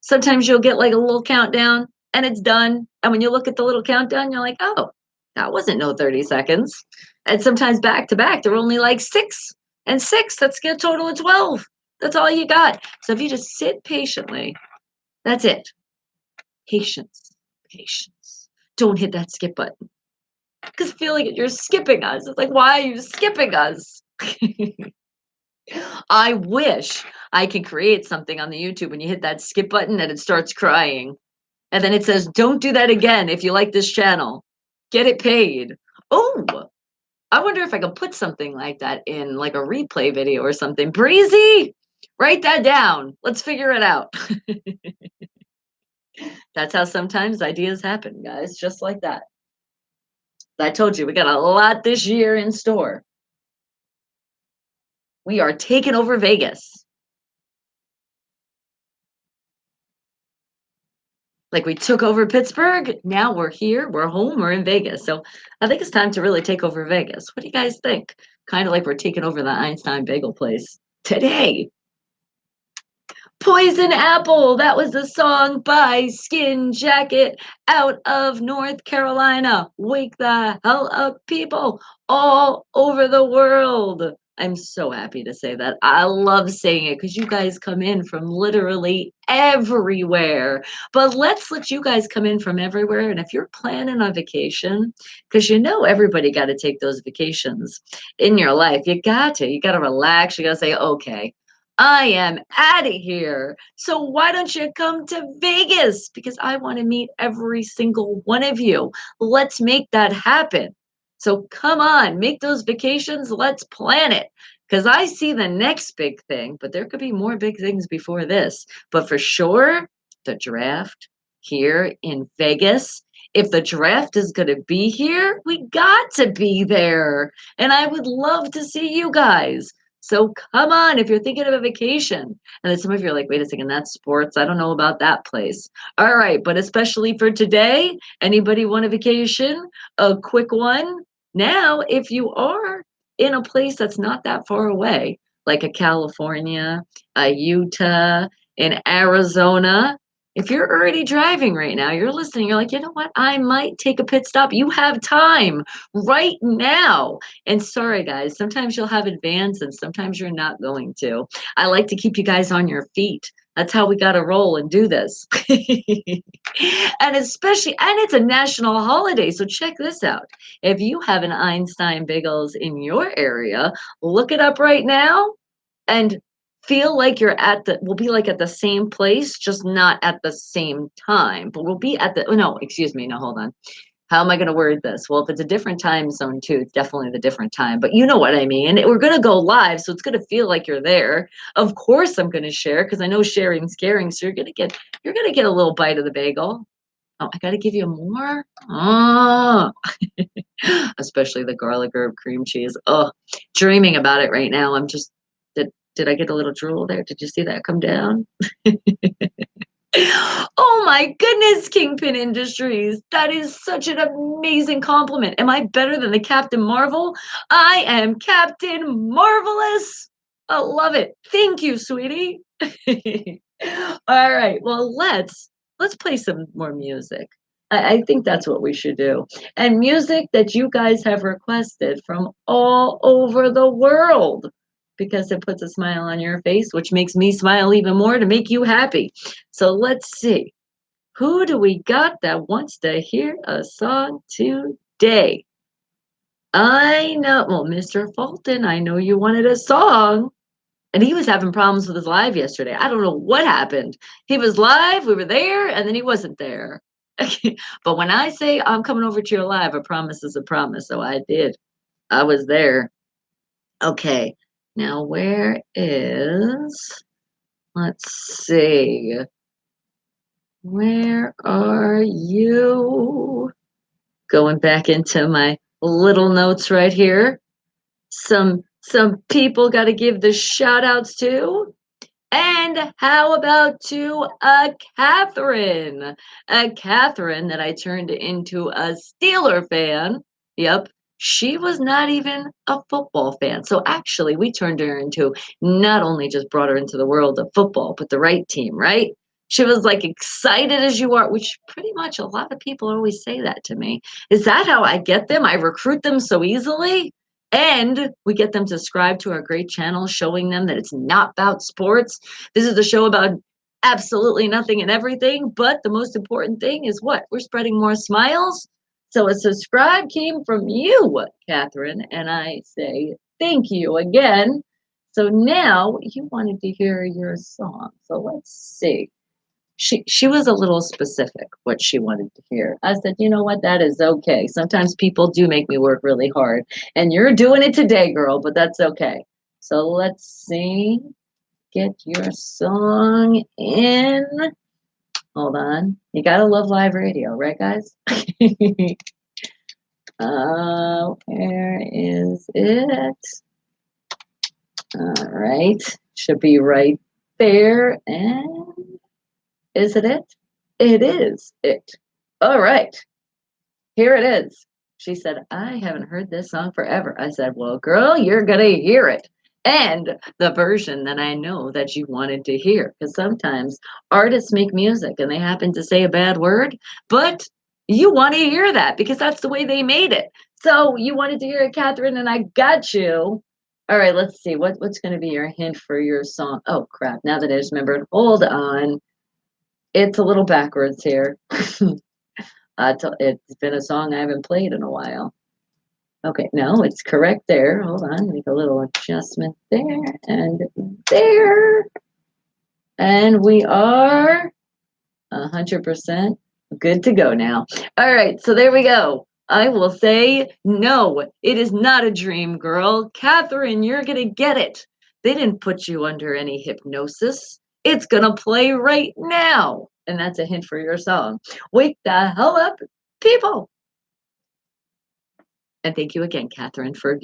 Sometimes you'll get like a little countdown and it's done. And when you look at the little countdown, you're like, oh, that wasn't no 30 seconds. And sometimes back to back, they're only like 6 and 6. That's a total of 12. That's all you got. So if you just sit patiently, that's it. Patience, patience. Don't hit that skip button. Because I feel like you're skipping us. It's like, why are you skipping us? I wish I could create something on the YouTube when you hit that skip button and it starts crying. And then it says, don't do that again if you like this channel. Get it paid. Oh, I wonder if I could put something like that in like a replay video or something. Breezy, write that down. Let's figure it out. That's how sometimes ideas happen, guys, just like that. I told you, we got a lot this year in store. We are taking over Vegas. Like we took over Pittsburgh. Now we're here. We're home. We're in Vegas. So I think it's time to really take over Vegas. What do you guys think? Kind of like we're taking over the Einstein Bagel place today. Poison Apple. That was the song by Skin Jacket out of North Carolina. Wake the hell up, people all over the world. I'm so happy to say that. I love saying it because you guys come in from literally everywhere. But let's let you guys come in from everywhere. And if you're planning a vacation, because you know everybody got to take those vacations in your life, you got to. You got to relax. You got to say, okay, I am out of here. So why don't you come to Vegas? Because I want to meet every single one of you. Let's make that happen. So come on, make those vacations. Let's plan it. Because I see the next big thing, but there could be more big things before this. But for sure, the draft here in Vegas. If the draft is going to be here, we got to be there. And I would love to see you guys. So come on, if you're thinking of a vacation, and then some of you are like, wait a second, that's sports. I don't know about that place. All right, but especially for today, anybody want a vacation? A quick one. Now, if you are in a place that's not that far away, like a California, a Utah, in Arizona, if you're already driving right now, you're listening, you're like, you know what? I might take a pit stop. You have time right now. And sorry, guys, sometimes you'll have advance and sometimes you're not going to. I like to keep you guys on your feet. That's how we got to roll and do this. And especially, and it's a national holiday. So check this out. If you have an Einstein Bagels in your area, look it up right now and feel like you're at the we'll be like at the same place, just not at the same time. But we'll be at the oh, no, excuse me, no, hold on. How am I going to word this? Well, if it's a different time zone too, it's definitely the different time. But you know what I mean. We're going to go live, so it's going to feel like you're there. Of course, I'm going to share because I know sharing's caring. So you're going to get a little bite of the bagel. Oh, I got to give you more. Oh, especially the garlic herb cream cheese. Oh, dreaming about it right now. I'm just did I get a little drool there? Did you see that come down? Oh my goodness, Kingpin Industries. That is such an amazing compliment. Am I better than the Captain Marvel? I am Captain Marvelous. I love it. Thank you, sweetie. All right. Well, let's play some more music. I think that's what we should do. And music that you guys have requested from all over the world because it puts a smile on your face, which makes me smile even more to make you happy. So let's see. Who do we got that wants to hear a song today? I know, well, Mr. Fulton, I know you wanted a song. And he was having problems with his live yesterday. I don't know what happened. He was live, we were there, and then he wasn't there. But when I say I'm coming over to your live, a promise is a promise. So I did. I was there. Okay. Now, let's see. Where are you? Going back into my little notes right here. Some people got to give the shout outs to. And how about to Catherine? A Catherine that I turned into a Steeler fan. Yep. She was not even a football fan. So actually, we turned her into not only just brought her into the world of football, but the right team, right? She was like excited as you are, which pretty much a lot of people always say that to me. Is that how I get them? I recruit them so easily? And we get them to subscribe to our great channel, showing them that it's not about sports. This is a show about absolutely nothing and everything. But the most important thing is what? We're spreading more smiles. So a subscribe came from you, Catherine, and I say thank you again. So now you wanted to hear your song. So let's see. She was a little specific what she wanted to hear. I said, you know what, that is okay. Sometimes people do make me work really hard, and you're doing it today, girl, but that's okay. So let's see. Get your song in. Hold on. You gotta love live radio, right, guys? Where is it? All right. Should be right there. And is it it? It is it. All right. Here it is. She said, I haven't heard this song forever. I said, well, girl, you're going to hear it. And the version that I know that you wanted to hear. Because sometimes artists make music and they happen to say a bad word, but you want to hear that because that's the way they made it. So you wanted to hear it, Catherine, and I got you. All right, let's see. What's going to be your hint for your song? Oh, crap. Now that I just remembered, hold on. It's a little backwards here. It's been a song I haven't played in a while. Okay, no, it's correct there. Hold on, make a little adjustment there and there. And we are 100% good to go now. All right, so there we go. I will say, no, it is not a dream, girl. Catherine, you're going to get it. They didn't put you under any hypnosis. It's going to play right now. And that's a hint for your song. Wake the hell up, people. And thank you again, Catherine, for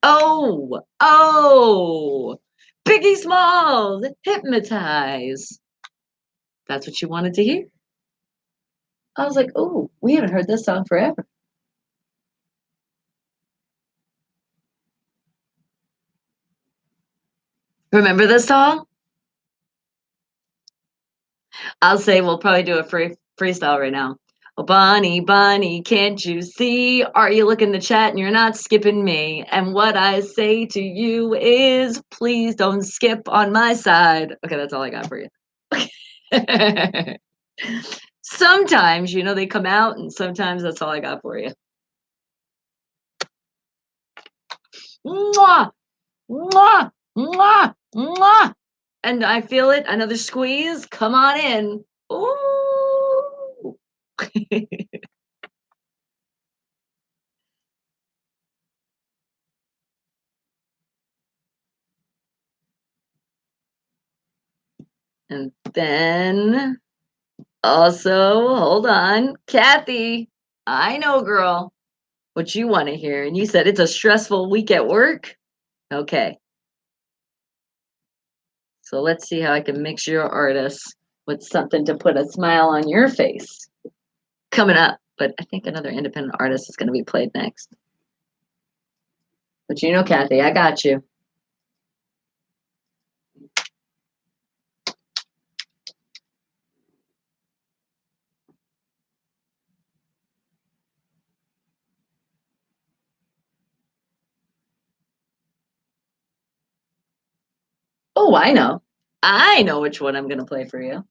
Oh, oh, Biggie Smalls, Hypnotize. That's what you wanted to hear? I was like, oh, we haven't heard this song forever. Remember this song? I'll say we'll probably do a freestyle right now. Oh, Bonnie, Bonnie, can't you see? Are you looking the chat and you're not skipping me? And what I say to you is, please don't skip on my side. Okay, that's all I got for you. Sometimes, they come out, and sometimes that's all I got for you. Mwah, mwah, mwah, mwah. And I feel it. Another squeeze. Come on in. Ooh. And then also, hold on, Kathy, I know, girl, what you want to hear. And you said it's a stressful week at work. Okay. So let's see how I can mix your artists with something to put a smile on your face. Coming up, but I think another independent artist is going to be played next. But Kathy, I got you. Oh, I know. I know which one I'm going to play for you.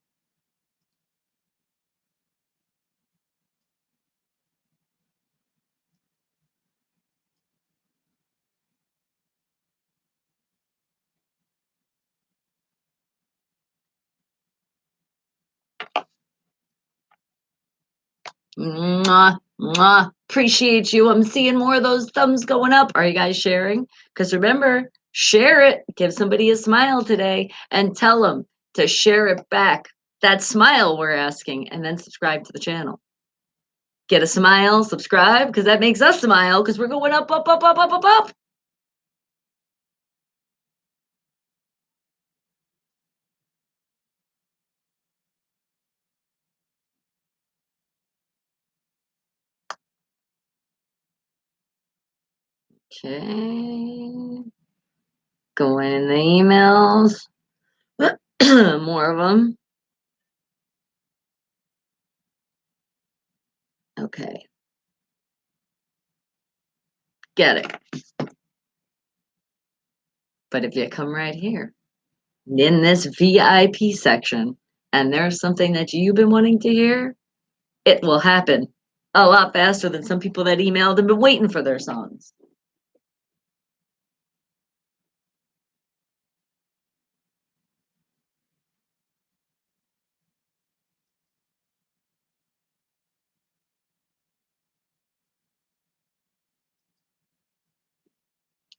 Mwah, mwah. Appreciate you. I'm seeing more of those thumbs going up. Are you guys sharing? Because remember, share it. Give somebody a smile today and tell them to share it back. That smile we're asking, and then subscribe to the channel. Get a smile, subscribe, because that makes us smile because we're going up, up, up, up, up, up, up. Okay. Going in the emails. More of them. Okay. Get it. But if you come right here in this VIP section and there's something that you've been wanting to hear, it will happen a lot faster than some people that emailed and been waiting for their songs.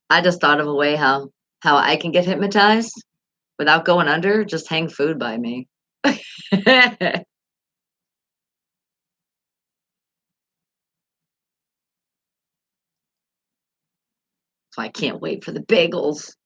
I just thought of a way how I can get hypnotized without going under. Just hang food by me. So I can't wait for the bagels.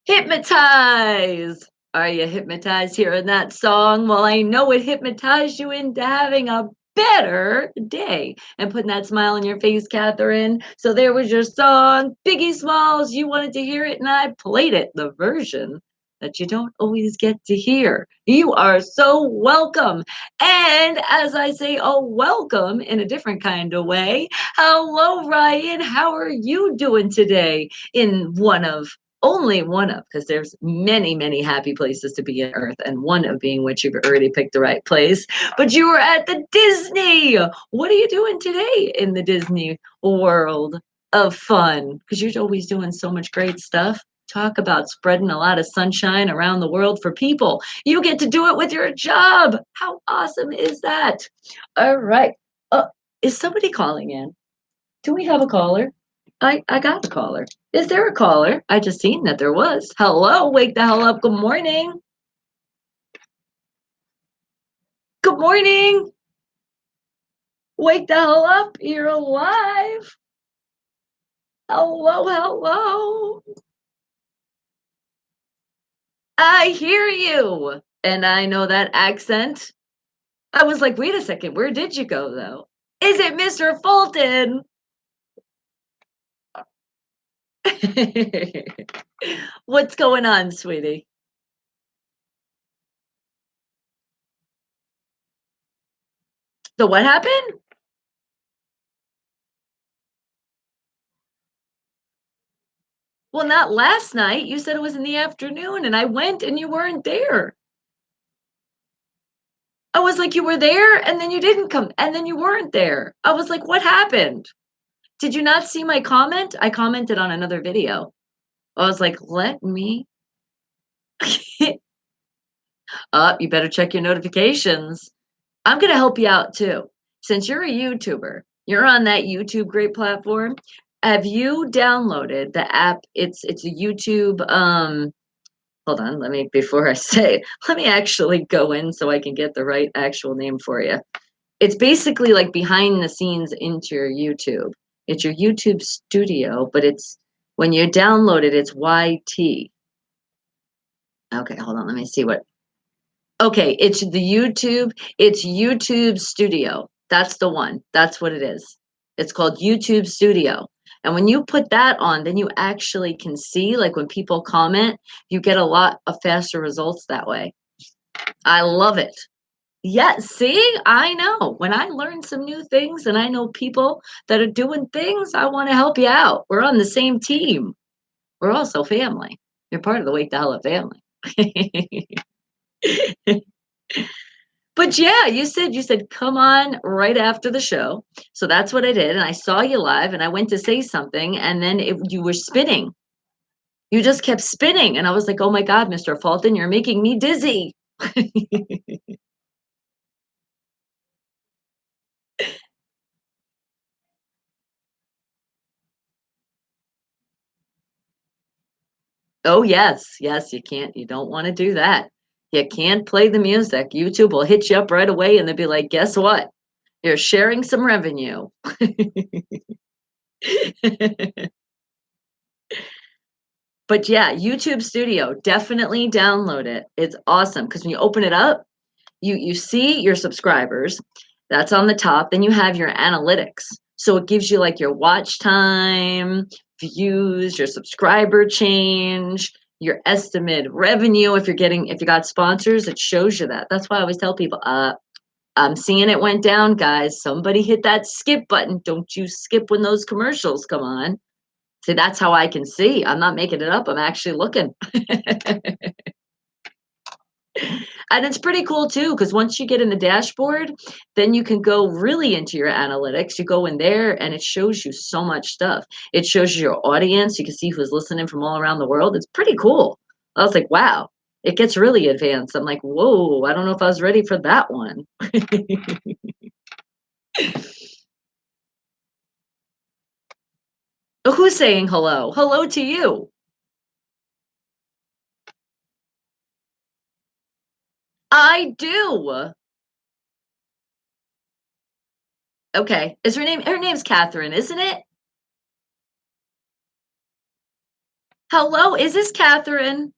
Hypnotize. Are you hypnotized hearing that song? Well, I know it hypnotized you into having a better day and putting that smile on your face, Catherine. So there was your song, Biggie Smalls. You wanted to hear it, and I played it, the version that you don't always get to hear. You are so welcome. And as I say, oh, welcome in a different kind of way. Hello, Ryan. How are you doing today in only one of, because there's many happy places to be on earth, and one of being which you've already picked the right place, but you were at the Disney. What are you doing today in the Disney world of fun? Because you're always doing so much great stuff. Talk about spreading a lot of sunshine around the world for people. You get to do it with your job. How awesome is that? All right. Is somebody calling in? Do we have a caller? I got a caller. Is there a caller? I just seen that there was. Hello, wake the hell up. Good morning. Good morning. Wake the hell up. You're alive. Hello, hello. I hear you. And I know that accent. I was like, wait a second. Where did you go, though? Is it Mr. Fulton? What's going on, sweetie? So, what happened? Well, not last night. You said it was in the afternoon, and I went and you weren't there. I was like, you were there, and then you didn't come, and then you weren't there. I was like, what happened? Did you not see my comment? I commented on another video. I was like, let me up. You better check your notifications. I'm going to help you out too. Since you're a YouTuber, you're on that YouTube great platform. Have you downloaded the app? It's a YouTube hold on, let me before I say, let me actually go in so I can get the right actual name for you. It's basically like behind the scenes into your YouTube. It's your YouTube studio, but it's when you download it, it's YT. Okay, hold on, let me see what. Okay, it's YouTube Studio. That's the one. That's what it is. It's called YouTube Studio. And when you put that on, then you actually can see, like when people comment, you get a lot of faster results that way. I love it. Yeah, see, I know. When I learn some new things and I know people that are doing things, I want to help you out. We're on the same team. We're also family. You're part of the Wake the Hell Up family. But yeah, you said come on right after the show. So that's what I did, and I saw you live, and I went to say something, and then you were spinning. You just kept spinning, and I was like, "Oh my God, Mr. Fulton, you're making me dizzy." Oh yes, yes, you don't want to do that. You can't play the music. YouTube will hit you up right away, and they'll be like, "Guess what? You're sharing some revenue." But yeah, YouTube Studio, definitely download it. It's awesome because when you open it up, you see your subscribers. That's on the top. Then you have your analytics. So it gives you like your watch time, views, your subscriber change, your estimated revenue. If you got sponsors, it shows you that. That's why I always tell people, I'm seeing it went down, guys. Somebody hit that skip button. Don't you skip when those commercials come on. See, that's how I can see. I'm not making it up. I'm actually looking. And it's pretty cool too, because once you get in the dashboard, then you can go really into your analytics. You go in there and it shows you so much stuff. It shows you your audience. You can see who's listening from all around the world. It's pretty cool. I was like, wow, it gets really advanced. I'm like, whoa, I don't know if I was ready for that one. Who's saying hello? Hello to you. I do. Okay. Is her name? Her name's Catherine, isn't it? Hello, is this Catherine?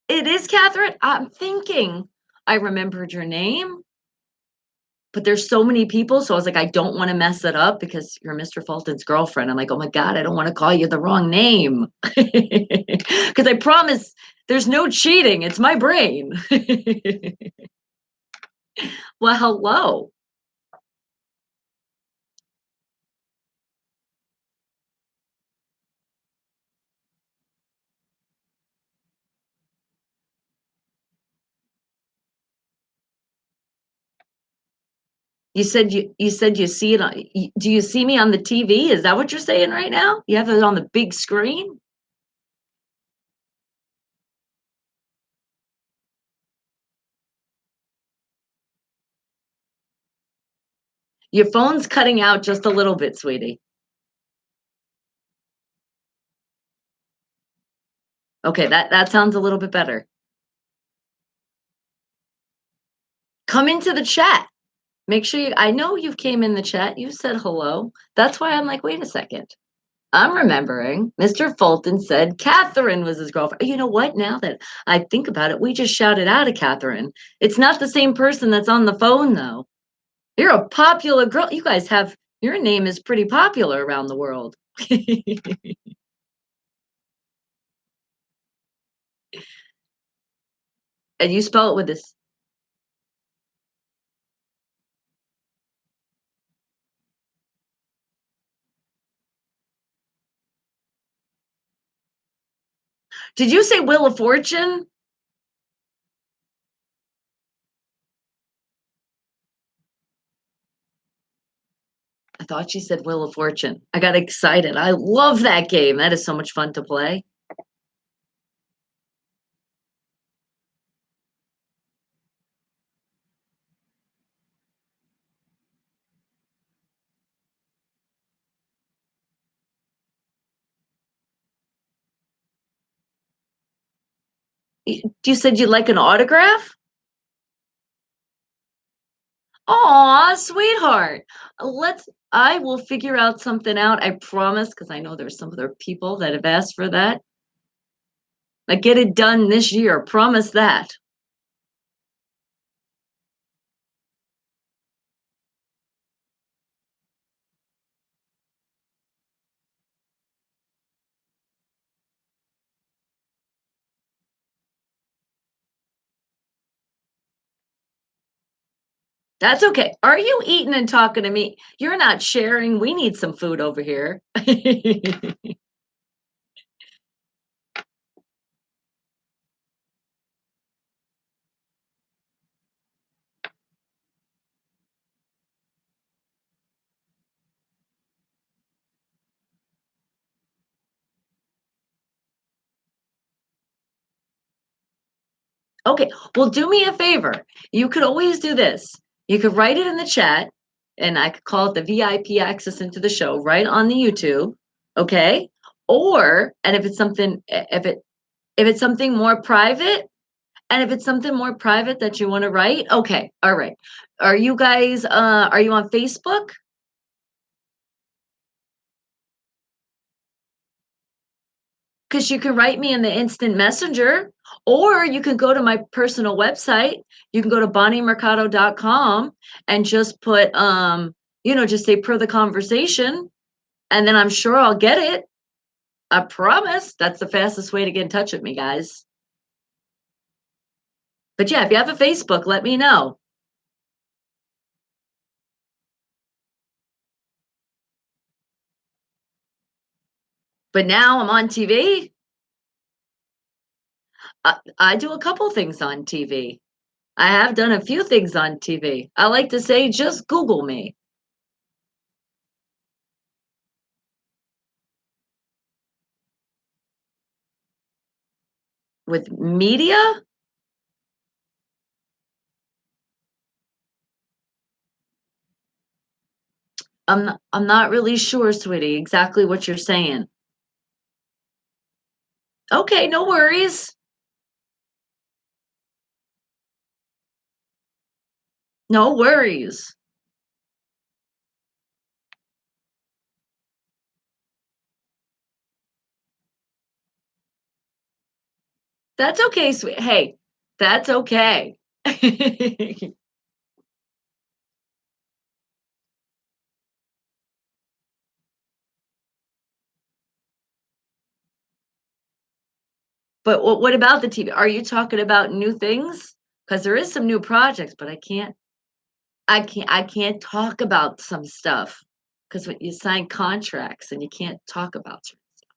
It is Catherine? I'm thinking I remembered your name, but there's so many people, so I was like, I don't wanna mess it up because you're Mr. Fulton's girlfriend. I'm like, "Oh my god, I don't wanna call you the wrong name." Because I promise there's no cheating, it's my brain. Well, hello. You said you see it on do you see me on the TV? Is that what you're saying right now? You have it on the big screen? Your phone's cutting out just a little bit, sweetie. Okay, that sounds a little bit better. Come into the chat. Make sure I know you've came in the chat. You said hello. That's why I'm like, wait a second. I'm remembering Mr. Fulton said Catherine was his girlfriend. You know what? Now that I think about it, we just shouted out at Catherine. It's not the same person that's on the phone, though. You're a popular girl. You guys have your name is pretty popular around the world. And you spell it with this. Did you say Wheel of Fortune? I thought she said Wheel of Fortune. I got excited. I love that game. That is so much fun to play. You said you'd like an autograph? Aw, sweetheart. I will figure out something out. I promise, because I know there's some other people that have asked for that. I get it done this year. Promise that. That's okay. Are you eating and talking to me? You're not sharing. We need some food over here. Okay, well, do me a favor. You could always do this. You could write it in the chat, and I could call it the VIP access into the show right on the YouTube. Okay. Or, and if it's something more private, and if it's something more private that you want to write, okay, all right. Are you on Facebook? Because you can write me in the instant messenger, or you can go to my personal website. You can go to bonniemercado.com and just put just say per the conversation, and then I'm sure I'll get it. I promise. That's the fastest way to get in touch with me, guys. But yeah, if you have a Facebook, let me know. But now I'm on TV. I do a couple things on TV. I have done a few things on TV. I like to say, just Google me. With media, I'm not really sure, sweetie, exactly what you're saying. Okay, no worries. No worries. That's okay, sweet. Hey, that's okay. But what about the TV? Are you talking about new things? Because there is some new projects, but I can't talk about some stuff because when you sign contracts and you can't talk about certain stuff.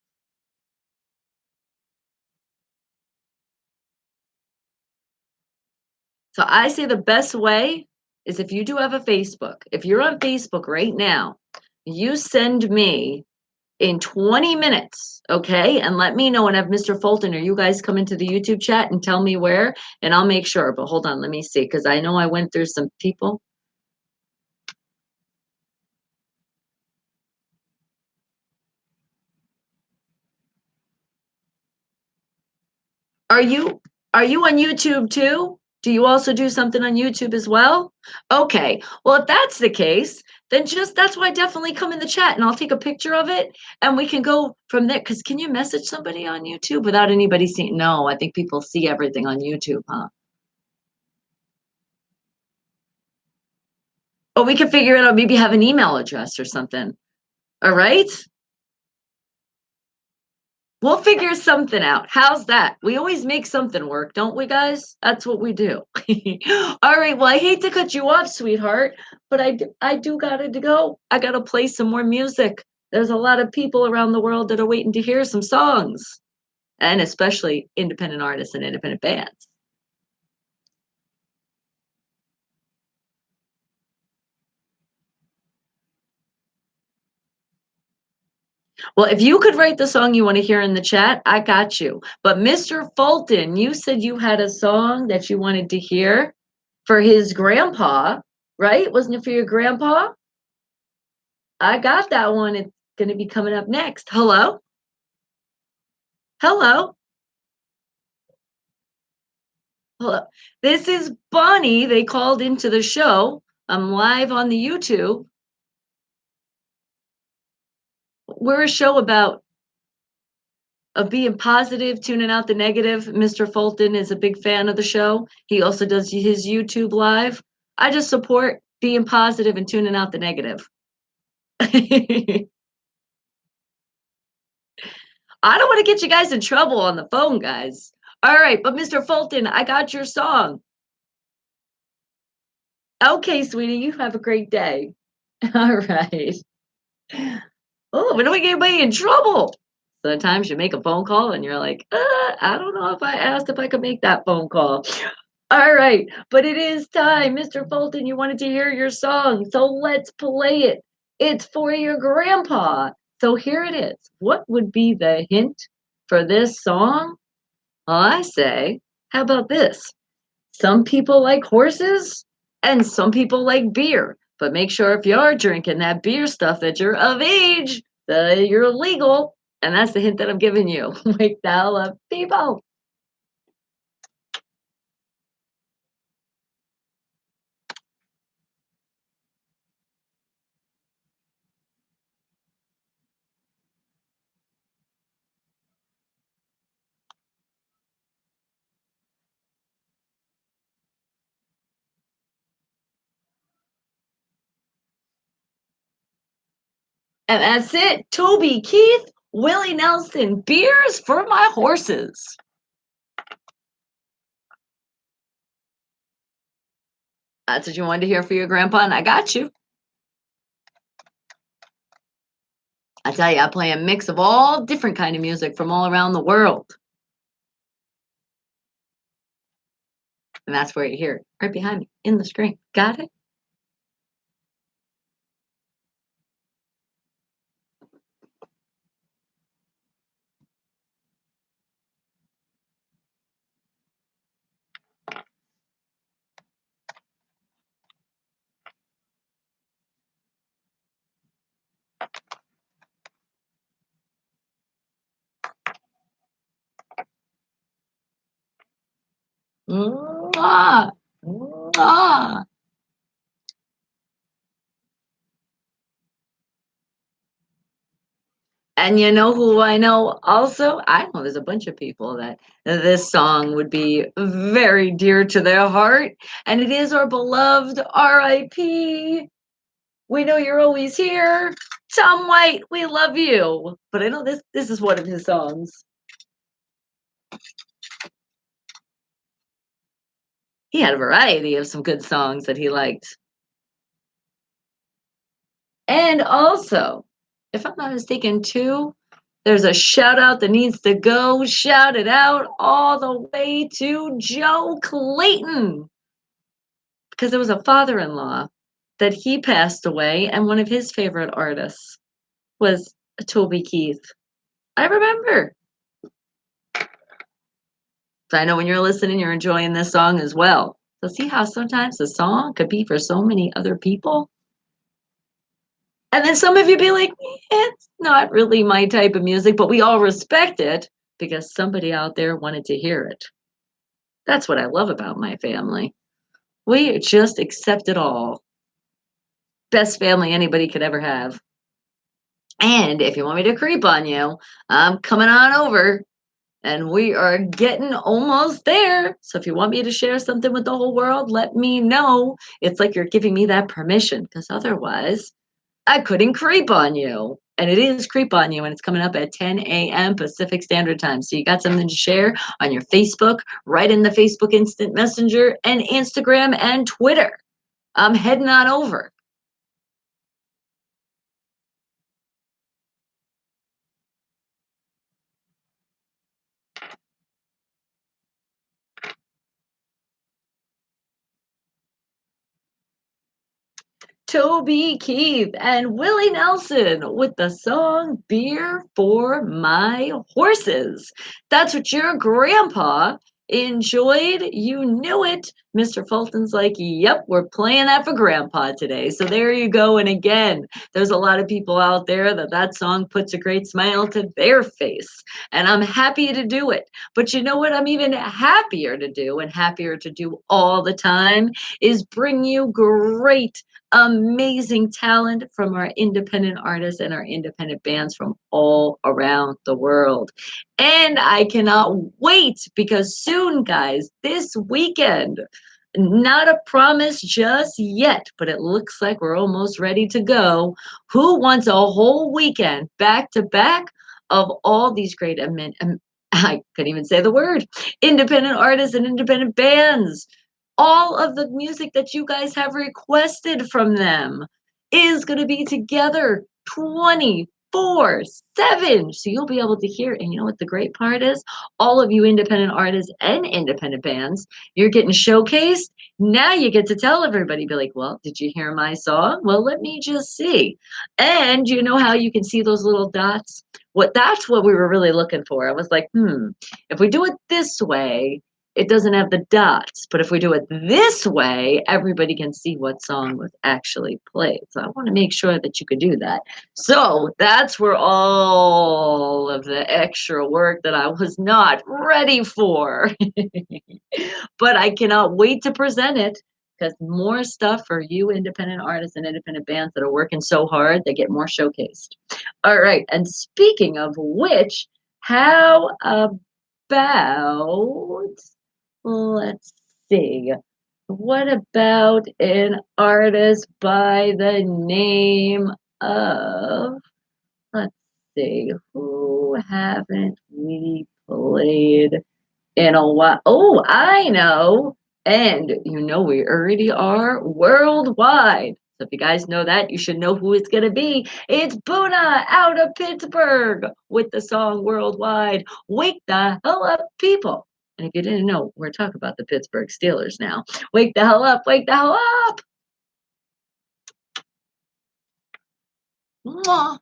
So I say the best way is if you do have a Facebook, if you're on Facebook right now, you send me in 20 minutes, okay? And let me know and have Mr. Fulton or you guys come into the YouTube chat and tell me where, and I'll make sure. But hold on, let me see, because I know I went through some people. Are you are you on YouTube too? Do you also do something on YouTube as well? Okay. Well, if that's the case, then just that's why definitely come in the chat and I'll take a picture of it and we can go from there. Because can you message somebody on YouTube without anybody seeing? No, I think people see everything on YouTube, huh? Or we can figure it out, maybe have an email address or something. All right? We'll figure something out. How's that? We always make something work, don't we, guys? That's what we do. All right. Well, I hate to cut you off, sweetheart, but I do gotta to go. I gotta play some more music. There's a lot of people around the world that are waiting to hear some songs, and especially independent artists and independent bands. Well, if you could write the song you want to hear in the chat, I got you. But Mr. Fulton, you said you had a song that you wanted to hear for his grandpa, right? Wasn't it for your grandpa? I got that one. It's going to be coming up next. Hello? Hello? Hello. This is Bonnie. They called into the show. I'm live on the YouTube. We're a show about of being positive, tuning out the negative. Mr. Fulton is a big fan of the show. He also does his YouTube live. I just support being positive and tuning out the negative. I don't want to get you guys in trouble on the phone, guys. All right, but Mr. Fulton, I got your song. Okay, sweetie, you have a great day. All right. Oh, we don't get anybody in trouble. Sometimes you make a phone call and you're like, I don't know if I asked if I could make that phone call. All right, but it is time. Mr. Fulton, you wanted to hear your song, so let's play it. It's for your grandpa. So here it is. What would be the hint for this song? Well, I say, how about this? Some people like horses and some people like beer. But make sure if you're drinking that beer stuff that you're of age, that you're legal. And that's the hint that I'm giving you. Wake the hell up, people. And that's it. Toby Keith, Willie Nelson, beers for my horses. That's what you wanted to hear for your grandpa, and I got you. I tell you, I play a mix of all different kind of music from all around the world. And that's where you hear it, right behind me, in the screen. Got it? Mwah! Mwah! And you know who I know also? I know there's a bunch of people that this song would be very dear to their heart. And it is our beloved R.I.P. We know you're always here. Tom White, we love you. But I know this is one of his songs. He had a variety of some good songs that he liked. And also, if I'm not mistaken, too, there's a shout out that needs to go. Shout it out all the way to Joe Clayton. Because there was a father in law that he passed away, and one of his favorite artists was Toby Keith. I remember. So I know when you're listening, you're enjoying this song as well. So see how sometimes the song could be for so many other people? And then some of you be like, it's not really my type of music, but we all respect it because somebody out there wanted to hear it. That's what I love about my family. We just accept it all. Best family anybody could ever have. And if you want me to creep on you, I'm coming on over and we are getting almost there. So if you want me to share something with the whole world, let me know. It's like you're giving me that permission because otherwise I couldn't creep on you. And it is creep on you, and it's coming up at 10 a.m. Pacific Standard Time. So you got something to share on your Facebook, right in the Facebook Instant Messenger, and Instagram and Twitter. I'm heading on over. Toby Keith and Willie Nelson with the song Beer for My Horses. That's what your grandpa enjoyed. You knew it. Mr. Fulton's like, yep, we're playing that for grandpa today. So there you go. And again, there's a lot of people out there that song puts a great smile to their face. And I'm happy to do it. But you know what? I'm even happier to do and happier to do all the time is bring you great amazing talent from our independent artists and our independent bands from all around the world. And I cannot wait because soon, guys, this weekend, not a promise just yet, but it looks like we're almost ready to go. Who wants a whole weekend back to back of all these great, I couldn't even say the word, independent artists and independent bands? All of the music that you guys have requested from them is going to be together 24/7. So you'll be able to hear. And you know what the great part is? All of you independent artists and independent bands, you're getting showcased. Now you get to tell everybody, be like, well, did you hear my song? Well, let me just see. And you know how you can see those little dots? That's what we were really looking for. I was like, if we do it this way, it doesn't have the dots. But if we do it this way, everybody can see what song was actually played. So I want to make sure that you could do that. So that's where all of the extra work that I was not ready for. But I cannot wait to present it because more stuff for you independent artists and independent bands that are working so hard, they get more showcased. All right. And speaking of which, how about let's see. What about an artist by the name of, let's see, who haven't we played in a while? Oh, I know. And you know, we already are worldwide. So if you guys know that, you should know who it's going to be. It's Buna out of Pittsburgh with the song Worldwide. Wake the hell up, people. And if you didn't know, we're talking about the Pittsburgh Steelers now. Wake the hell up, wake the hell up. Mwah.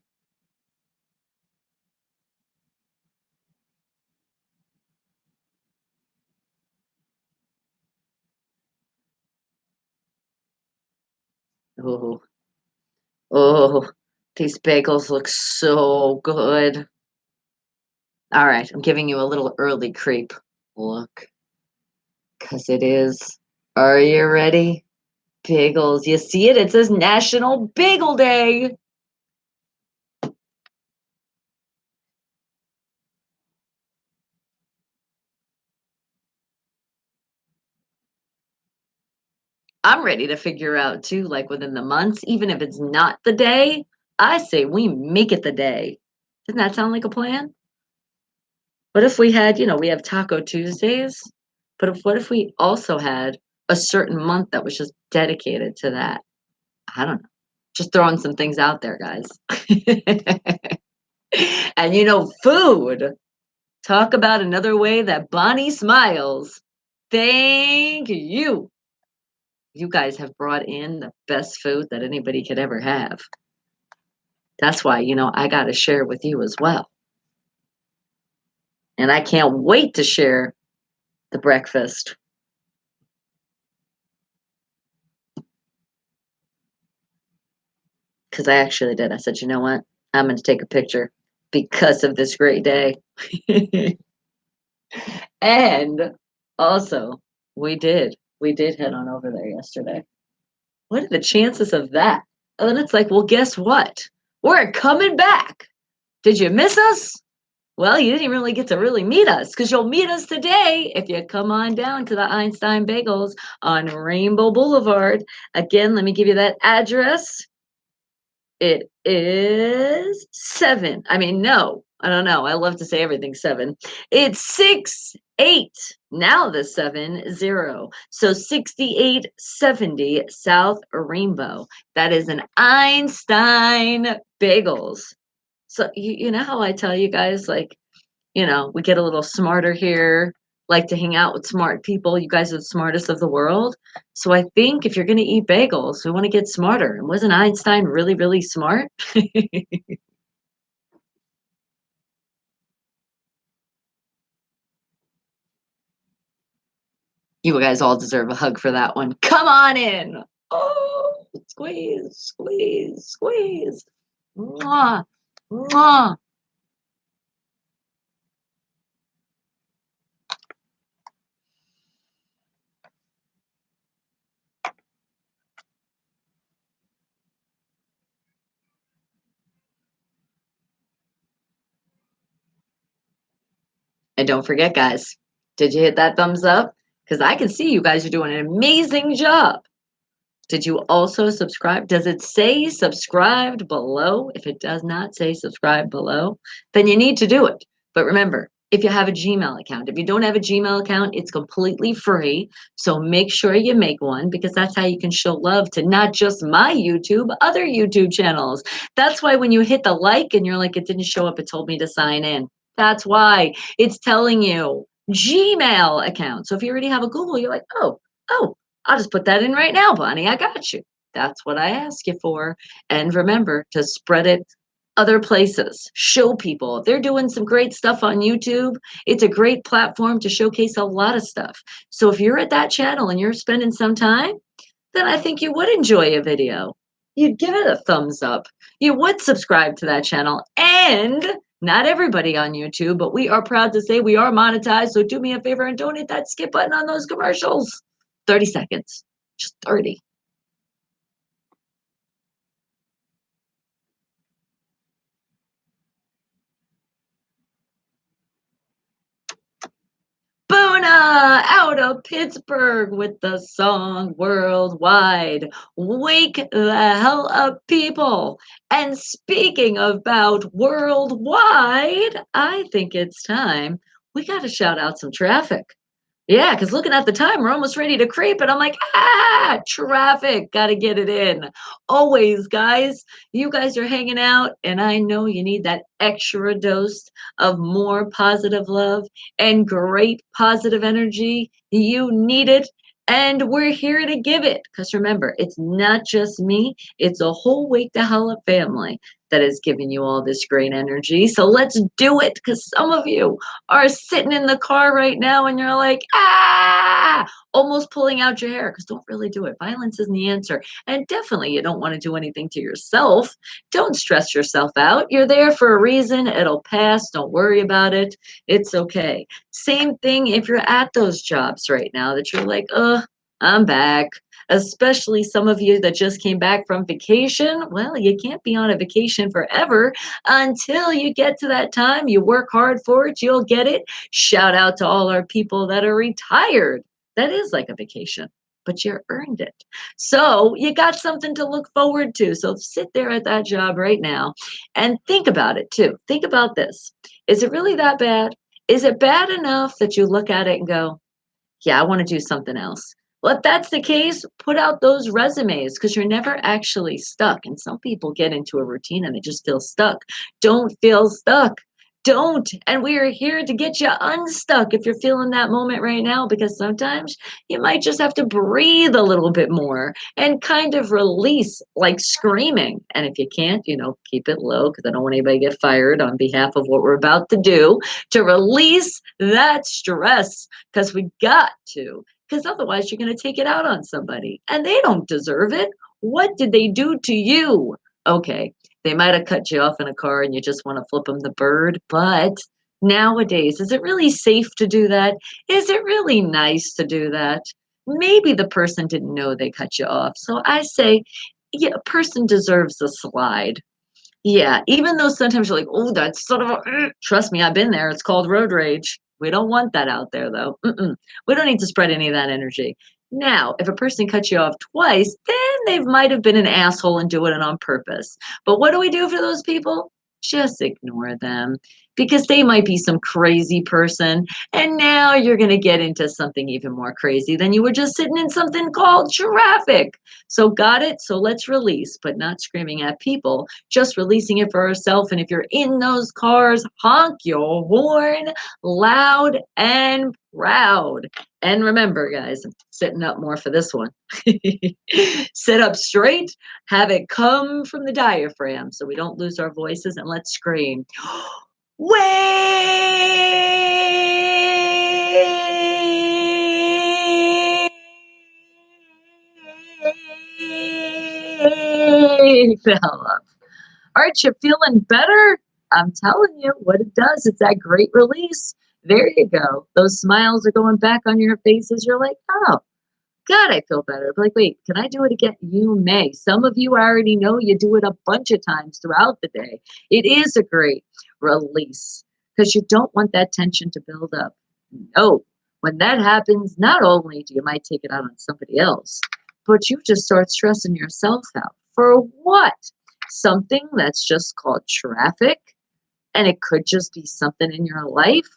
Oh, oh, these bagels look so good. All right, I'm giving you a little early creep. Look, because it is. Are you ready? Bagels. You see it? It says National Bagel Day. I'm ready to figure out too, like within the months, even if it's not the day, I say we make it the day. Doesn't that sound like a plan? What if we had, we have Taco Tuesdays, but what if we also had a certain month that was just dedicated to that? I don't know. Just throwing some things out there, guys. And food. Talk about another way that Bonnie smiles. Thank you. You guys have brought in the best food that anybody could ever have. That's why, I got to share with you as well. And I can't wait to share the breakfast. Because I actually did. I said, you know what? I'm going to take a picture because of this great day. And Also, we did head on over there yesterday. What are the chances of that? And then it's like, well, guess what? We're coming back. Did you miss us? Well, you didn't really get to really meet us because you'll meet us today if you come on down to the Einstein Bagels on Rainbow Boulevard. Again, let me give you that address. It is 7. I mean, no, I don't know. I love to say everything 7. It's 6-8. Now the 7-0. So 6870 South Rainbow. That is an Einstein Bagels. So you know how I tell you guys, like, we get a little smarter here, like to hang out with smart people. You guys are the smartest of the world. So I think if you're going to eat bagels, we want to get smarter. And wasn't Einstein really, really smart? You guys all deserve a hug for that one. Come on in. Oh, squeeze, squeeze, squeeze. Mwah, mwah. And don't forget, guys, did you hit that thumbs up? Because I can see you guys are doing an amazing job. Did you also subscribe? Does it say subscribed below? If it does not say subscribe below, then you need to do it. But remember, if you have a Gmail account, if you don't have a Gmail account, it's completely free. So make sure you make one because that's how you can show love to not just my YouTube, other YouTube channels. That's why when you hit the like and you're like, it didn't show up, it told me to sign in. That's why it's telling you Gmail account. So if you already have a Google, you're like, oh, I'll just put that in right now, Bonnie. I got you. That's what I ask you for. And remember to spread it other places. Show people. If they're doing some great stuff on YouTube, it's a great platform to showcase a lot of stuff. So if you're at that channel and you're spending some time, then I think you would enjoy a video. You'd give it a thumbs up. You would subscribe to that channel. And not everybody on YouTube, but we are proud to say we are monetized. So do me a favor and don't hit that skip button on those commercials. 30 seconds, just 30. Boona out of Pittsburgh with the song Worldwide. Wake the hell up, people. And speaking about worldwide, I think it's time we got to shout out some traffic. Yeah, because looking at the time, we're almost ready to creep, and I'm like, traffic, gotta get it in. Always, guys, you guys are hanging out, and I know you need that extra dose of more positive love and great positive energy. You need it, and we're here to give it. Because remember, it's not just me, it's a whole Wake the Hell Up family that is giving you all this great energy. So let's do it, because some of you are sitting in the car right now and you're like, almost pulling out your hair because don't really do it. Violence isn't the answer. And definitely you don't want to do anything to yourself. Don't stress yourself out. You're there for a reason. It'll pass. Don't worry about it. It's okay. Same thing if you're at those jobs right now that you're like, I'm back. Especially some of you that just came back from vacation. Well, you can't be on a vacation forever until you get to that time. You work hard for it, you'll get it. Shout out to all our people that are retired. That is like a vacation, but you earned it. So you got something to look forward to. So sit there at that job right now and think about it too. Think about this. Is it really that bad? Is it bad enough that you look at it and go, yeah, I want to do something else? Well, if that's the case, put out those resumes because you're never actually stuck. And some people get into a routine and they just feel stuck. Don't feel stuck. Don't. And we are here to get you unstuck if you're feeling that moment right now, because sometimes you might just have to breathe a little bit more and kind of release like screaming. And if you can't, keep it low because I don't want anybody to get fired on behalf of what we're about to do to release that stress because we got to because otherwise you're going to take it out on somebody and they don't deserve it. What did they do to you? Okay, they might have cut you off in a car and you just want to flip them the bird, but Nowadays, is it really safe to do that? Is it really nice to do that? Maybe the person didn't know they cut you off. So I say, yeah, a person deserves a slide. Yeah, even though sometimes you're like, "Oh, that's sort of a," trust me, I've been there. It's called road rage. We don't want that out there, though. Mm-mm. We don't need to spread any of that energy. Now, if a person cuts you off twice, then they might have been an asshole and do it on purpose. But what do we do for those people? Just ignore them because they might be some crazy person. And now you're going to get into something even more crazy than you were just sitting in something called traffic. So, got it? So, let's release, but not screaming at people, just releasing it for ourselves. And if you're in those cars, honk your horn loud and proud. And remember, guys, I'm sitting up more for this one. Sit up straight, have it come from the diaphragm so we don't lose our voices, and let's scream. Way Bella. Aren't you feeling better? I'm telling you what it does. It's that great release. There you go. Those smiles are going back on your faces. You're like, oh, God, I feel better. Like, wait, can I do it again? You may. Some of you already know you do it a bunch of times throughout the day. It is a great release because you don't want that tension to build up. No, when that happens, not only do you might take it out on somebody else, but you just start stressing yourself out. For what? Something that's just called traffic, and it could just be something in your life.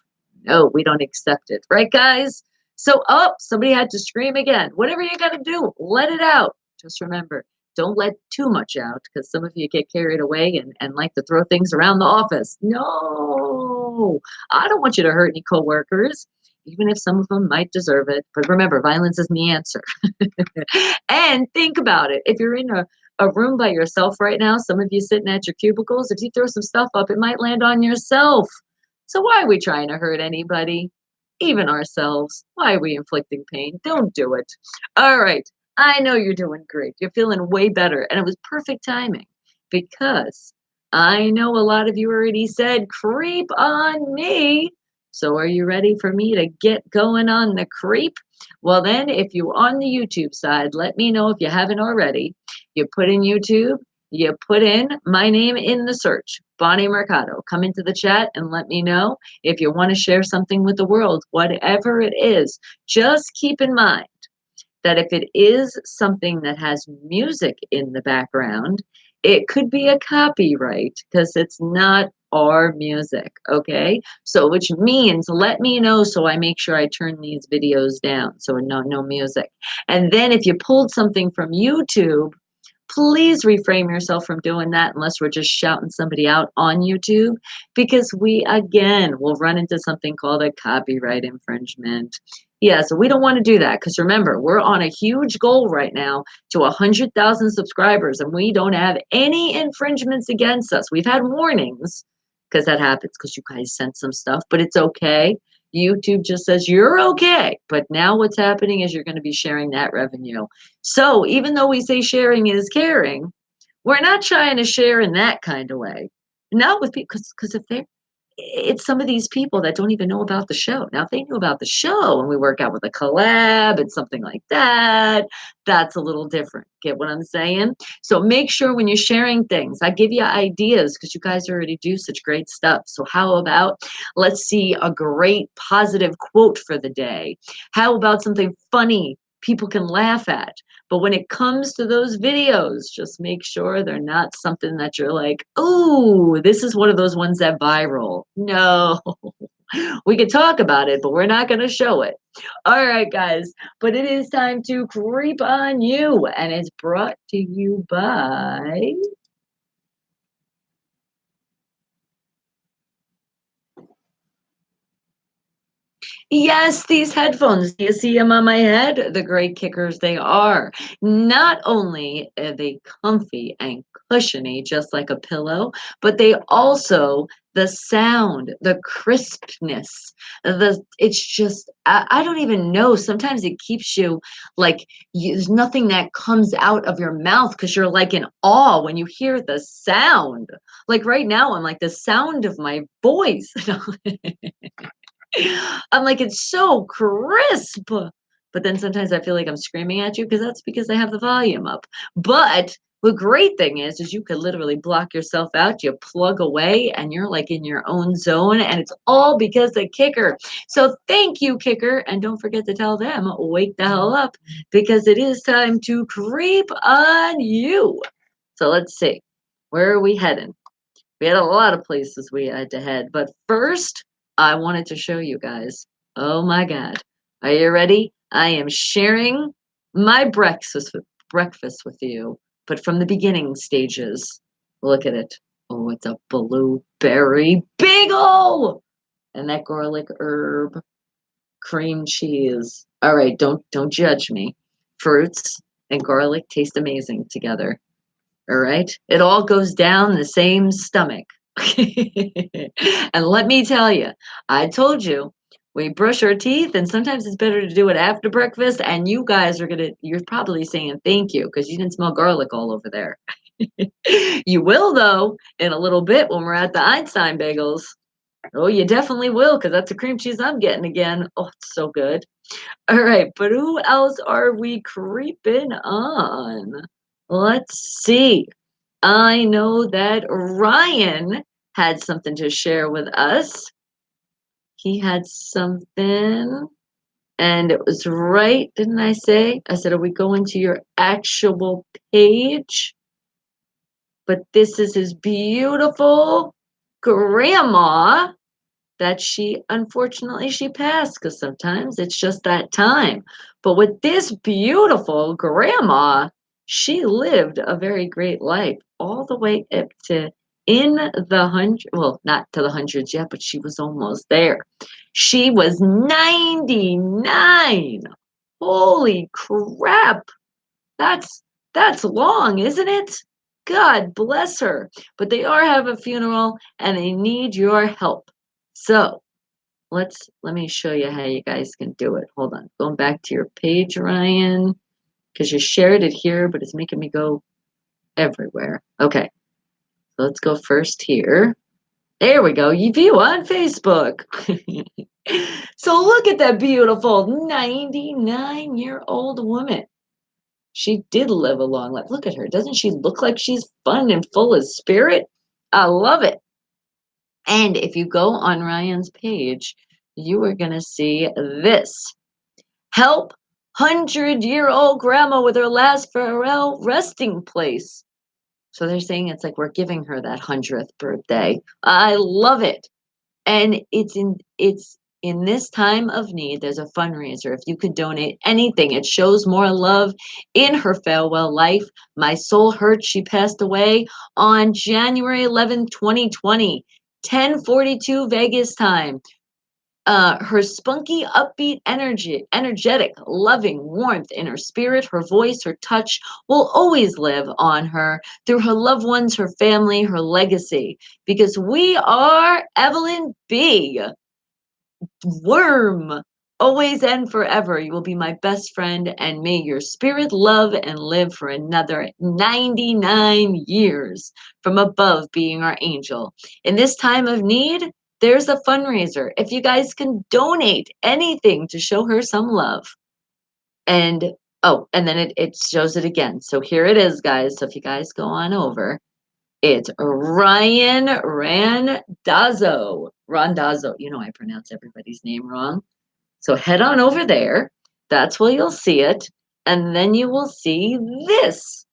No, we don't accept it. Right, guys? So, oh, somebody had to scream again. Whatever you got to do, let it out. Just remember, don't let too much out because some of you get carried away and like to throw things around the office. No, I don't want you to hurt any coworkers, even if some of them might deserve it. But remember, violence isn't the answer. And think about it. If you're in a room by yourself right now, some of you sitting at your cubicles, if you throw some stuff up, it might land on yourself. So why are we trying to hurt anybody? Even ourselves. Why are we inflicting pain? Don't do it. All right. I know you're doing great. You're feeling way better. And it was perfect timing because I know a lot of you already said, creep on me. So are you ready for me to get going on the creep? Well, then, if you're on the YouTube side, let me know if you haven't already. You put in YouTube, you put in my name in the search, Bonnie Mercado. Come into the chat and let me know if you want to share something with the world, whatever it is. Just keep in mind that if it is something that has music in the background, it could be a copyright because it's not our music, okay? So which means let me know so I make sure I turn these videos down so no music. And then if you pulled something from YouTube, please reframe yourself from doing that unless we're just shouting somebody out on YouTube, because we again will run into something called a copyright infringement. Yeah, so we don't want to do that because remember, we're on a huge goal right now to 100,000 subscribers, and we don't have any infringements against us. We've had warnings because that happens because you guys sent some stuff, but it's okay. YouTube just says you're okay. But now what's happening is you're going to be sharing that revenue. So even though we say sharing is caring, we're not trying to share in that kind of way. Not with people, because if they're, it's some of these people that don't even know about the show. Now, if they knew about the show and we work out with a collab and something like that, that's a little different. Get what I'm saying? So make sure when you're sharing things, I give you ideas because you guys already do such great stuff. So how about let's see a great positive quote for the day? How about something funny people can laugh at? But when it comes to those videos, just make sure they're not something that you're like, oh, this is one of those ones that viral. No, we can talk about it, but we're not going to show it. All right, guys, but it is time to creep on you, and it's brought to you by. Yes, these headphones. You see them on my head? The great kickers they are. Not only are they comfy and cushiony, just like a pillow, but they also the sound, the crispness, it's just I don't even know. Sometimes it keeps you like there's nothing that comes out of your mouth because you're like in awe when you hear the sound. Like right now, I'm like the sound of my voice. I'm like, it's so crisp. But then sometimes I feel like I'm screaming at you because that's because I have the volume up. But the great thing is you could literally block yourself out. You plug away and you're like in your own zone. And it's all because of Kicker. So thank you, Kicker. And don't forget to tell them, wake the hell up because it is time to creep on you. So let's see. Where are we heading? We had a lot of places we had to head, but first, I wanted to show you guys. Oh my God. Are you ready? I am sharing my breakfast with you, but from the beginning stages. Look at it. Oh, it's a blueberry bagel! And that garlic herb, cream cheese. All right, don't judge me. Fruits and garlic taste amazing together. All right. It all goes down the same stomach. And let me tell you, I told you we brush our teeth, and sometimes it's better to do it after breakfast. And you guys you're probably saying thank you because you didn't smell garlic all over there. You will, though, in a little bit when we're at the Einstein bagels. Oh, you definitely will because that's the cream cheese I'm getting again. Oh, it's so good. All right. But who else are we creeping on? Let's see. I know that Ryan had something to share with us. He had something, and it was right, didn't I say? I said, are we going to your actual page? But this is his beautiful grandma that unfortunately she passed because sometimes it's just that time. But with this beautiful grandma, she lived a very great life all the way up to in the hundred, well, not to the hundreds yet, but she was almost there. She was 99. Holy crap. That's that's long, isn't it? God bless her. But they are having a funeral and they need your help. So let me show you how you guys can do it. Hold on. Going back to your page, Ryan, because you shared it here, but it's making me go everywhere. Okay. So let's go first here. There we go. You view on Facebook. So look at that beautiful 99-year-old woman. She did live a long life. Look at her. Doesn't she look like she's fun and full of spirit? I love it. And if you go on Ryan's page, you are going to see this. Help 100-year-old grandma with her last farewell resting place. So they're saying it's like we're giving her that 100th birthday. I love it. And it's in this time of need, there's a fundraiser. If you could donate anything, it shows more love in her farewell life. My soul hurts. She passed away on January 11th, 2020, 10:42 Vegas time. Her spunky, upbeat energy, energetic, loving warmth in her spirit, her voice, her touch will always live on her through her loved ones, her family, her legacy. Because we are Evelyn B. Worm. Always and forever, you will be my best friend, and may your spirit love and live for another 99 years from above being our angel. In this time of need, there's a fundraiser. If you guys can donate anything to show her some love. And oh, and then it shows it again. So here it is, guys. So if you guys go on over, it's Ryan Randazzo. Randazzo. You know I pronounce everybody's name wrong. So head on over there. That's where you'll see it. And then you will see this.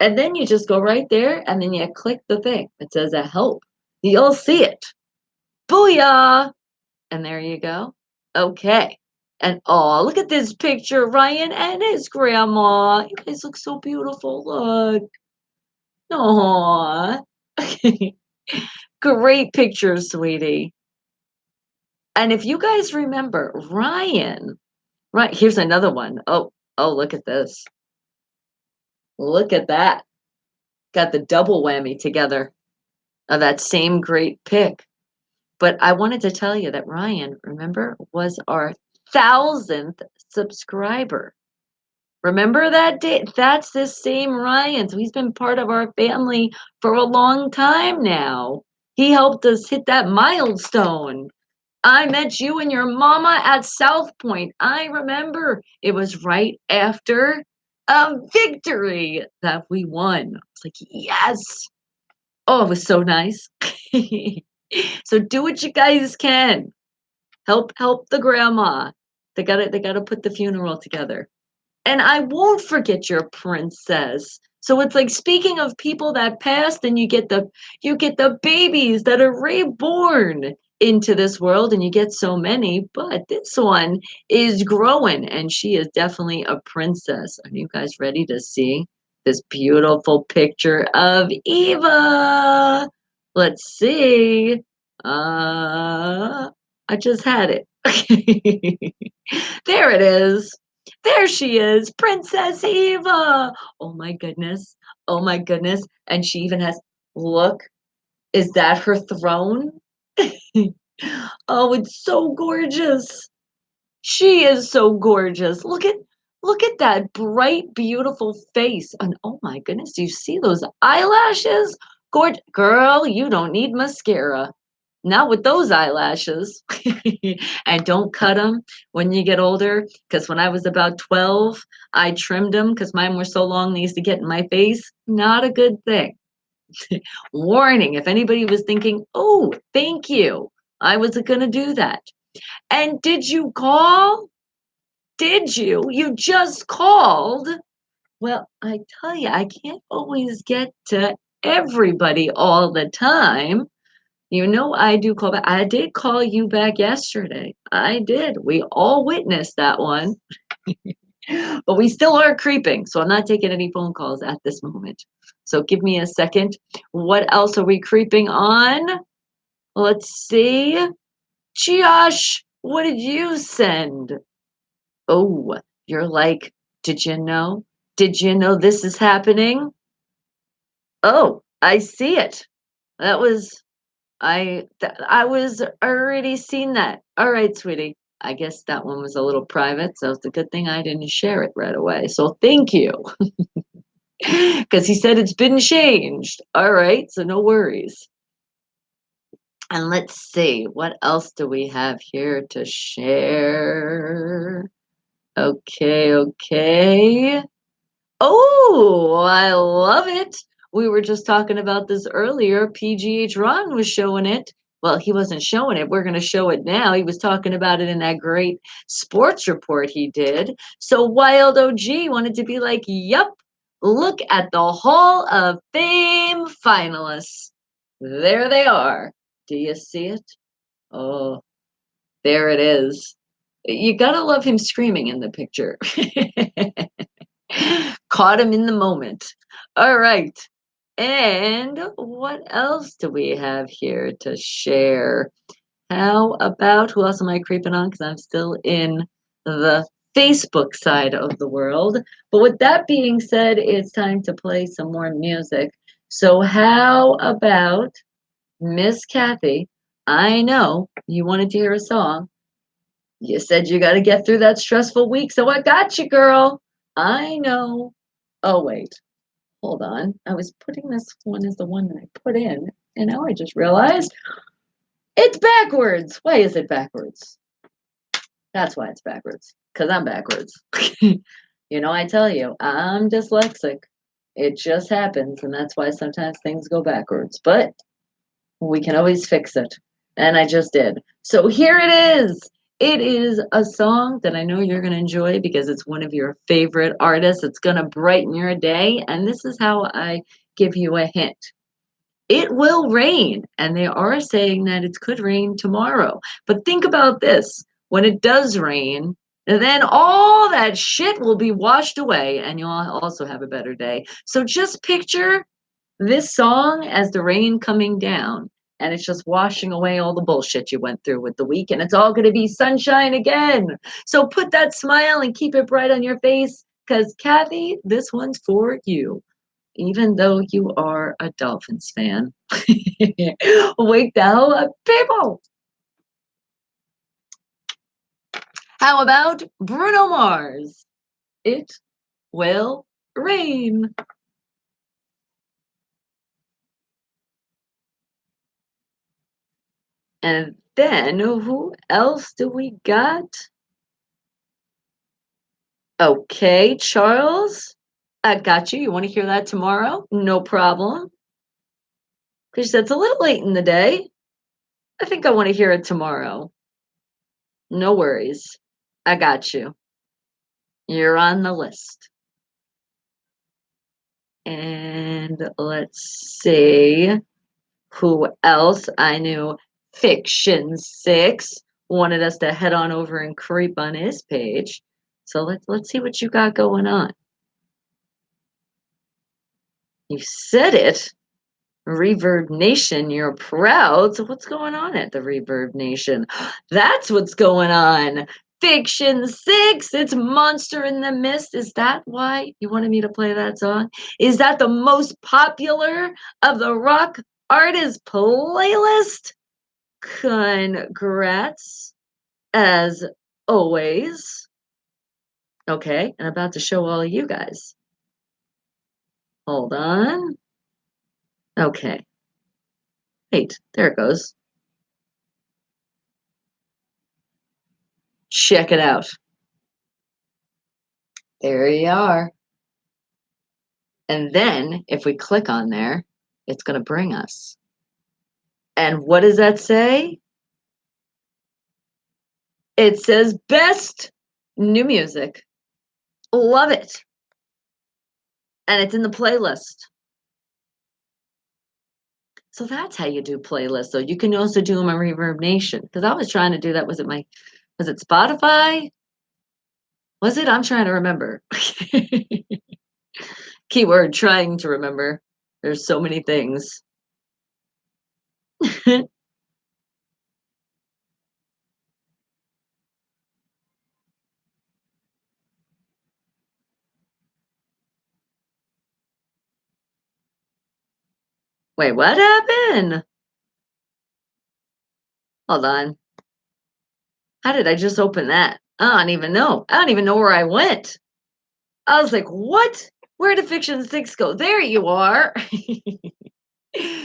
And then you just go right there and then you click the thing. It says a help. You'll see it. Booyah! And there you go. Okay. And oh, look at this picture, Ryan and his grandma. You guys look so beautiful. Look. Aww. Great pictures, sweetie. And if you guys remember, Ryan, right, here's another one. Oh, look at this. Look at that. Got the double whammy together of that same great pick. But I wanted to tell you that Ryan, remember, was our 1,000th subscriber. Remember that day? That's the same Ryan. So he's been part of our family for a long time now. He helped us hit that milestone. I met you and your mama at South Point. I remember it was right after a victory that we won. It's like, yes. Oh, it was so nice. So do what you guys can. Help the grandma. They gotta put the funeral together. And I won't forget your princess. So it's like speaking of people that passed, and you get the babies that are reborn into this world, and you get so many, but this one is growing, and she is definitely a princess. Are you guys ready to see this beautiful picture of Eva? Let's see. I just had it. There it is. There she is, Princess Eva. Oh my goodness. Oh my goodness. And she even has, look, is that her throne? Oh, it's so gorgeous. She is so gorgeous. Look at that bright, beautiful face. And oh my goodness, do you see those eyelashes? Girl, you don't need mascara. Not with those eyelashes. And don't cut them when you get older. Because when I was about 12, I trimmed them because mine were so long they used to get in my face. Not a good thing. Warning if anybody was thinking, oh, thank you. I wasn't going to do that. And did you call? Did you? You just called. Well, I tell you, I can't always get to everybody all the time. You know, I do call back. I did call you back yesterday. I did. We all witnessed that one. But we still are creeping. So I'm not taking any phone calls at this moment. So give me a second. What else are we creeping on? Let's see. Josh, what did you send? Oh, you're like, did you know? Did you know this is happening? Oh, I see it. That was I was already seen that. All right, sweetie. I guess that one was a little private, so it's a good thing I didn't share it right away. So thank you. Because he said it's been changed. All right, so no worries. And let's see, what else do we have here to share? Okay, okay. Oh, I love it. We were just talking about this earlier. PGH Ron was showing it. Well, he wasn't showing it. We're going to show it now. He was talking about it in that great sports report he did. So Wild OG wanted to be like, yup, look at the Hall of Fame finalists. There they are. Do you see it? Oh, there it is. You got to love him screaming in the picture. Caught him in the moment. All right. And what else do we have here to share? How about who else am I creeping on? Because I'm still in the Facebook side of the world. But with that being said, it's time to play some more music. So, how about Miss Kathy? I know you wanted to hear a song. You said you got to get through that stressful week, so I got you, girl. I know. Oh, wait. Hold on. I was putting this one as the one that I put in, and now I just realized it's backwards. Why is it backwards? That's why it's backwards. Because I'm backwards. I tell you, I'm dyslexic. It just happens, and that's why sometimes things go backwards. But we can always fix it. And I just did. So here it is. It is a song that I know you're going to enjoy because it's one of your favorite artists. It's going to brighten your day. And this is how I give you a hint. It will rain. And they are saying that it could rain tomorrow. But think about this. When it does rain, then all that shit will be washed away and you'll also have a better day. So just picture this song as the rain coming down, and it's just washing away all the bullshit you went through with the week, and it's all going to be sunshine again. So put that smile and keep it bright on your face, because Kathy, this one's for you. even though you are a Dolphins fan. Wake the hell up, people! How about Bruno Mars? It will rain. And then who else do we got? Okay, Charles, I got you. You want to hear that tomorrow? No problem. Because that's a little late in the day. I think I want to hear it tomorrow. No worries. I got you. You're on the list. And let's see who else. I knew Fiction 6 wanted us to head on over and creep on his page. So let's see what you got going on. You said it. Reverb Nation, you're proud. So what's going on at the Reverb Nation? That's what's going on. Fiction 6, it's Monster in the Mist. Is that why you wanted me to play that song? Is that the most popular of the rock artist playlist? Congrats, as always. Okay, and I'm about to show all of you guys. Hold on. Okay. Wait, there it goes. Check it out. There you are. And then if we click on there, it's going to bring us. And what does that say? It says best new music. Love it. And it's in the playlist. So that's how you do playlists. So you can also do them on Reverb Nation. Because I was trying to do that. Was it Spotify? Was it? I'm trying to remember. Keyword trying to remember. There's so many things. Wait, what happened? Hold on. How did I just open that? I don't even know. I don't even know where I went. I was like, what? Where did Fiction 6 go? There you are.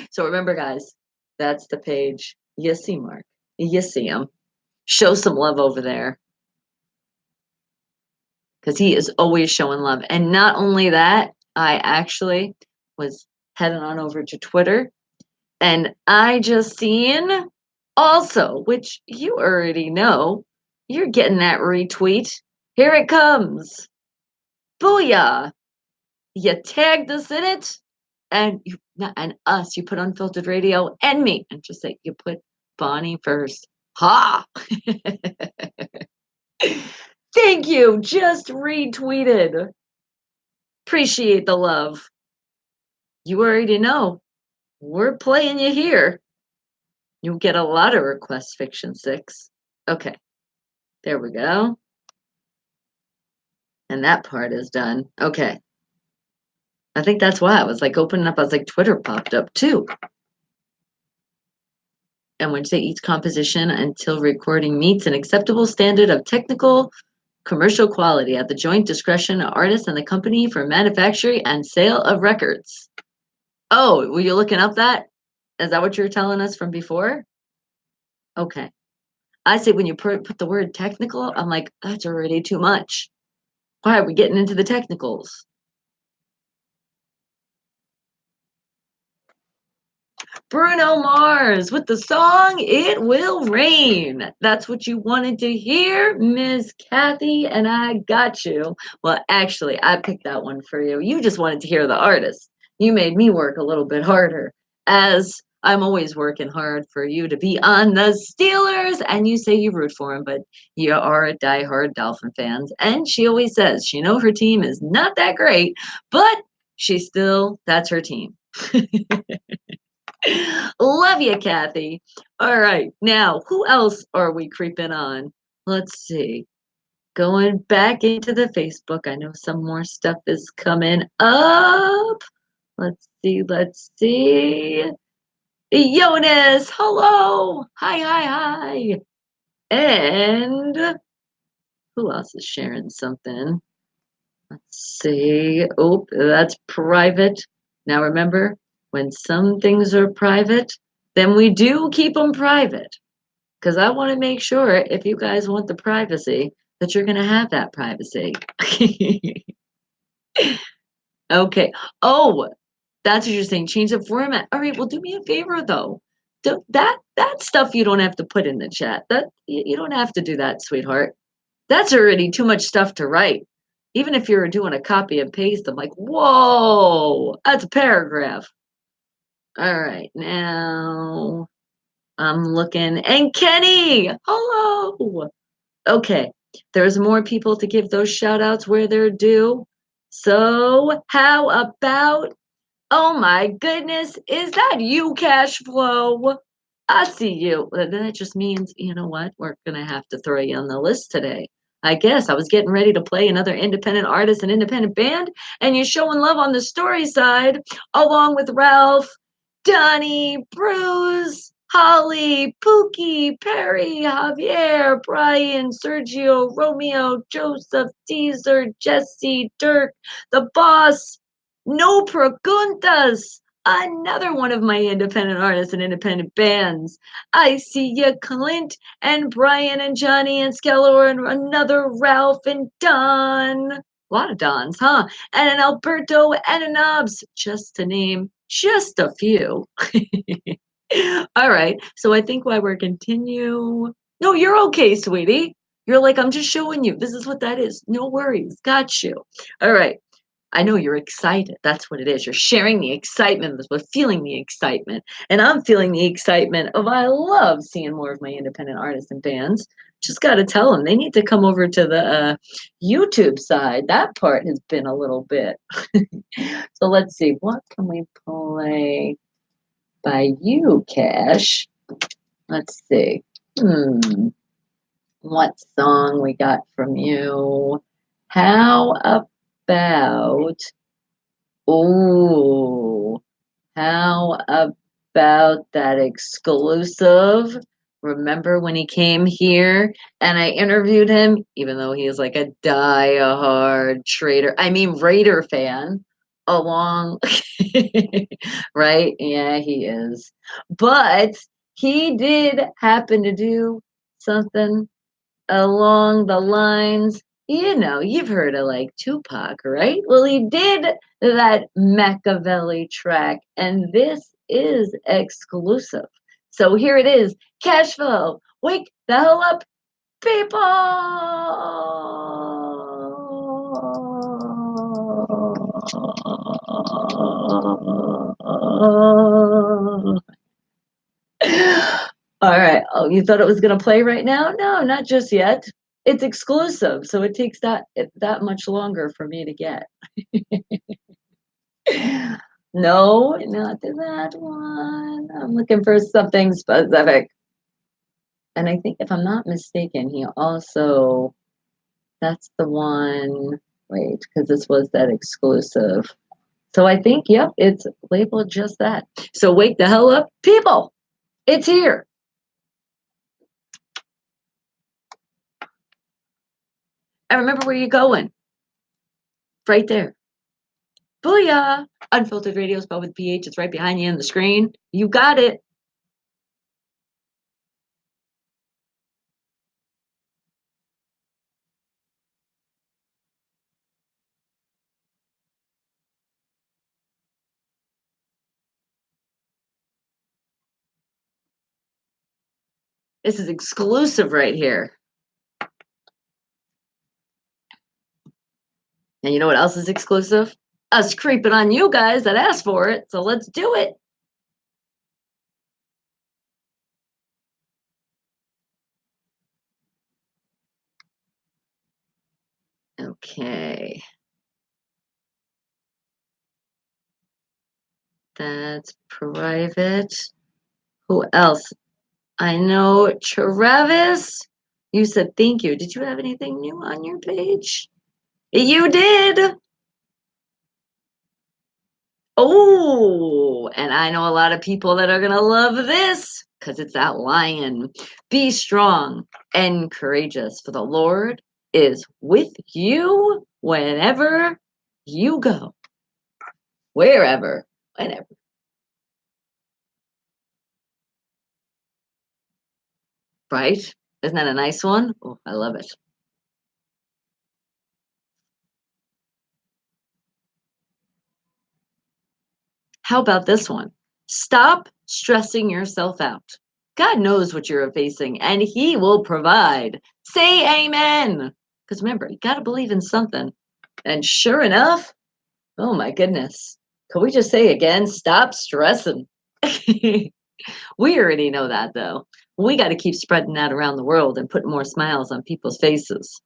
So remember, guys, that's the page. You see Mark. You see him. Show some love over there. Because he is always showing love. And not only that, I actually was heading on over to Twitter and I just seen also, which you already know, you're getting that retweet. Here it comes. Booyah. You tagged us in it and you put Unfiltered Radio and me and just say you put Bonnie first. Ha! Thank you. Just retweeted. Appreciate the love. You already know. We're playing you here. You'll get a lot of requests, Fiction 6. Okay. There we go. And that part is done. Okay. I think that's why I was like opening up. I was like, Twitter popped up too. And when you say each composition until recording meets an acceptable standard of technical commercial quality at the joint discretion of artists and the company for manufacturing and sale of records. Oh, were you looking up that? Is that what you were telling us from before? Okay. I say when you put the word technical, I'm like, that's already too much. Why are we getting into the technicals? Bruno Mars with the song It Will Rain. That's what you wanted to hear, Miss Kathy, and I got you. Well, actually, I picked that one for you. You just wanted to hear the artist. You made me work a little bit harder, as I'm always working hard for you to be on the Steelers, and you say you root for them, but you are a diehard Dolphin fans. And she always says she knows her team is not that great, but that's her team. Love you, Kathy. All right. Now, who else are we creeping on? Let's see. Going back into the Facebook. I know some more stuff is coming up. Let's see, let's see. Jonas, hello. Hi, hi, hi. And who else is sharing something? Let's see. Oh, that's private. Now remember, when some things are private, then we do keep them private. Because I want to make sure if you guys want the privacy, that you're going to have that privacy. Okay. Oh, that's what you're saying. Change the format. All right. Well, do me a favor though. That stuff you don't have to put in the chat. That you don't have to do that, sweetheart. That's already too much stuff to write. Even if you're doing a copy and paste, I'm like, whoa, that's a paragraph. All right, now I'm looking. And Kenny, hello. Okay, there's more people to give those shout outs where they're due. So, how about, oh my goodness, is that you, Cash Flow? I see you. Then it just means, you know what? We're going to have to throw you on the list today. I guess I was getting ready to play another independent artist and independent band, and you're showing love on the story side, along with Ralph, Donnie, Bruce, Holly, Pookie, Perry, Javier, Brian, Sergio, Romeo, Joseph, Teaser, Jesse, Dirk, the boss, No Preguntas, another one of my independent artists and independent bands. I see ya, Clint and Brian and Johnny and Skeller and another Ralph and Don. A lot of Dons, huh? And an Alberto and a Knobs, just to name just a few. All right. So I think while we're continue. No, you're okay, sweetie. You're like, I'm just showing you. This is what that is. No worries. Got you. All right. I know you're excited. That's what it is. You're sharing the excitement with feeling the excitement. And I'm feeling the excitement of I love seeing more of my independent artists and bands. Just got to tell them they need to come over to the YouTube side. That part has been a little bit. So let's see. What can we play by you, Cash? Let's see. What song we got from you? How about Oh, how about that exclusive? Remember when he came here and I interviewed him, even though he is like a die-hard Raider fan, along, right? Yeah, he is. But he did happen to do something along the lines, you've heard of like Tupac, right? Well, he did that Machiavelli track, and this is exclusive. So here it is. Cash flow. Wake the hell up, people. All right. Oh, you thought it was going to play right now? No, not just yet. It's exclusive, so it takes that much longer for me to get. No, not that one. I'm looking for something specific. And I think if I'm not mistaken, he also that's the one. Wait, because this was that exclusive. So I think, yep, it's labeled just that. So wake the hell up, people. It's here. And remember where you're going. Right there. Booyah! Unfiltered radio spelled with PH. It's right behind you on the screen. You got it. This is exclusive right here. And you know what else is exclusive? Us creeping on you guys that asked for it. So let's do it. Okay. That's private. Who else? I know Travis. You said thank you. Did you have anything new on your page? You did. Oh, and I know a lot of people that are going to love this because it's that lion. Be strong and courageous, for the Lord is with you whenever you go, wherever, whenever. Right? Isn't that a nice one? Oh, I love it. How about this one? Stop stressing yourself out. God knows what you're facing and He will provide. Say amen. Because remember, you got to believe in something. And sure enough, oh my goodness. Could we just say again, stop stressing? We already know that though. We got to keep spreading that around the world and putting more smiles on people's faces.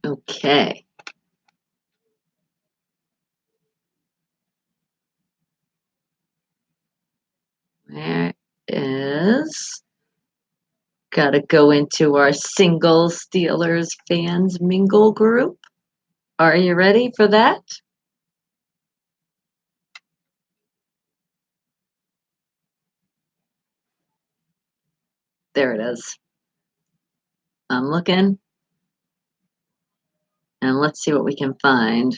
Okay. Where is got to go into our single Steelers fans mingle group. Are you ready for that? There it is. I'm looking and let's see what we can find.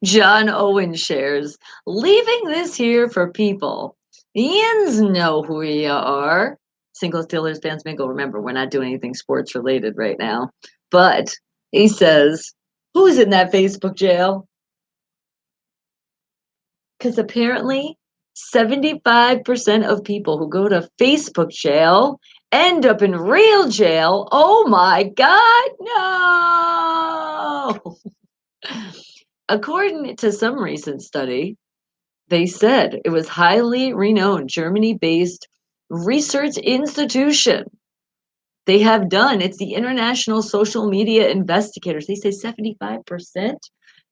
John Owen shares, leaving this here for people. Yins know who you are. Single Steelers fans mingle. Remember, we're not doing anything sports related right now. But he says, who's in that Facebook jail? Because apparently 75% of people who go to Facebook jail end up in real jail. Oh my God, no. According to some recent study, they said it was highly renowned Germany based research institution. They have done, it's the International Social Media Investigators. They say 75%.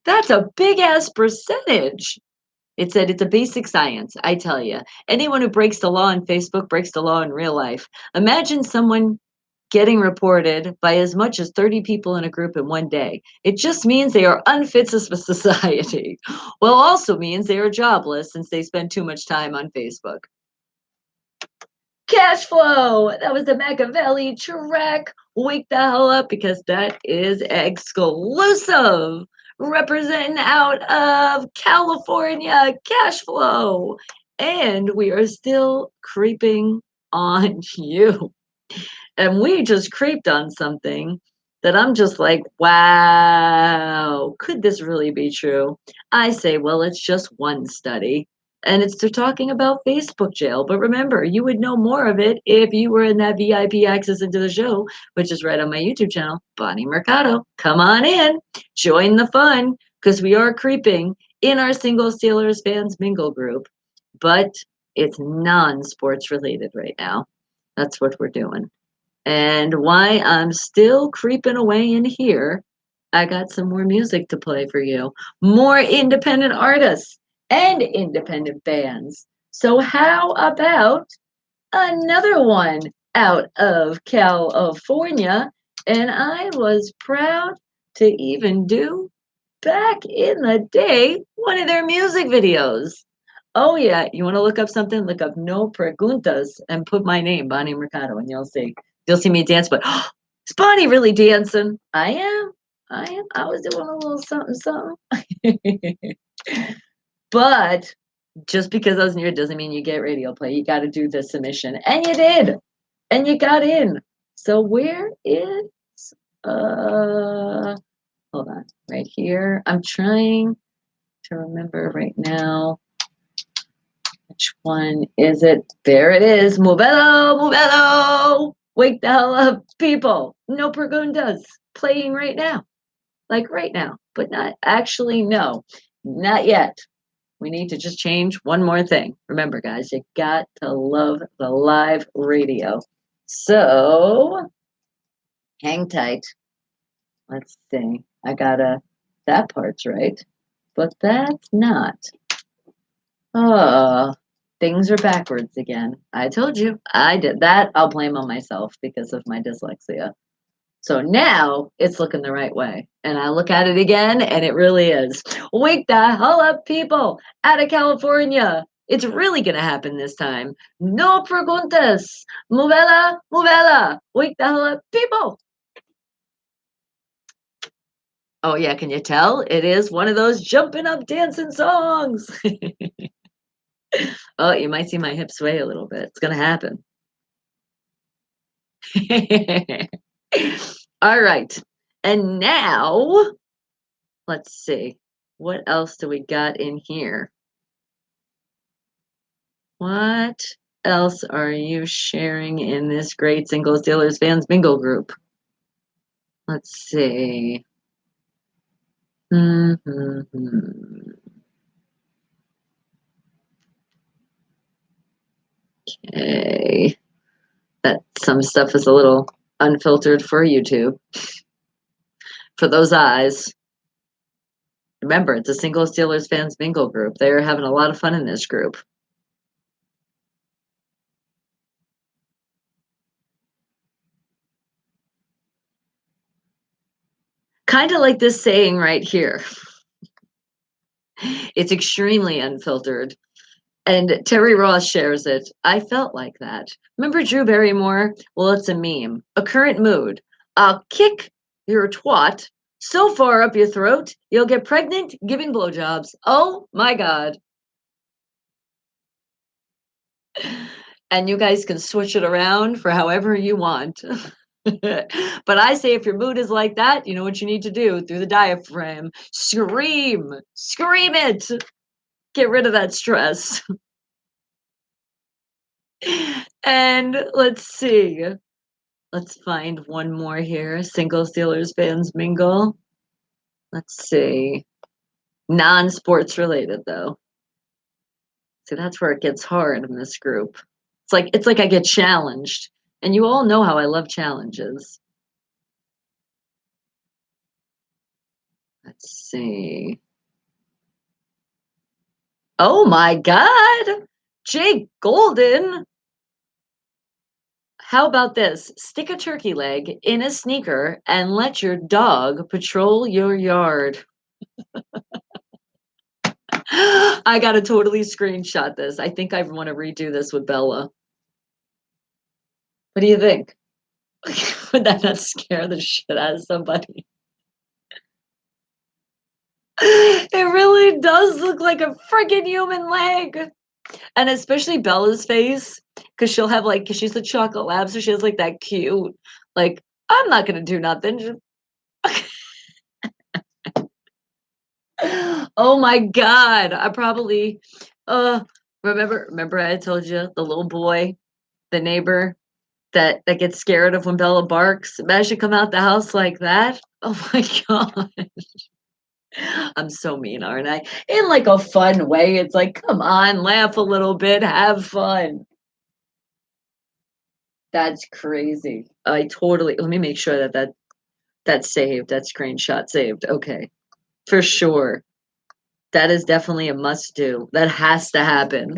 That's a big ass percentage. It said it's a basic science, I tell you. Anyone who breaks the law on Facebook breaks the law in real life. Imagine someone getting reported by as much as 30 people in a group in one day. It just means they are unfit for society. Well, also means they are jobless since they spend too much time on Facebook. Cash flow. That was the Machiavelli track. Wake the hell up because that is exclusive. Representing out of California, cash flow. And we are still creeping on you. And we just creeped on something that I'm just like, wow, could this really be true? I say, well, it's just one study. And it's they're talking about Facebook jail. But remember, you would know more of it if you were in that VIP access into the show, which is right on my YouTube channel, Bonnie Mercado. Come on in, join the fun, because we are creeping in our single Steelers fans mingle group. But it's non-sports related right now. That's what we're doing. And why I'm still creeping away in here, I got some more music to play for you. More independent artists and independent bands. So, how about another one out of California? And I was proud to even do back in the day one of their music videos. Oh, yeah. You want to look up something? Look up No Preguntas and put my name, Bonnie Mercado, and you'll see. You'll see me dance. But is Bonnie really dancing? I am. I am. I was doing a little something, something. But just because I was near doesn't mean you get radio play. You got to do the submission. And you did. And you got in. So where is, uh, hold on, right here. I'm trying to remember right now. Which one is it? There it is. Movelo, Movelo. Wake the hell up, people. No preguntas. Playing right now. Like right now. But not actually, no. Not yet. We need to just change one more thing. Remember, guys, you got to love the live radio. So hang tight. Let's see. I gotta, that part's right. But that's not. Oh. Things are backwards again. I told you. I did that. I'll blame on myself because of my dyslexia. So now it's looking the right way. And I look at it again and it really is. Wake the hell up, people out of California. It's really going to happen this time. No preguntas. Movela, movela. Wake the hell up, people. Oh, yeah. Can you tell? It is one of those jumping up, dancing songs. Oh, you might see my hips sway a little bit. It's going to happen. All right. And now, let's see. What else do we got in here? What else are you sharing in this great Singles Dealers Fans Bingo group? Let's see. Okay. That some stuff is a little unfiltered for YouTube. For those eyes. Remember, it's a Singles Dealers Fans Bingo group. They're having a lot of fun in this group. Kind of like this saying right here. It's extremely unfiltered. And Terry Ross shares it. I felt like that. Remember Drew Barrymore? Well, it's a meme. A current mood. I'll kick your twat so far up your throat, you'll get pregnant giving blowjobs. Oh my God. And you guys can switch it around for however you want. But I say if your mood is like that, you know what you need to do through the diaphragm. Scream. Scream it. Get rid of that stress. And let's see. Let's find one more here. Singles, dealers, fans, mingle. Let's see. Non-sports related though. See, that's where it gets hard in this group. It's like I get challenged. And you all know how I love challenges. Let's see. Oh my God. Jake Golden. How about this? Stick a turkey leg in a sneaker and let your dog patrol your yard. I gotta totally screenshot this. I think I want to redo this with Bella. What do you think? Would that not scare the shit out of somebody? It really does look like a freaking human leg. And especially Bella's face, because she'll have like, because she's a chocolate lab, so she has like that cute, like, I'm not gonna do nothing. Oh my God. I probably uh remember I told you the little boy, the neighbor that gets scared of when Bella barks. Imagine come out the house like that. Oh my God. I'm so mean, aren't I? In like a fun way. It's like, come on, laugh a little bit, have fun. That's crazy. I totally let me make sure that's saved. That screenshot saved. Okay. For sure. That is definitely a must do. That has to happen.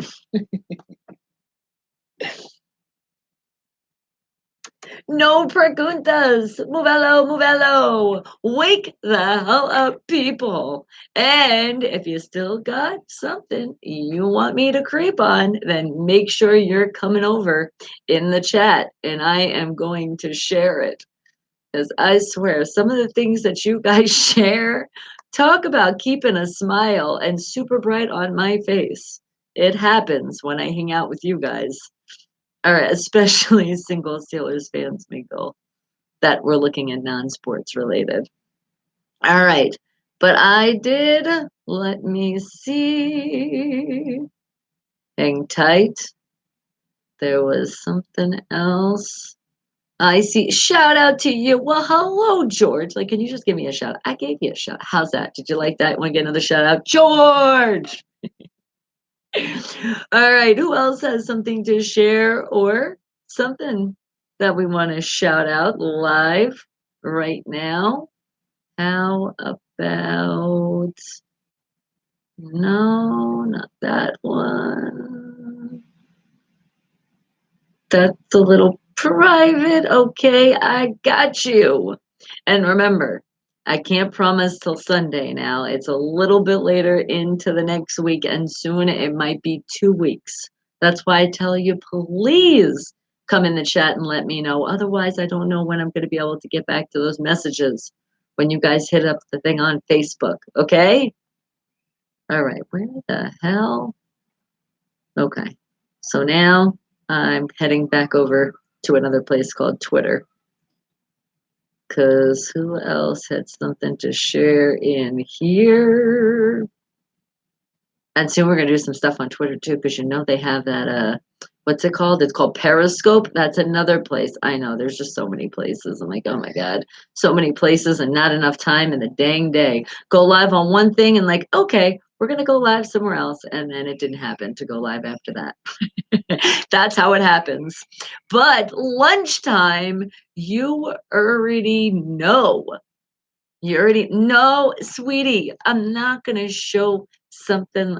No preguntas. Movelo, movelo. Wake the hell up, people. And if you still got something you want me to creep on, then make sure you're coming over in the chat and I am going to share it. Because I swear, some of the things that you guys share, talk about keeping a smile and super bright on my face. It happens when I hang out with you guys. All right, especially single Steelers fans, Mingle, that we're looking at non-sports related. All right, but I did, let me see. Hang tight. There was something else. I see. Shout out to you. Well, hello, George. Like, can you just give me a shout out? I gave you a shout. How's that? Did you like that? Want to get another shout out? George! All right. Who else has something to share or something that we want to shout out live right now? How about no, not that one. That's a little private. Okay, I got you. And remember, I can't promise till Sunday now. It's a little bit later into the next week, and soon it might be 2 weeks. That's why I tell you, please come in the chat and let me know. Otherwise, I don't know when I'm going to be able to get back to those messages when you guys hit up the thing on Facebook. Okay? All right. Where the hell? Okay. So now I'm heading back over to another place called Twitter. Because who else had something to share in here? And soon we're going to do some stuff on Twitter too, because you know they have that, what's it called? It's called Periscope. That's another place. I know there's just so many places. I'm like, oh my God, so many places and not enough time in the dang day. Go live on one thing and like, okay, we're going to go live somewhere else. And then it didn't happen to go live after that. That's how it happens. But lunchtime, you already know. You already know, sweetie, I'm not gonna show something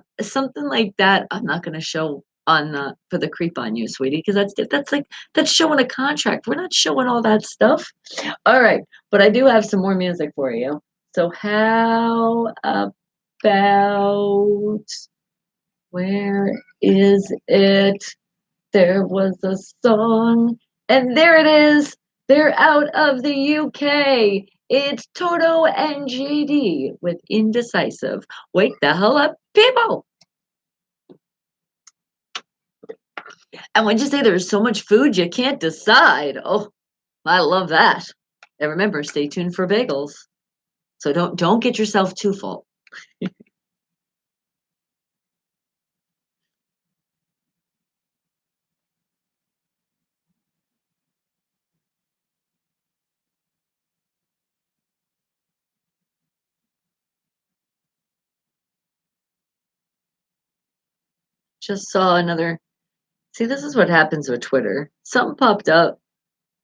like that. I'm not gonna show on the for the creep on you, sweetie, because that's like that's showing a contract. We're not showing all that stuff. All right, but I do have some more music for you. So how about where is it? There was a song, and there it is. They're out of the UK. It's Toto and JD with Indecisive. Wake the hell up, people! And when you say there's so much food you can't decide, oh, I love that. And remember, stay tuned for bagels. So don't get yourself too full. Just saw another. See, this is what happens with Twitter. Something popped up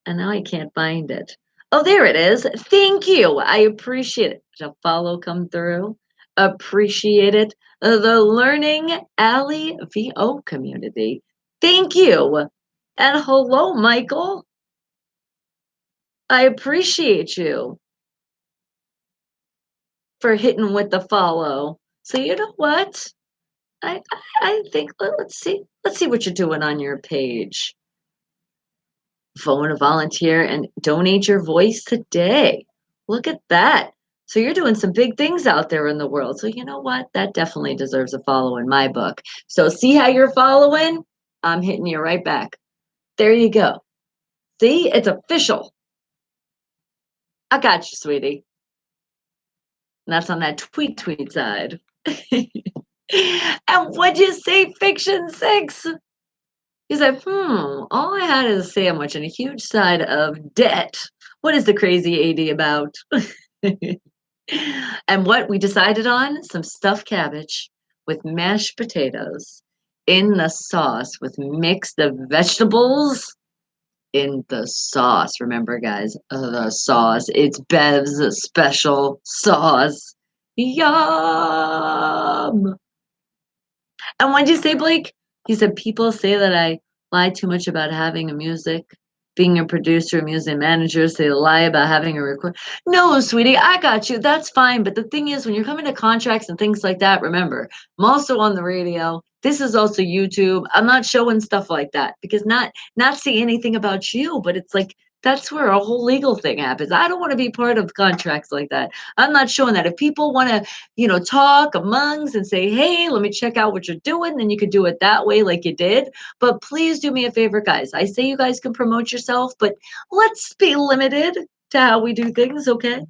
and now I can't find it. Oh, there it is. Thank you. I appreciate it. Did a follow come through? Appreciate it. The Learning Alley VO community. Thank you. And hello, Michael. I appreciate you for hitting with the follow. So you know what? I I think let's see what you're doing on your page. Phone a volunteer and donate your voice today. Look at that. So you're doing some big things out there in the world. So you know what? That definitely deserves a follow in my book. So see how you're following? I'm hitting you right back. There you go. See, it's official. I got you, sweetie. And that's on that tweet side. And what'd you say, Fiction 6? He said, all I had is a sandwich and a huge side of debt. What is the crazy AD about? And what we decided on? Some stuffed cabbage with mashed potatoes in the sauce with mixed vegetables in the sauce. Remember, guys, the sauce. It's Bev's special sauce. Yum! And what did you say, Blake? He said, people say that I lie too much about having a music, being a producer, music manager, say they lie about having a record. No, sweetie, I got you. That's fine. But the thing is, when you're coming to contracts and things like that, remember, I'm also on the radio. This is also YouTube. I'm not showing stuff like that because not saying anything about you, but it's like that's where a whole legal thing happens. I don't want to be part of contracts like that. I'm not showing that. If people want to talk amongst and say, hey, let me check out what you're doing. Then you could do it that way, like you did. But please do me a favor, guys. I say you guys can promote yourself, but let's be limited to how we do things, okay?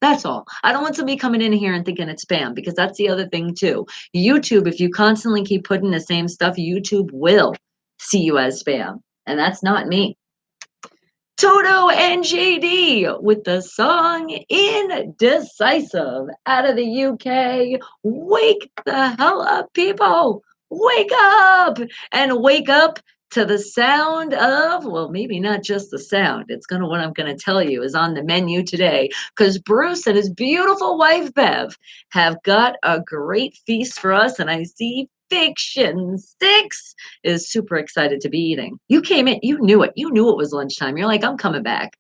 That's all. I don't want somebody coming in here and thinking it's spam because that's the other thing too. YouTube, if you constantly keep putting the same stuff, YouTube will see you as spam. And that's not me. Toto and JD with the song Indecisive out of the UK. Wake the hell up, people. Wake up and wake up to the sound of, well, maybe not just the sound. It's what I'm going to tell you is on the menu today because Bruce and his beautiful wife, Bev, have got a great feast for us. And I see Fiction 6 is super excited to be eating. You came in, you knew it. You knew it was lunchtime. You're like, I'm coming back.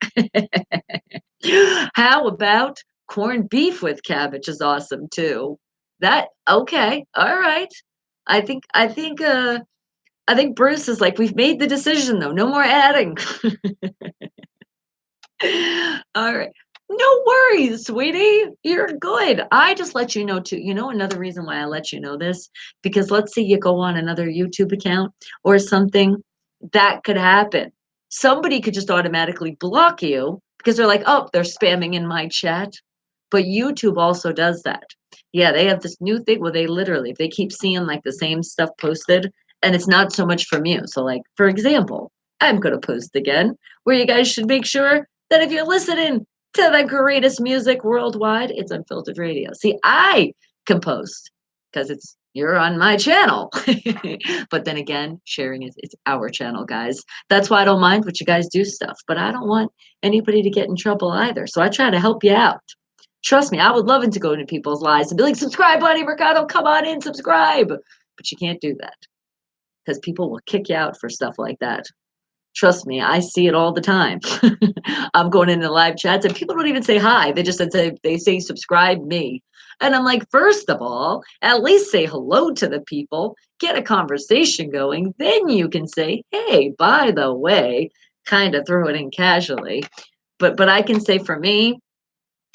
How about corned beef with cabbage is awesome too. That okay, all right. I think Bruce is like, we've made the decision though. No more adding. All right. No worries, sweetie. You're good. I just let you know too. You know, another reason why I let you know this, because let's say you go on another YouTube account or something, that could happen. Somebody could just automatically block you because they're like, oh, they're spamming in my chat. But YouTube also does that. Yeah, they have this new thing where they literally, if they keep seeing like the same stuff posted, and it's not so much from you. So, like, for example, I'm going to post again where you guys should make sure that if you're listening to the greatest music worldwide, it's Unfiltered Radio. See, I can post because you're on my channel. But then again, sharing is it's our channel, guys. That's why I don't mind what you guys do stuff, but I don't want anybody to get in trouble either. So I try to help you out. Trust me, I would love it to go into people's lives and be like, subscribe, Bunny Mercado, come on in, subscribe. But you can't do that because people will kick you out for stuff like that. Trust me, I see it all the time. I'm going into live chats and people don't even say hi. They just say they say subscribe me. And I'm like, first of all, at least say hello to the people, get a conversation going. Then you can say, hey, by the way, kind of throw it in casually. But I can say for me,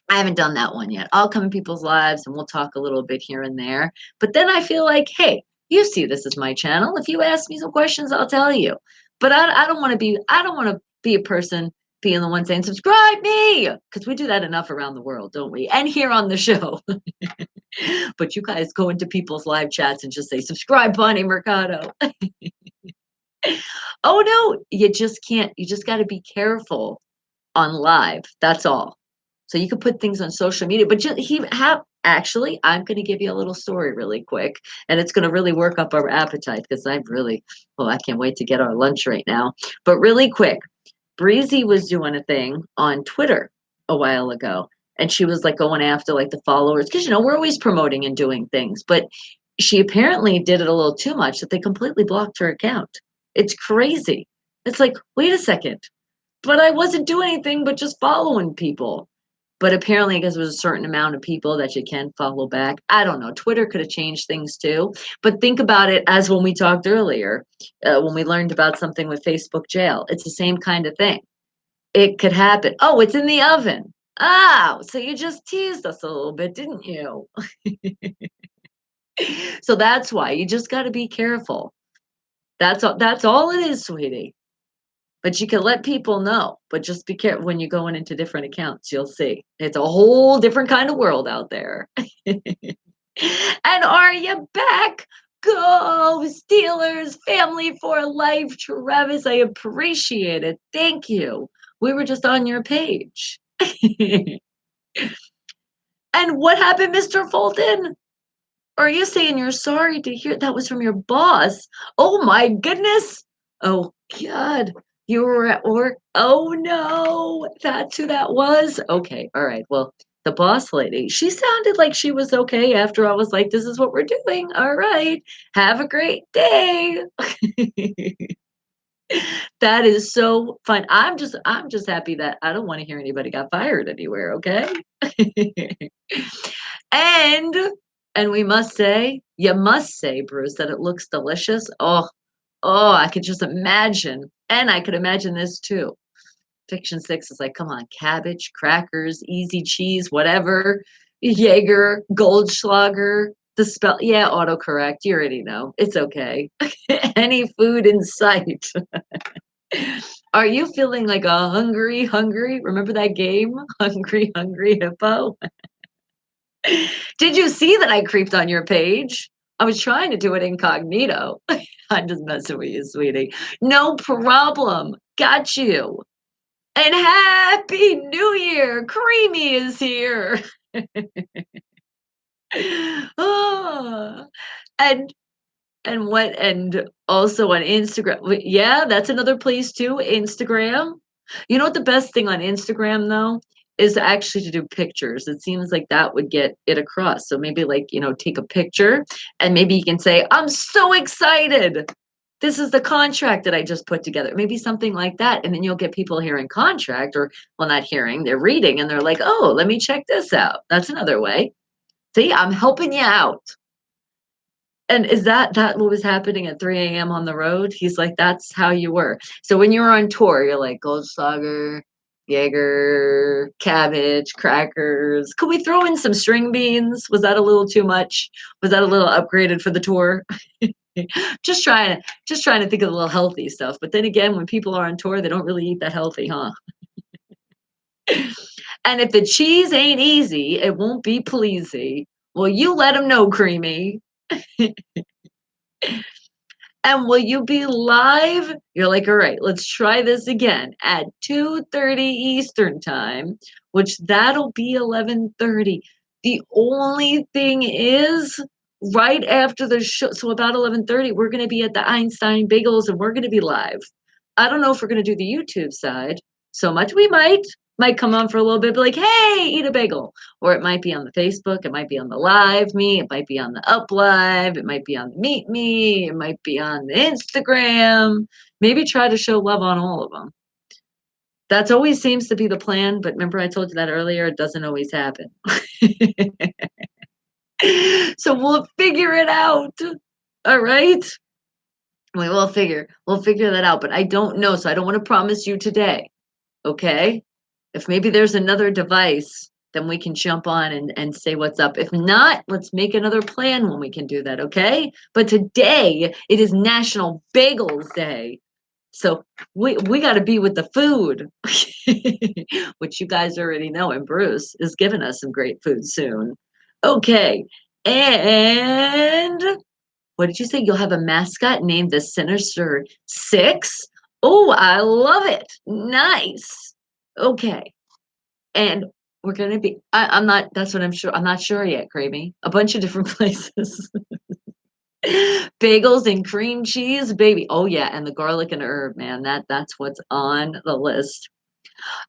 I haven't done that one yet. I'll come in people's lives and we'll talk a little bit here and there. But then I feel like, hey, you see this is my channel. If you ask me some questions, I'll tell you. But I don't want to be I don't want to be a person being the one saying subscribe me because we do that enough around the world, don't we? And here on the show. But you guys go into people's live chats and just say subscribe, Bunny Mercado. Oh no, you just can't. You just got to be careful on live. That's all. So you could put things on social media, but he have actually, I'm going to give you a little story really quick, and it's going to really work up our appetite because I'm really, oh, I can't wait to get our lunch right now. But really quick, Breezy was doing a thing on Twitter a while ago, and she was like going after like the followers because we're always promoting and doing things, but she apparently did it a little too much that they completely blocked her account. It's crazy. It's like, wait a second, but I wasn't doing anything but just following people. But apparently, because there's a certain amount of people that you can follow back. I don't know. Twitter could have changed things too. But think about it as when we talked earlier, when we learned about something with Facebook jail. It's the same kind of thing. It could happen. Oh, it's in the oven. Oh, so you just teased us a little bit, didn't you? So that's why you just got to be careful. That's all. That's all it is, sweetie. But you can let people know, but just be careful when you're going into different accounts, you'll see. It's a whole different kind of world out there. And are you back? Go Steelers, family for life. Travis, I appreciate it. Thank you. We were just on your page. And what happened, Mr. Fulton? Are you saying you're sorry to hear that was from your boss? Oh my goodness. Oh God. You were at work. Oh no. That's who that was. Okay. All right. Well, the boss lady, she sounded like she was okay after I was like, this is what we're doing. All right. Have a great day. That is so fun. I'm just happy that I don't want to hear anybody got fired anywhere, okay? And and we must say, you must say, Bruce, that it looks delicious. Oh, oh, I could just imagine. And I could imagine this too. Fiction 6 is like, come on, cabbage, crackers, easy cheese, whatever. Jaeger, Goldschlager, the spell. Yeah, autocorrect. You already know. It's okay. Any food in sight. Are you feeling like a hungry? Remember that game? Hungry hippo? Did you see that I creeped on your page? I was trying to do it incognito. I'm just messing with you, sweetie. No problem. Got you. And happy new year. Creamy is here. Oh, and and also on Instagram. Yeah, that's another place too. Instagram. You know what the best thing on Instagram though is actually to do pictures. It seems like that would get it across. So maybe like, take a picture and maybe you can say, I'm so excited. This is the contract that I just put together. Maybe something like that. And then you'll get people hearing contract or, well, not hearing, they're reading and they're like, oh, let me check this out. That's another way. See, I'm helping you out. And is that what was happening at 3 AM on the road? He's like, "That's how you were." So when you were on tour, you're like, "Goldschlager, Jaeger, cabbage, crackers. Could we throw in some string beans? Was that a little too much? Was that a little upgraded for the tour?" Just trying to think of a little healthy stuff, but then again, when people are on tour, they don't really eat that healthy, huh? And if the cheese ain't easy, it won't be pleasy. Well, you let them know, Creamy. And will you be live? You're like, all right, let's try this again at 2:30 Eastern time, which that'll be 11:30. The only thing is right after the show, so about 11:30, we're gonna be at the Einstein Bagels and we're gonna be live. I don't know if we're gonna do the YouTube side so much. We might come on for a little bit, be like, hey, eat a bagel. Or it might be on the Facebook, it might be on the live me, it might be on the up live, it might be on the meet me, it might be on the Instagram. Maybe try to show love on all of them. That's always seems to be the plan, but remember I told you that earlier, it doesn't always happen. So we'll figure it out. All right. We'll figure that out, but I don't know. So I don't want to promise you today. Okay. If maybe there's another device, then we can jump on and say what's up. If not, let's make another plan when we can do that, okay? But today it is National Bagels Day. So we got to be with the food, which you guys already know, and Bruce is giving us some great food soon. Okay. And what did you say? You'll have a mascot named the Sinister Six? Oh, I love it. Nice. Okay. And we're gonna be I'm not that's what I'm not sure yet, Gravy. A bunch of different places. Bagels and cream cheese, baby. Oh yeah, and the garlic and herb, man. That's what's on the list.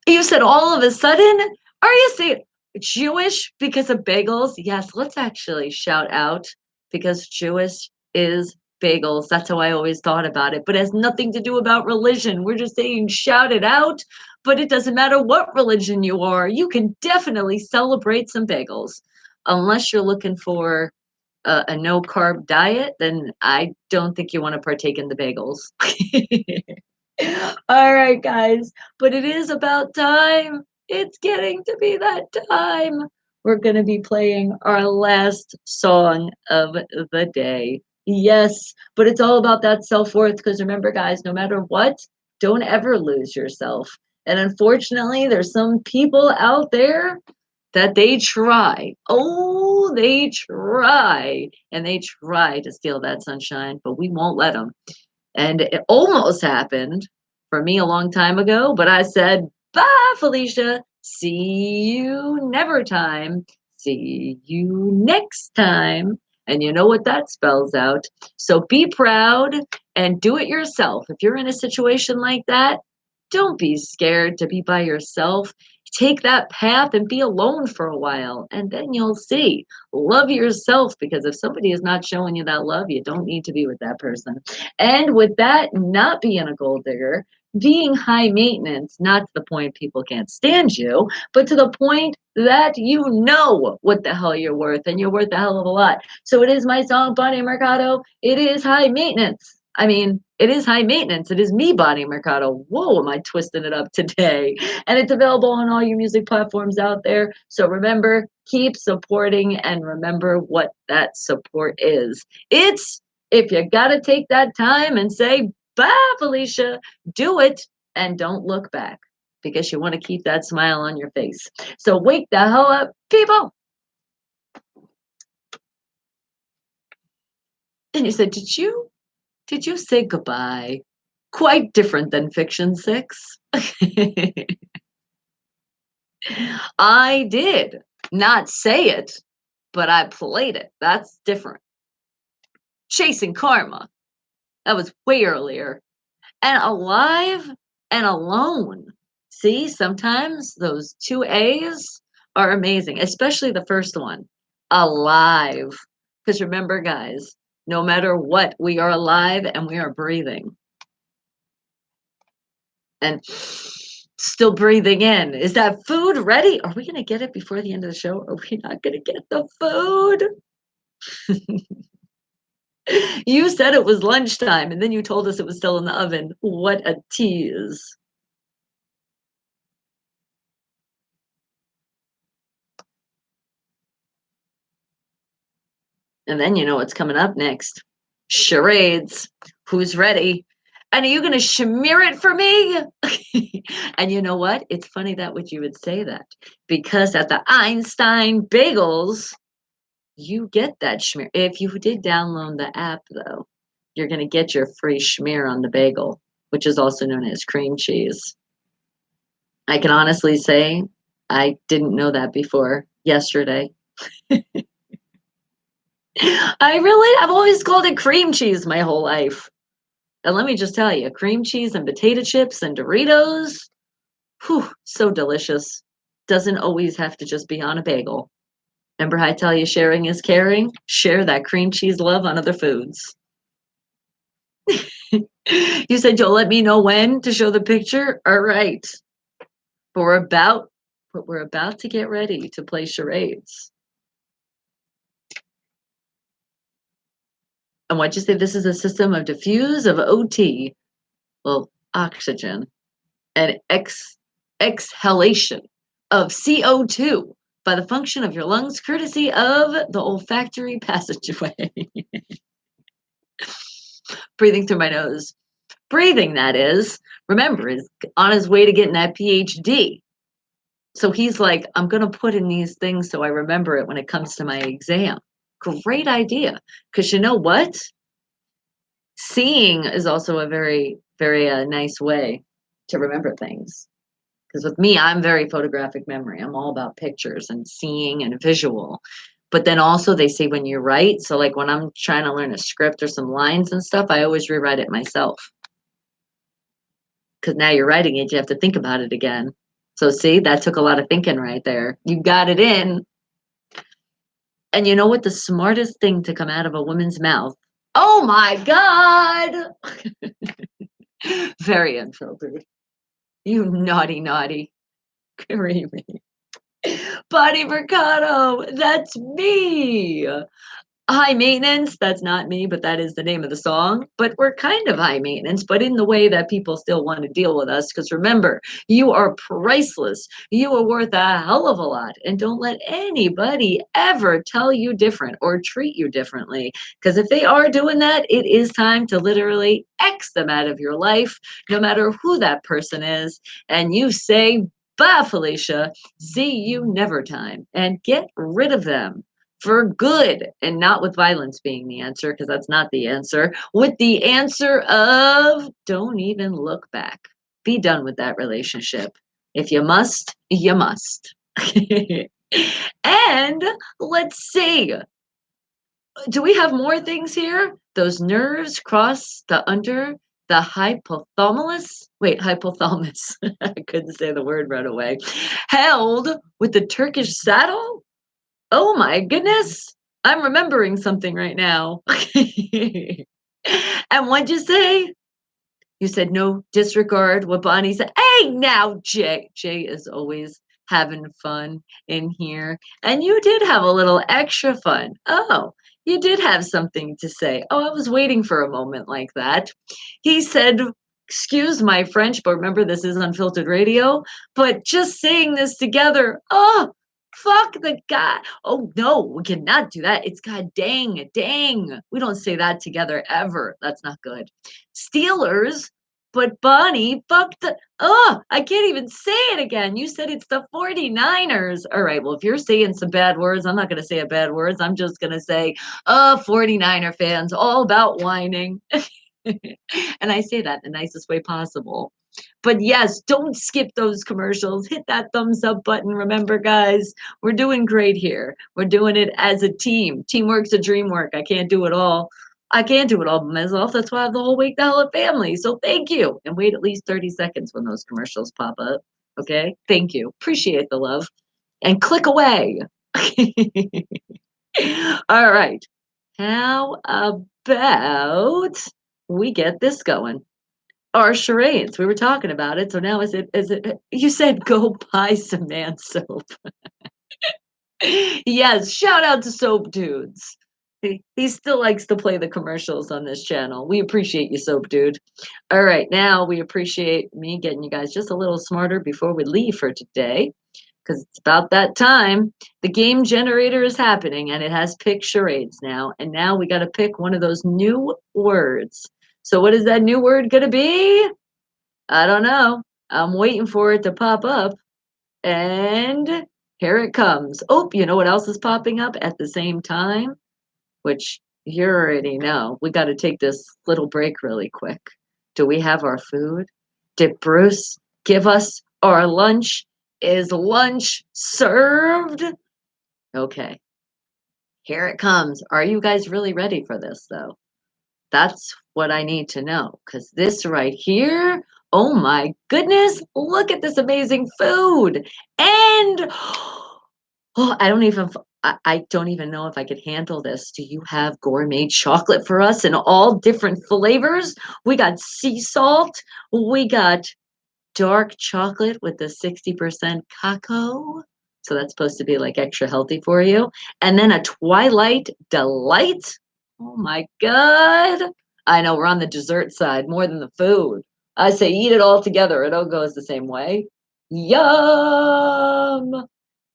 You said all of a sudden, are you saying Jewish because of bagels? Yes, let's actually shout out because Jewish is bagels. That's how I always thought about it, but it has nothing to do about religion. We're just saying shout it out, but it doesn't matter what religion you are. You can definitely celebrate some bagels. Unless you're looking for a no carb diet, then I don't think you want to partake in the bagels. All right, guys, but it is about time. It's getting to be that time. We're going to be playing our last song of the day. Yes, but it's all about that self worth because remember, guys, no matter what, don't ever lose yourself. And unfortunately, there's some people out there that they try. Oh, they try. And they try to steal that sunshine, but we won't let them. And it almost happened for me a long time ago, but I said, bye, Felicia. See you never time. See you next time. And you know what that spells out. So be proud and do it yourself. If you're in a situation like that, don't be scared to be by yourself. Take that path and be alone for a while, and then you'll see. Love yourself because if somebody is not showing you that love, you don't need to be with that person. And with that, not being a gold digger, being high maintenance, not to the point people can't stand you, but to the point that you know what the hell you're worth, and you're worth a hell of a lot. So it is my song, Bonnie Mercado. It is high maintenance. I mean, it is high maintenance. It is me, Bonnie Mercado. Whoa, am I twisting it up today? And it's available on all your music platforms out there. So remember, keep supporting and remember what that support is. It's if you got to take that time and say, bye, Felicia, do it and don't look back because you want to keep that smile on your face. So wake the hell up, people. And you said, did you say goodbye? Quite different than Fiction 6. I did not say it, but I played it. That's different. Chasing Karma. That was way earlier. And Alive and Alone. See, sometimes those 2 A's are amazing, especially the first one, alive. Because remember, guys, no matter what, we are alive and we are breathing and still breathing in. Is that food ready? Are we going to get it before the end of the show? Are we not going to get the food? You said it was lunchtime and then you told us it was still in the oven. What a tease. And then you know what's coming up next. Charades. Who's ready? And are you going to smear it for me? And you know what? It's funny that would you would say that because at the Einstein Bagels, you get that schmear. If you did download the app, though, you're going to get your free schmear on the bagel, which is also known as cream cheese. I can honestly say I didn't know that before yesterday. I've always called it cream cheese my whole life. And let me just tell you, cream cheese and potato chips and Doritos, whew, so delicious. Doesn't always have to just be on a bagel. Remember how I tell you sharing is caring? Share that cream cheese love on other foods. You said you'll let me know when to show the picture? All right. But we're about to get ready to play charades. And what'd you say? This is a system of diffuse of OT, well, oxygen, and exhalation of CO2 by the function of your lungs, courtesy of the olfactory passageway. Breathing through my nose. Breathing, that is. Remember, is on his way to getting that PhD. So he's like, I'm going to put in these things so I remember it when it comes to my exam. Great idea. Because you know what? Seeing is also a very, very nice way to remember things. Because with me, I'm very photographic memory. I'm all about pictures and seeing and visual. But then also they say when you write, so like when I'm trying to learn a script or some lines and stuff, I always rewrite it myself. Because now you're writing it, you have to think about it again. So see, that took a lot of thinking right there. You got it in. And you know what? The smartest thing to come out of a woman's mouth. Oh my God. Very unfiltered. You naughty, naughty. Creamy. Bonnie Mercado, that's me. High maintenance, that's not me, but that is the name of the song. But we're kind of high maintenance, but in the way that people still want to deal with us. Because remember, you are priceless. You are worth a hell of a lot. And don't let anybody ever tell you different or treat you differently. Because if they are doing that, it is time to literally X them out of your life, no matter who that person is. And you say, bye, Felicia. See you never time. And get rid of them for good and not with violence being the answer, because that's not the answer. With the answer of don't even look back. Be done with that relationship. If you must, you must. And let's see. Do we have more things here? Those nerves cross the under the hypothalamus. Wait, hypothalamus. I couldn't say the word right away. Held with the Turkish saddle? Oh my goodness. I'm remembering something right now. And what'd you say? You said no disregard what Bonnie said. Hey, now, Jay. Jay is always having fun in here. And you did have a little extra fun. Oh, you did have something to say. Oh, I was waiting for a moment like that. He said, excuse my French, but remember, this is unfiltered radio. But just saying this together, oh, fuck the guy. Oh, no, we cannot do that. It's God dang, dang. We don't say that together ever. That's not good. Steelers, but Bonnie fucked the. Oh, I can't even say it again. You said it's the 49ers. All right, well, if you're saying some bad words, I'm not going to say a bad words. I'm just going to say, 49er fans, all about whining. And I say that in the nicest way possible. But yes, don't skip those commercials. Hit that thumbs up button. Remember, guys, we're doing great here. We're doing it as a team. Teamwork's a dream work. I can't do it all. I can't do it all by myself. That's why I have the whole Wake the Hell Up family. So thank you. And wait at least 30 seconds when those commercials pop up. Okay? Thank you. Appreciate the love. And click away. All right. How about we get this going? Our charades. We were talking about it. So now is it you said go buy some man soap. Yes, shout out to Soap Dudes. He still likes to play the commercials on this channel. We appreciate you, Soap Dude. All right, now we appreciate me getting you guys just a little smarter before we leave for today, because it's about that time. The game generator is happening and it has picked charades now. And now we got to pick one of those new words. So, what is that new word going to be? I don't know. I'm waiting for it to pop up. And here it comes. Oh, you know what else is popping up at the same time? Which you already know. We got to take this little break really quick. Do we have our food? Did Bruce give us our lunch? Is lunch served? Okay, here it comes. Are you guys really ready for this, though? That's what I need to know. Because this right here, oh my goodness, look at this amazing food. And oh, I don't even know if I could handle this. Do you have gourmet chocolate for us in all different flavors? We got sea salt. We got dark chocolate with the 60% cacao. So that's supposed to be like extra healthy for you. And then a Twilight Delight. Oh my God. I know we're on the dessert side more than the food. I say eat it all together. It all goes the same way. Yum.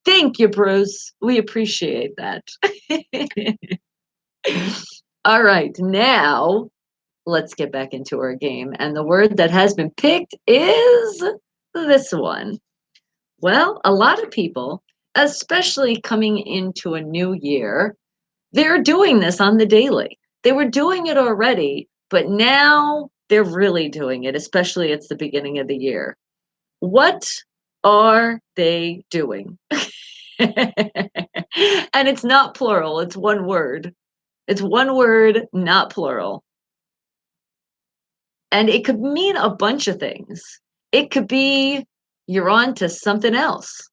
Thank you, Bruce. We appreciate that. All right, now let's get back into our game. And the word that has been picked is this one. Well, a lot of people, especially coming into a new year, they're doing this on the daily. They were doing it already, but now they're really doing it, especially it's the beginning of the year. What are they doing? And it's not plural, it's one word. It's one word, not plural. And it could mean a bunch of things. It could be you're on to something else.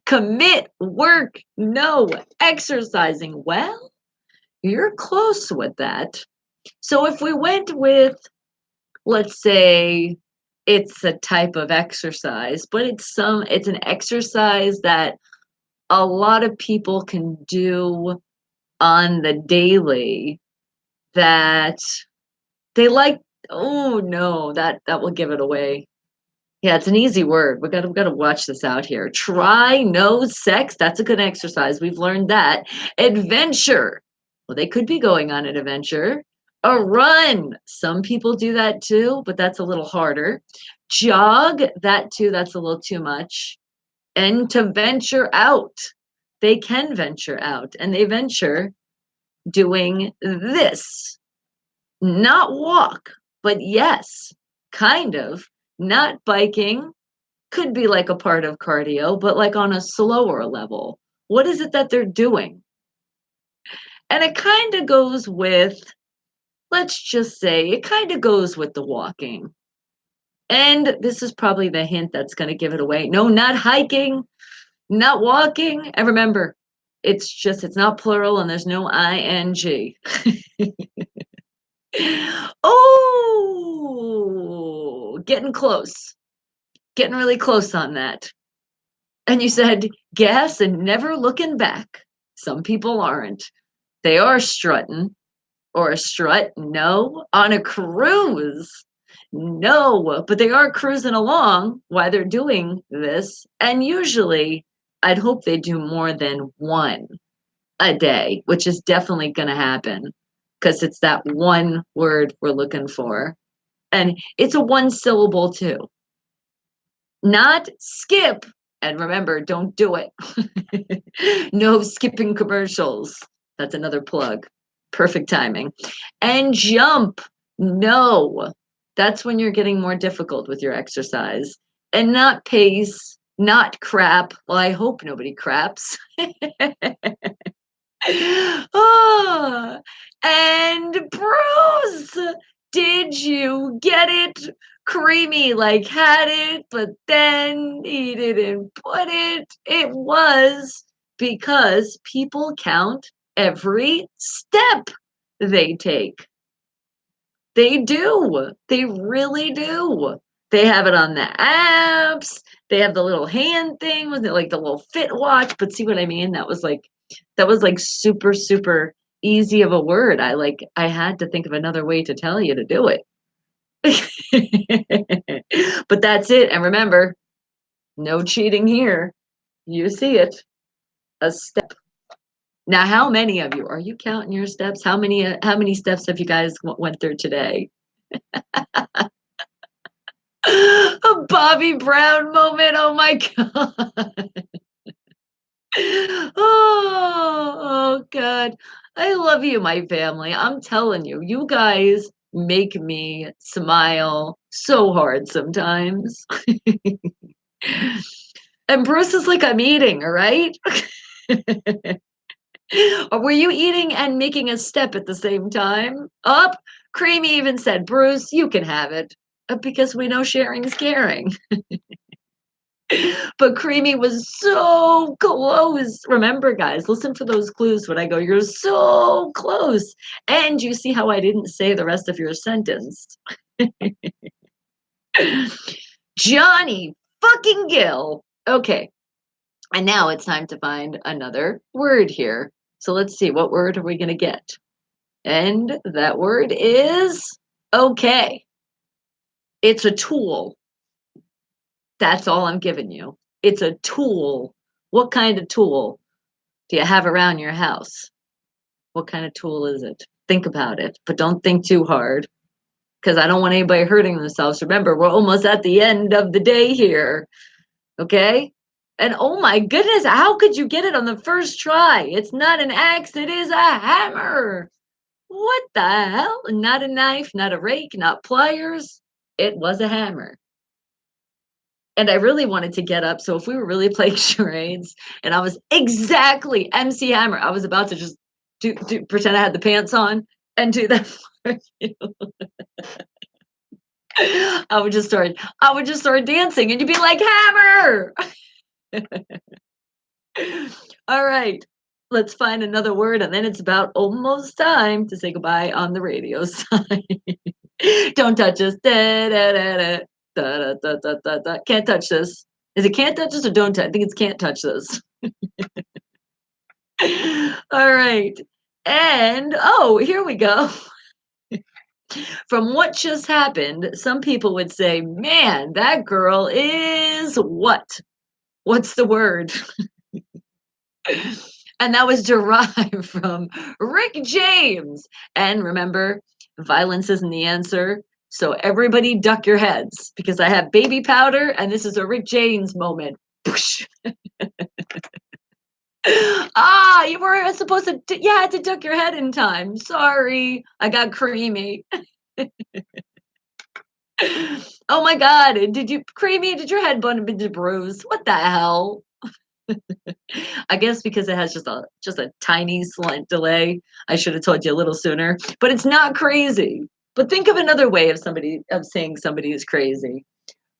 Commit, work, no, exercising. Well, you're close with that. So if we went with, let's say, it's a type of exercise, but it's an exercise that a lot of people can do on the daily that they like. Oh no, that will give it away. Yeah, it's an easy word. We gotta watch this out here. Try no sex. That's a good exercise. We've learned that. Adventure. Well, they could be going on an adventure. A run. Some people do that too, but that's a little harder. Jog. That too. That's a little too much. And to venture out. They can venture out, and they venture doing this. Not walk, but yes, kind of. Not biking, could be like a part of cardio, but like on a slower level. What is it that they're doing? And it kind of goes with, let's just say, it kind of goes with the walking. And this is probably the hint that's going to give it away. No, not hiking, not walking. And remember, it's not plural and there's no ing. Oh, getting close. Getting really close on that. And you said gas and never looking back. Some people aren't. They are strutting or a strut. No. On a cruise. No. But they are cruising along while they're doing this. And usually, I'd hope they do more than one a day, which is definitely going to happen because it's that one word we're looking for. And it's a one syllable too. Not skip. And remember, don't do it. No skipping commercials. That's another plug. Perfect timing. And jump. No. That's when you're getting more difficult with your exercise. And not pace, not crap. Well, I hope nobody craps. Oh, and Bruce, did you get it? Creamy Johnny like had it, but then he didn't put it. It was because people count every step they take. They do. They really do. They have it on the apps. They have the little hand thing with it, like the little fit watch. But see what I mean? That was like super, super easy of a word. I had to think of another way to tell you to do it. But that's it. And remember, no cheating here. You see it. A step. Now, how many of you are you counting your steps? How many steps have you guys went through today? A Bobby Brown moment. Oh my god. Oh god. I love you, my family. I'm telling you, you guys make me smile so hard sometimes. And Bruce is like, I'm eating, all right? Or were you eating and making a step at the same time? Up. Creamy even said, Bruce, you can have it. Because we know sharing is caring. But Creamy was so close. Remember, guys, listen for those clues when I go, you're so close. And you see how I didn't say the rest of your sentence. Johnny fucking Gill. Okay. And now it's time to find another word here. So let's see, what word are we going to get? And that word is okay. It's a tool. That's all I'm giving you. It's a tool. What kind of tool do you have around your house? What kind of tool is it? Think about it, but don't think too hard because I don't want anybody hurting themselves. Remember, we're almost at the end of the day here. Okay? And oh my goodness, how could you get it on the first try? It's not an axe, it is a hammer. What the hell? Not a knife, not a rake, not pliers. It was a hammer. And I really wanted to get up. So if we were really playing charades and I was exactly MC Hammer, I was about to just pretend I had the pants on and do that for you. I would just start dancing and you'd be like, Hammer! All right. Let's find another word, and then it's about almost time to say goodbye on the radio side. Don't touch us. Da, da, da, da, da, da, da, da, da. Can't touch this. Is it can't touch us or don't touch? I think it's can't touch this. All right. And oh, here we go. From what just happened, some people would say, man, that girl is what? What's the word? And that was derived from Rick James. And remember, violence isn't the answer. So everybody duck your heads because I have baby powder and this is a Rick James moment. Ah, you weren't supposed to, you had to duck your head in time. Sorry, I got creamy. Oh my God, creamy, did your head bump into bruise? What the hell? I guess because it has just a tiny slight delay. I should have told you a little sooner, but it's not crazy. But think of another way of saying somebody is crazy.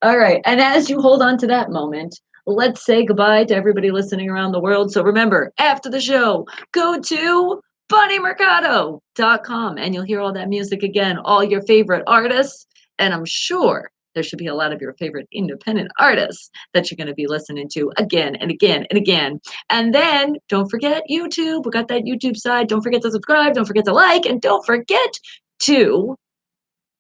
All right, and as you hold on to that moment, let's say goodbye to everybody listening around the world. So remember, after the show, go to bunnymercado.com and you'll hear all that music again, all your favorite artists, and I'm sure there should be a lot of your favorite independent artists that you're going to be listening to again and again and again. And then don't forget YouTube. We got that YouTube side. Don't forget to subscribe. Don't forget to like. And don't forget to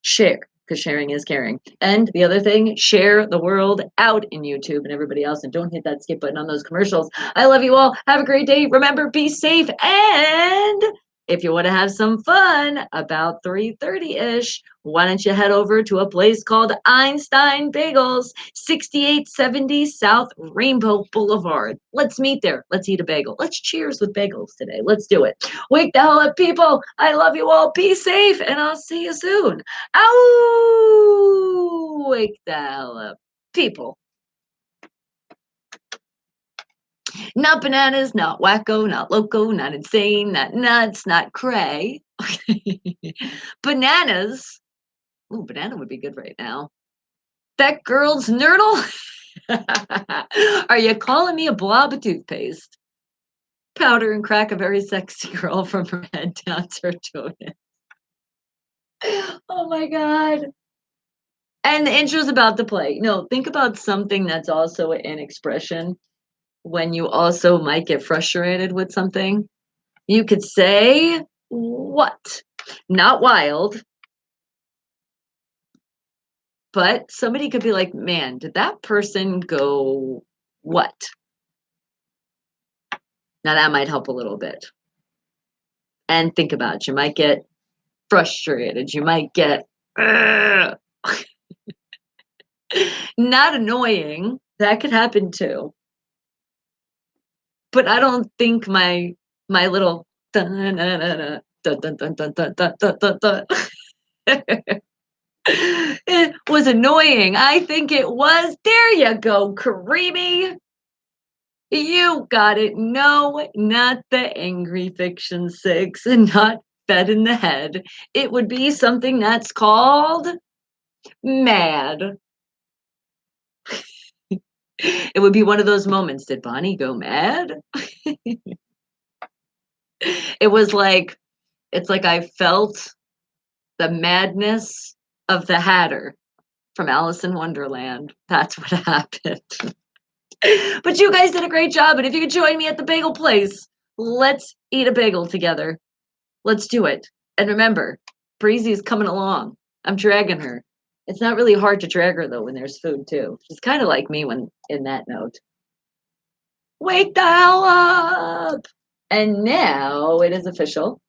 share because sharing is caring. And the other thing, share the world out in YouTube and everybody else. And don't hit that skip button on those commercials. I love you all. Have a great day. Remember, be safe. And if you want to have some fun about 3:30-ish, why don't you head over to a place called Einstein Bagels, 6870 South Rainbow Boulevard. Let's meet there. Let's eat a bagel. Let's cheers with bagels today. Let's do it. Wake the hell up, people. I love you all. Be safe, and I'll see you soon. Ow! Wake the hell up, people. Not bananas, not wacko, not loco, not insane, not nuts, not cray. Bananas. Ooh, banana would be good right now. That girl's nurdle? Are you calling me a blob of toothpaste? Powder and crack a very sexy girl from her head down to her toenail. Oh my god. And the intro's about to play. No, think about something that's also an expression when you also might get frustrated with something. You could say, "What?" Not wild, but somebody could be like, "Man, did that person go what?" Now that might help a little bit. And think about it. You might get frustrated. You might get "Ugh." Not annoying. That could happen too. But I don't think my little dun dun dun dun dun dun dun dun dun dun dun dun it was annoying. I think it was. There you go, Karimi. You got it. No, not the angry fiction 6 and not fed in the head. It would be something that's called mad. It would be one of those moments. Did Bonnie go mad? It was like it's like I felt the madness of the Hatter from Alice in Wonderland. That's what happened. But you guys did a great job, and if you could join me at the bagel place, let's eat a bagel together. Let's do it. And remember, Breezy's coming along. I'm dragging her. It's not really hard to drag her though when there's food too. She's kind of like me when in that note. Wake the hell up! And now it is official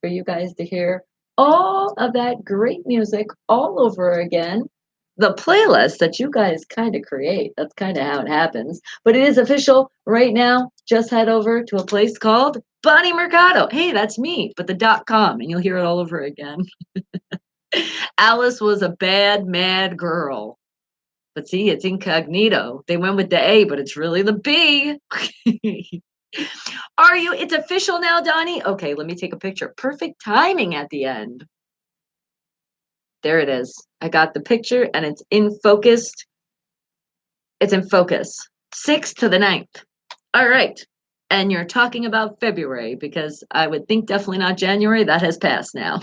for you guys to hear all of that great music all over again. The playlist that you guys kind of create. That's kind of how it happens. But it is official right now. Just head over to a place called Bonnie Mercado. Hey, that's me, but the .com, and you'll hear it all over again. Alice was a bad, mad girl. But see, it's incognito. They went with the A, but it's really the B. Are you? It's official now, Donnie? Okay, let me take a picture. Perfect timing at the end. There it is. I got the picture and it's in focused. It's in focus. 6th to the 9th. All right. And you're talking about February because I would think definitely not January. That has passed now.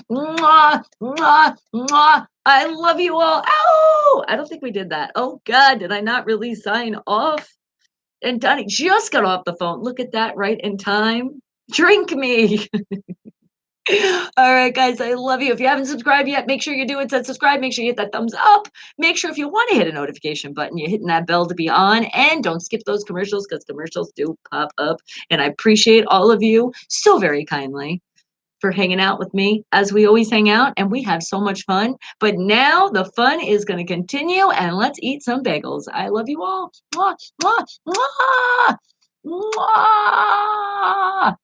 Mwah, mwah, mwah. I love you all. Ow! I don't think we did that. Oh, God, did I not really sign off? And Donnie just got off the phone. Look at that, right in time. Drink me. All right, guys, I love you. If you haven't subscribed yet, make sure you do it. Said subscribe. Make sure you hit that thumbs up. Make sure if you want to hit a notification button, you're hitting that bell to be on. And don't skip those commercials because commercials do pop up. And I appreciate all of you so very kindly for hanging out with me as we always hang out and we have so much fun. But now the fun is going to continue and let's eat some bagels. I love you all. Mwah, mwah, mwah, mwah.